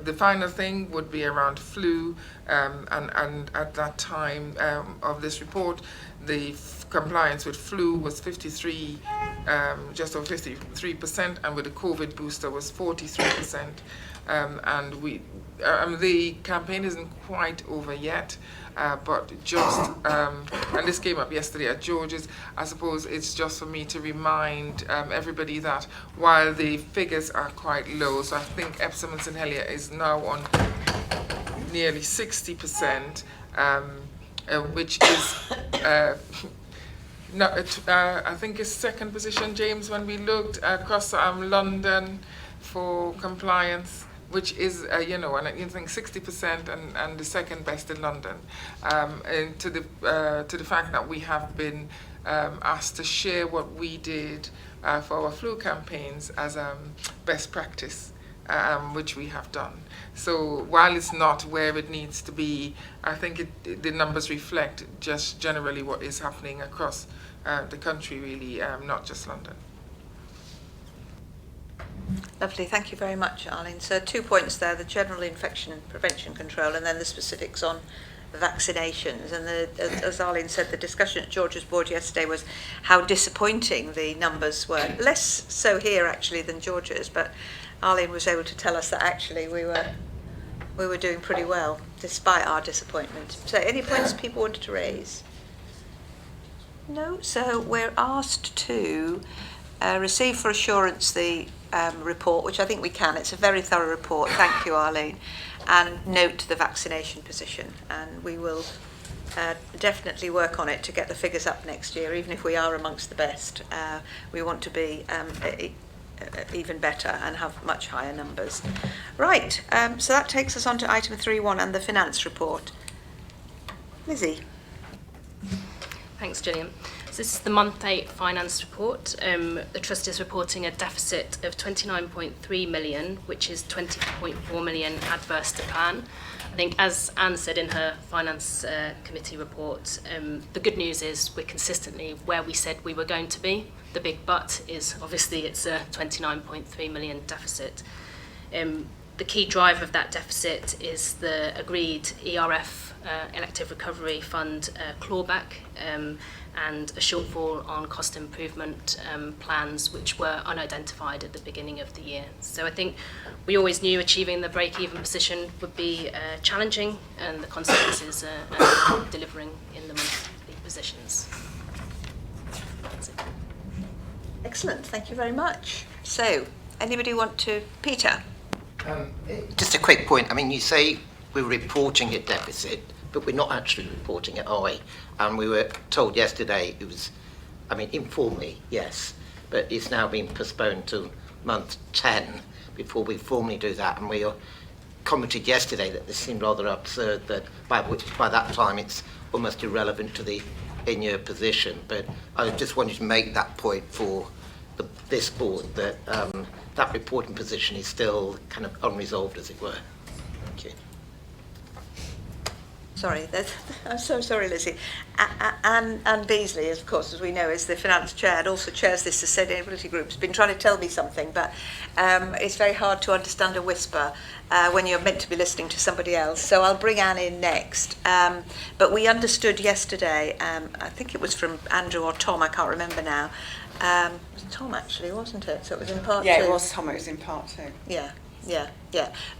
the final thing would be around flu, and at that time of this report, the compliance with flu was 53, just over 53%, and with the COVID booster was 43%. and the campaign isn't quite over yet. But just, and this came up yesterday at George's, I suppose it's just for me to remind everybody that while the figures are quite low, so I think Epsom and St Helier is now on nearly 60%, which is, I think is second position, James, when we looked across London for compliance, which is, and I think 60% and the second best in London. And to the fact that we have been asked to share what we did for our flu campaigns as best practice, which we have done. So while it's not where it needs to be, I think the numbers reflect just generally what is happening across the country, really, not just London. Lovely, thank you very much, Arlene. So 2 points there, the general infection prevention control and then the specifics on vaccinations. And as Arlene said, the discussion at George's board yesterday was how disappointing the numbers were. Less so here actually than George's, but Arlene was able to tell us that actually we were doing pretty well despite our disappointment. So any points people wanted to raise? No, so we're asked to receive for assurance the report, which I think we can. It's a very thorough report. Thank you, Arlene. And note the vaccination position. And we will definitely work on it to get the figures up next year, even if we are amongst the best. We want to be even better and have much higher numbers. Right, so that takes us on to item 3.1 and the finance report. Lizzie. Thanks, Gillian. So this is the month 8 finance report. The trust is reporting a deficit of 29.3 million, which is 20.4 million adverse to plan. I think, as Anne said in her finance committee report, the good news is we're consistently where we said we were going to be. The big but is obviously it's a 29.3 million deficit. The key driver of that deficit is the agreed ERF elective recovery fund clawback and a shortfall on cost improvement plans which were unidentified at the beginning of the year. So I think we always knew achieving the break-even position would be challenging, and the consequences are delivering in the monthly positions. That's it. Excellent, thank you very much. So, anybody want to? Peter? Just a quick point. I mean, you say we're reporting a deficit, but we're not actually reporting it, are we? And we were told yesterday it was, I mean, informally, yes, but it's now been postponed to month 10 before we formally do that. And we commented yesterday that this seemed rather absurd that by that time it's almost irrelevant to the in-year position. But I just wanted to make that point for this board that that reporting position is still kind of unresolved, as it were. Thank you. Sorry, I'm so sorry, Lizzie. Anne Beasley, of course, as we know, is the finance chair and also chairs this sustainability group. Has been trying to tell me something, but it's very hard to understand a whisper when you're meant to be listening to somebody else. So I'll bring Anne in next. But we understood yesterday, I think it was from Andrew or Tom, I can't remember now. It was Tom actually, wasn't it? So it was in part 2. Yeah, it was Tom, it was in part 2. Yeah.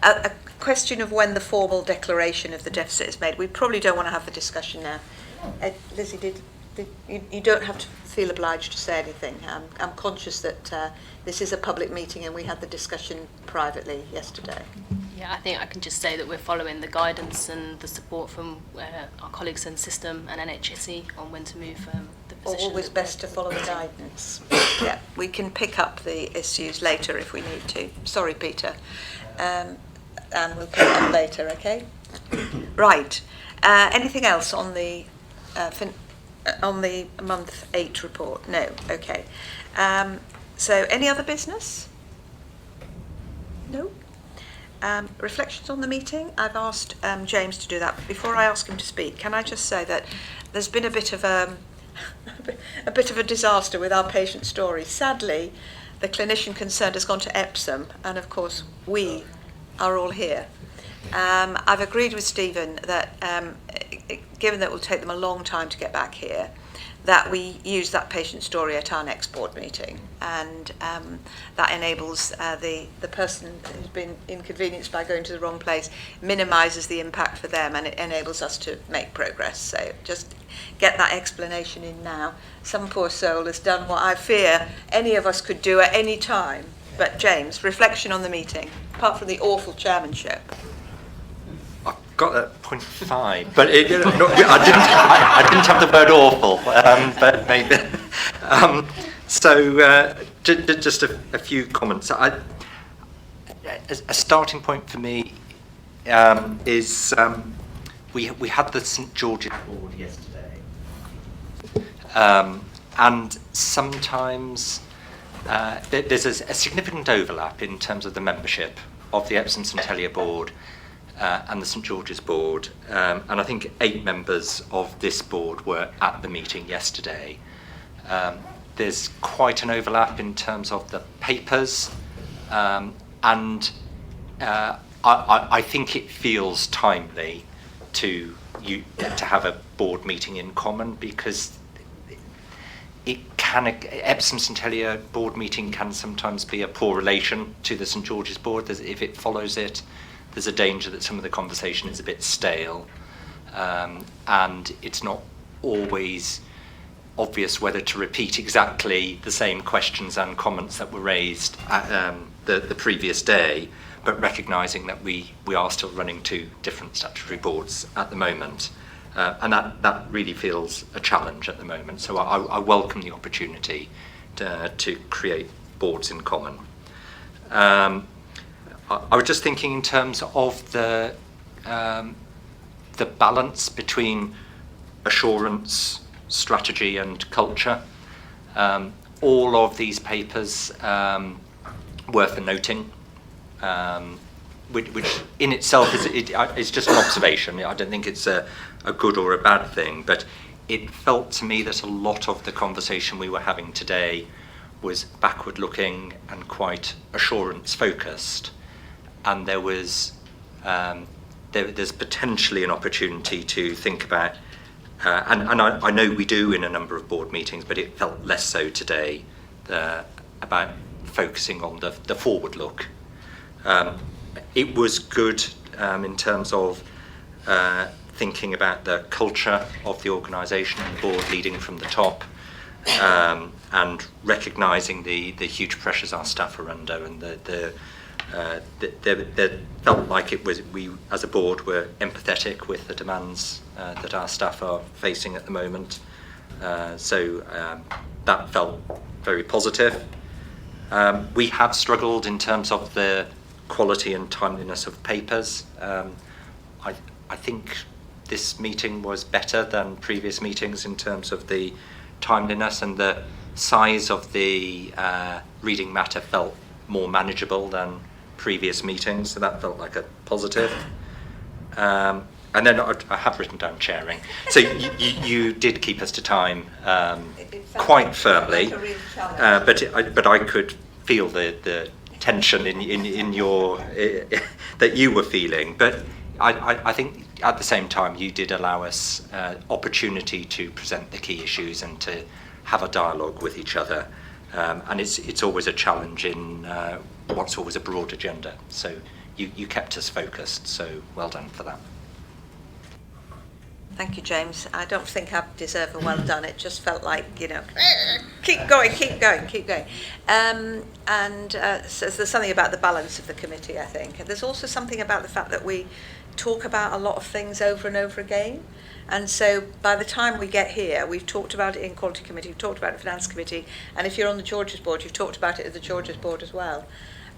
A question of when the formal declaration of the deficit is made. We probably don't want to have the discussion now. Lizzie, you don't have to feel obliged to say anything. I'm conscious that this is a public meeting and we had the discussion privately yesterday. Yeah, I think I can just say that we're following the guidance and the support from our colleagues in System and NHSE on when to move the position. Always best to follow the guidance. Yeah, we can pick up the issues later if we need to. Sorry, Peter. And we'll pick it up later, okay? Right. Anything else on the month 8 report? No. Okay. So any other business? No. Reflections on the meeting? I've asked James to do that. But before I ask him to speak, can I just say that there's been a bit of a disaster with our patient story. Sadly, the clinician concerned has gone to Epsom, and of course we are all here. I've agreed with Stephen that given that it will take them a long time to get back here, that we use that patient story at our next board meeting, and that enables the person who's been inconvenienced by going to the wrong place, minimises the impact for them, and it enables us to make progress. So just get that explanation in now. Some poor soul has done what I fear any of us could do at any time. But James, reflection on the meeting, apart from the awful chairmanship. Got that 0.5, but I didn't have the word awful, but maybe. Just a few comments. A starting point for me is we had the St George's board yesterday, and sometimes there's a significant overlap in terms of the membership of the Epsom St Helier board and the St George's board, and I think 8 members of this board were at the meeting yesterday. There's quite an overlap in terms of the papers, and I think it feels timely to have a board meeting in common, because Epsom St Helier board meeting can sometimes be a poor relation to the St George's board. If it follows it, there's a danger that some of the conversation is a bit stale, and it's not always obvious whether to repeat exactly the same questions and comments that were raised at the previous day, but recognising that we are still running 2 different statutory boards at the moment. And that really feels a challenge at the moment. So I welcome the opportunity to create boards in common. I was just thinking in terms of the balance between assurance, strategy and culture. All of these papers worth noting, which in itself is just an observation. I don't think it's a good or a bad thing, but it felt to me that a lot of the conversation we were having today was backward looking and quite assurance focused. And there was there's potentially an opportunity to think about, and I know we do in a number of board meetings, but it felt less so today, about focusing on the forward look. It was good in terms of thinking about the culture of the organisation, the board leading from the top, and recognising the huge pressures our staff are under, and there felt like we as a board were empathetic with the demands that our staff are facing at the moment. So that felt very positive. We have struggled in terms of the quality and timeliness of papers. I think this meeting was better than previous meetings in terms of the timeliness, and the size of the reading matter felt more manageable than previous meetings, so that felt like a positive. And then I have written down chairing. So you did keep us to time quite firmly, but I could feel the tension in your that you were feeling. But I think at the same time you did allow us opportunity to present the key issues and to have a dialogue with each other. And it's always a challenge in what's always a broad agenda. So you kept us focused, so well done for that. Thank you, James. I don't think I deserve a well done. It just felt like, keep going. So there's something about the balance of the committee, I think. And there's also something about the fact that we talk about a lot of things over and over again. And so by the time we get here, we've talked about it in Quality Committee, we've talked about it in Finance Committee, and if you're on the George's Board, you've talked about it at the George's Board as well.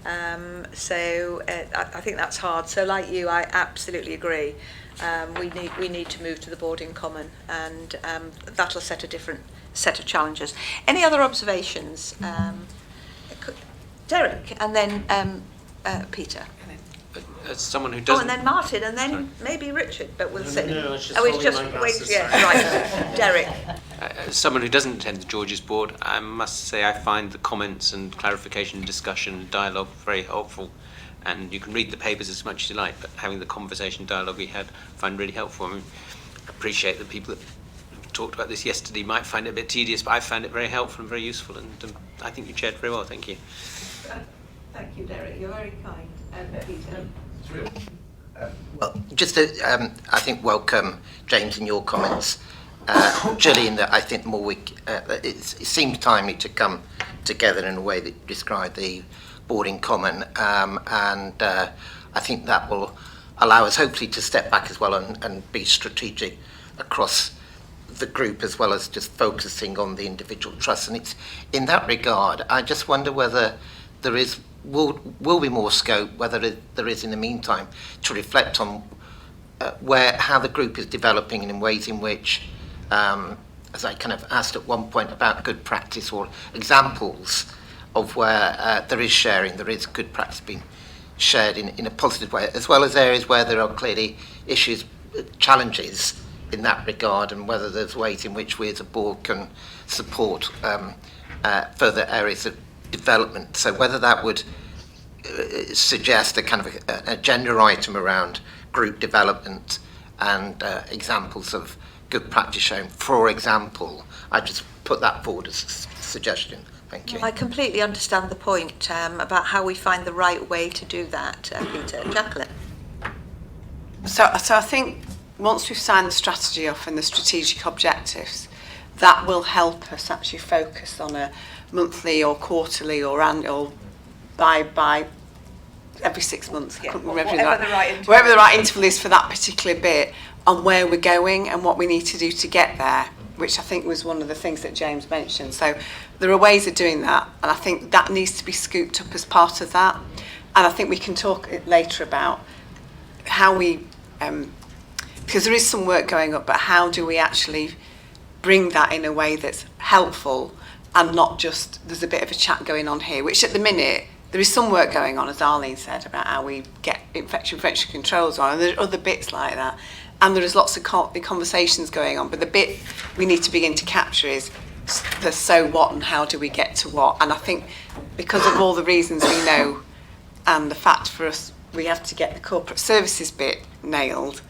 I think that's hard. So like you, I absolutely agree. We need to move to the board in common, and that'll set a different set of challenges. Any other observations? Derek, and then Peter. As someone who doesn't... and then Martin, and then maybe Richard, but we'll see. No, it's just right. Derek. As someone who doesn't attend the George's Board, I must say I find the comments and clarification, discussion, dialogue very helpful. And you can read the papers as much as you like, but having the conversation dialogue we had, I find really helpful. I appreciate that people that talked about this yesterday might find it a bit tedious, but I found it very helpful and very useful, and I think you chaired very well. Thank you. Thank you, Derek. You're very kind. Peter. Well, just to, I think, welcome James in your comments, Gillian. That I think more it seems timely to come together in a way that you described the board in common, and I think that will allow us hopefully to step back as well and be strategic across the group as well as just focusing on the individual trusts. And it's in that regard, I just wonder whether there will be more scope, whether there is in the meantime, to reflect on how the group is developing and in ways in which, as I kind of asked at one point about good practice or examples of where there is sharing, there is good practice being shared in a positive way, as well as areas where there are clearly issues, challenges in that regard, and whether there's ways in which we as a board can support further areas of development. So whether that would suggest a kind of an agenda item around group development and examples of good practice shown. For example, I just put that forward as a suggestion. Thank you. I completely understand the point about how we find the right way to do that, Peter. Jacqueline? So I think once we've signed the strategy off and the strategic objectives, that will help us actually focus on a monthly or quarterly or annual by every 6 months. Yeah, Whatever the right interval is for that particular bit, on where we're going and what we need to do to get there, which I think was one of the things that James mentioned. So there are ways of doing that, and I think that needs to be scooped up as part of that. And I think we can talk later about how we, because there is some work going up, but how do we actually bring that in a way that's helpful and not just there's a bit of a chat going on here, which at the minute there is some work going on, as Arlene said, about how we get infection controls on, and there are other bits like that. And there is lots of conversations going on, but the bit we need to begin to capture is the so what and how do we get to what. And I think because of all the reasons we know, and the fact for us we have to get the corporate services bit nailed,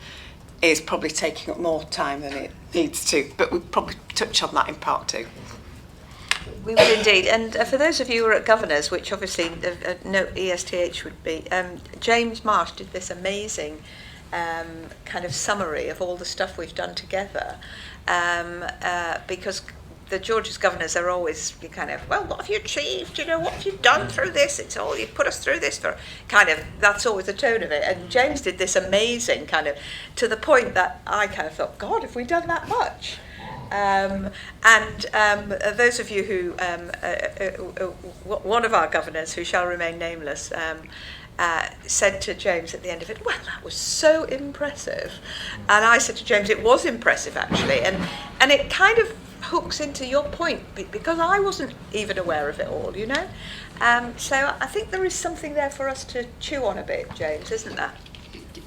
is probably taking up more time than it needs to. But we'll probably touch on that in part 2. We will indeed. And for those of you who are at Governors, which obviously no ESTH would be, James Marsh did this amazing kind of summary of all the stuff we've done together, because the George's Governors are always kind of, well, what have you achieved? You know, what have you done through this? It's all you put us through this for. Kind of, that's always the tone of it. And James did this amazing kind of, to the point that I kind of thought, God, have we done that much? Those of you who, one of our governors, who shall remain nameless, said to James at the end of it, well, that was so impressive. And I said to James, it was impressive, actually. And it kind of hooks into your point, because I wasn't even aware of it all, you know. So I think there is something there for us to chew on a bit, James, isn't there?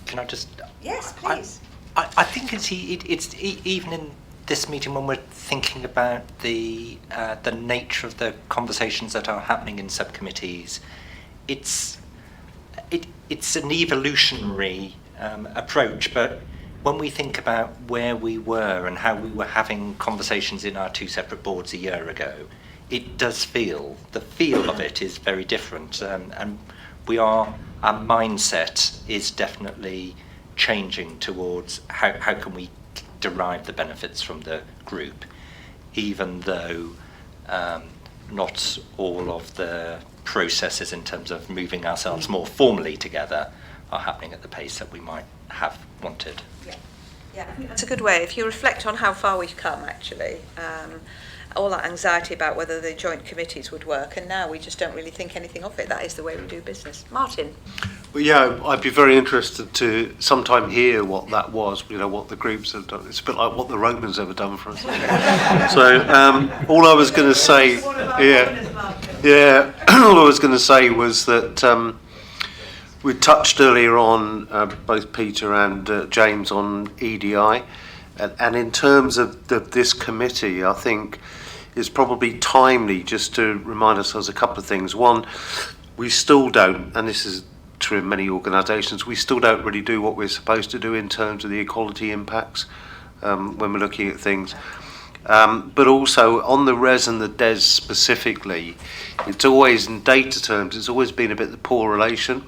Can I just... Yes, please. I think it's even in this meeting, when we're thinking about the nature of the conversations that are happening in subcommittees, it's an evolutionary approach, but when we think about where we were and how we were having conversations in our 2 separate boards a year ago, it does feel, the feel of it is very different, and our mindset is definitely changing towards how can we derive the benefits from the group, even though not all of the processes in terms of moving ourselves more formally together are happening at the pace that we might have wanted. Yeah, I think that's a good way. If you reflect on how far we've come, actually, all that anxiety about whether the joint committees would work, and now we just don't really think anything of it. That is the way we do business. Martin? Well, yeah, I'd be very interested to sometime hear what that was, you know, what the groups have done. It's a bit like what the Romans ever done for us. So all I was going to say, all I was going to say was that we touched earlier on, both Peter and James, on EDI. And in terms of this committee, I think it's probably timely just to remind ourselves a couple of things. One, we still don't, and this is true in many organisations, we still don't really do what we're supposed to do in terms of the equality impacts when we're looking at things. But also on the res and the des specifically, it's always, in data terms, it's always been a bit the poor relation,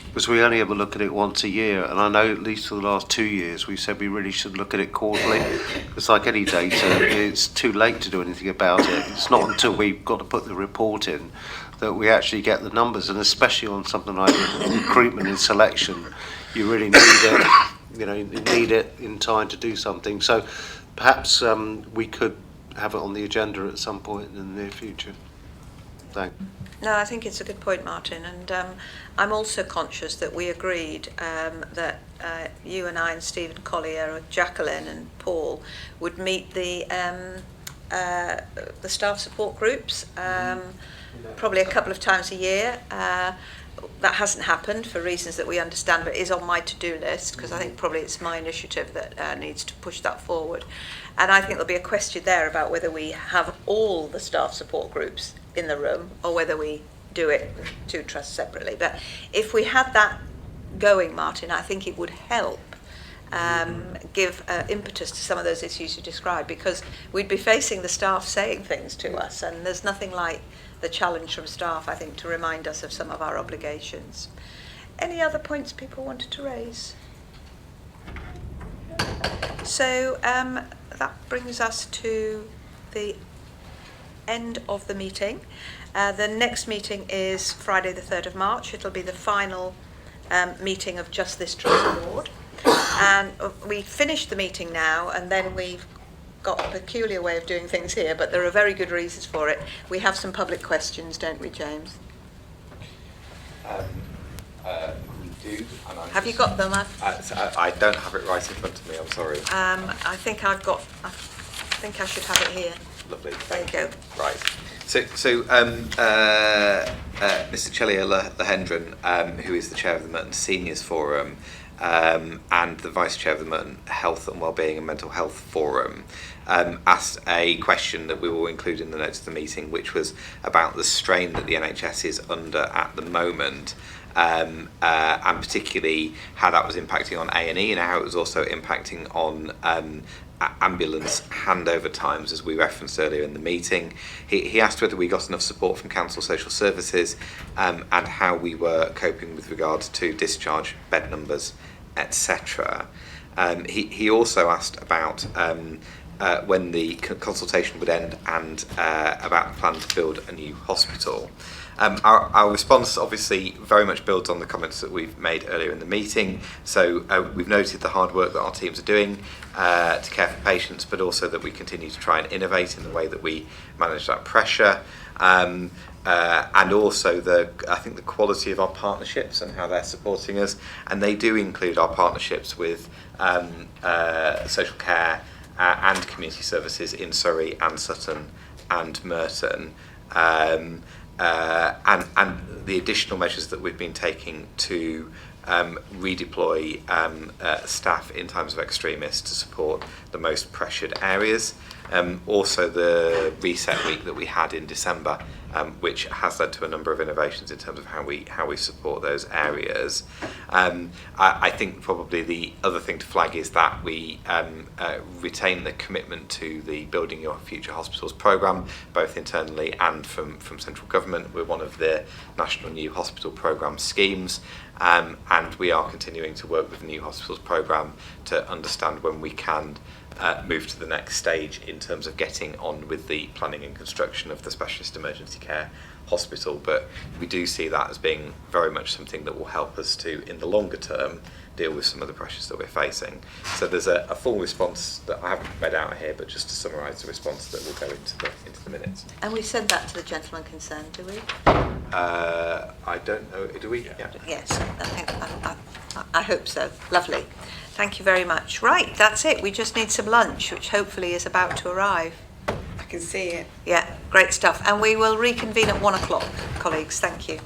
because we only ever look at it once a year, and I know at least for the last 2 years we said we really should look at it quarterly. It's like any data, it's too late to do anything about it. It's not until we've got to put the report in that we actually get the numbers, and especially on something like recruitment and selection, you really need it, you need it in time to do something. So perhaps we could have it on the agenda at some point in the near future. Thanks. No, I think it's a good point, Martin, and I'm also conscious that we agreed that you and I and Stephen Collier, Jacqueline and Paul would meet the staff support groups probably a couple of times a year. That hasn't happened for reasons that we understand, but is on my to-do list, because I think probably it's my initiative that needs to push that forward. And I think there'll be a question there about whether we have all the staff support groups in the room or whether we do it two trusts separately. But if we had that going, Martin, I think it would help give impetus to some of those issues you described, because we'd be facing the staff saying things to us, and there's nothing like the challenge from staff, I think, to remind us of some of our obligations. Any other points people wanted to raise? So that brings us to the end of the meeting. The next meeting is Friday the 3rd of March. It'll be the final meeting of Just This Trust Board. And we finished the meeting now, and then we've got a peculiar way of doing things here, but there are very good reasons for it. We have some public questions, don't we, James? We do. And Have you got them? I don't have it right in front of me, I'm sorry. I think I think I should have it here. Lovely. There you go. Right. So Mr. Chelia Lehendran, who is the chair of the Merton Seniors Forum, and the vice chair of the Merton Health and Wellbeing and Mental Health Forum, asked a question that we will include in the notes of the meeting, which was about the strain that the NHS is under at the moment, and particularly how that was impacting on A&E and how it was also impacting on ambulance handover times, as we referenced earlier in the meeting. He asked whether we got enough support from Council Social Services and how we were coping with regards to discharge bed numbers, etc. He also asked about when the consultation would end and about the plan to build a new hospital. Our response obviously very much builds on the comments that we've made earlier in the meeting. So we've noted the hard work that our teams are doing to care for patients, but also that we continue to try and innovate in the way that we manage that pressure. And also I think the quality of our partnerships and how they're supporting us. And they do include our partnerships with social care and community services in Surrey and Sutton and Merton. And the additional measures that we've been taking to redeploy staff in times of extremis to support the most pressured areas. Also the reset week that we had in December, which has led to a number of innovations in terms of how we support those areas. I think probably the other thing to flag is that we retain the commitment to the Building Your Future Hospitals programme, both internally and from central government. We're one of the National New Hospital Programme schemes, and we are continuing to work with the New Hospitals Programme to understand when we can move to the next stage in terms of getting on with the planning and construction of the specialist emergency care hospital. But we do see that as being very much something that will help us to, in the longer term, deal with some of the pressures that we're facing. So there's a full response that I haven't read out here, but just to summarise the response that will go into the minutes. And we sent that to the gentleman concerned, do we? I don't know, do we? Yeah. Yes, I hope so. Lovely. Thank you very much. Right, that's it. We just need some lunch, which hopefully is about to arrive. I can see it. Yeah, great stuff. And we will reconvene at 1 o'clock, colleagues. Thank you.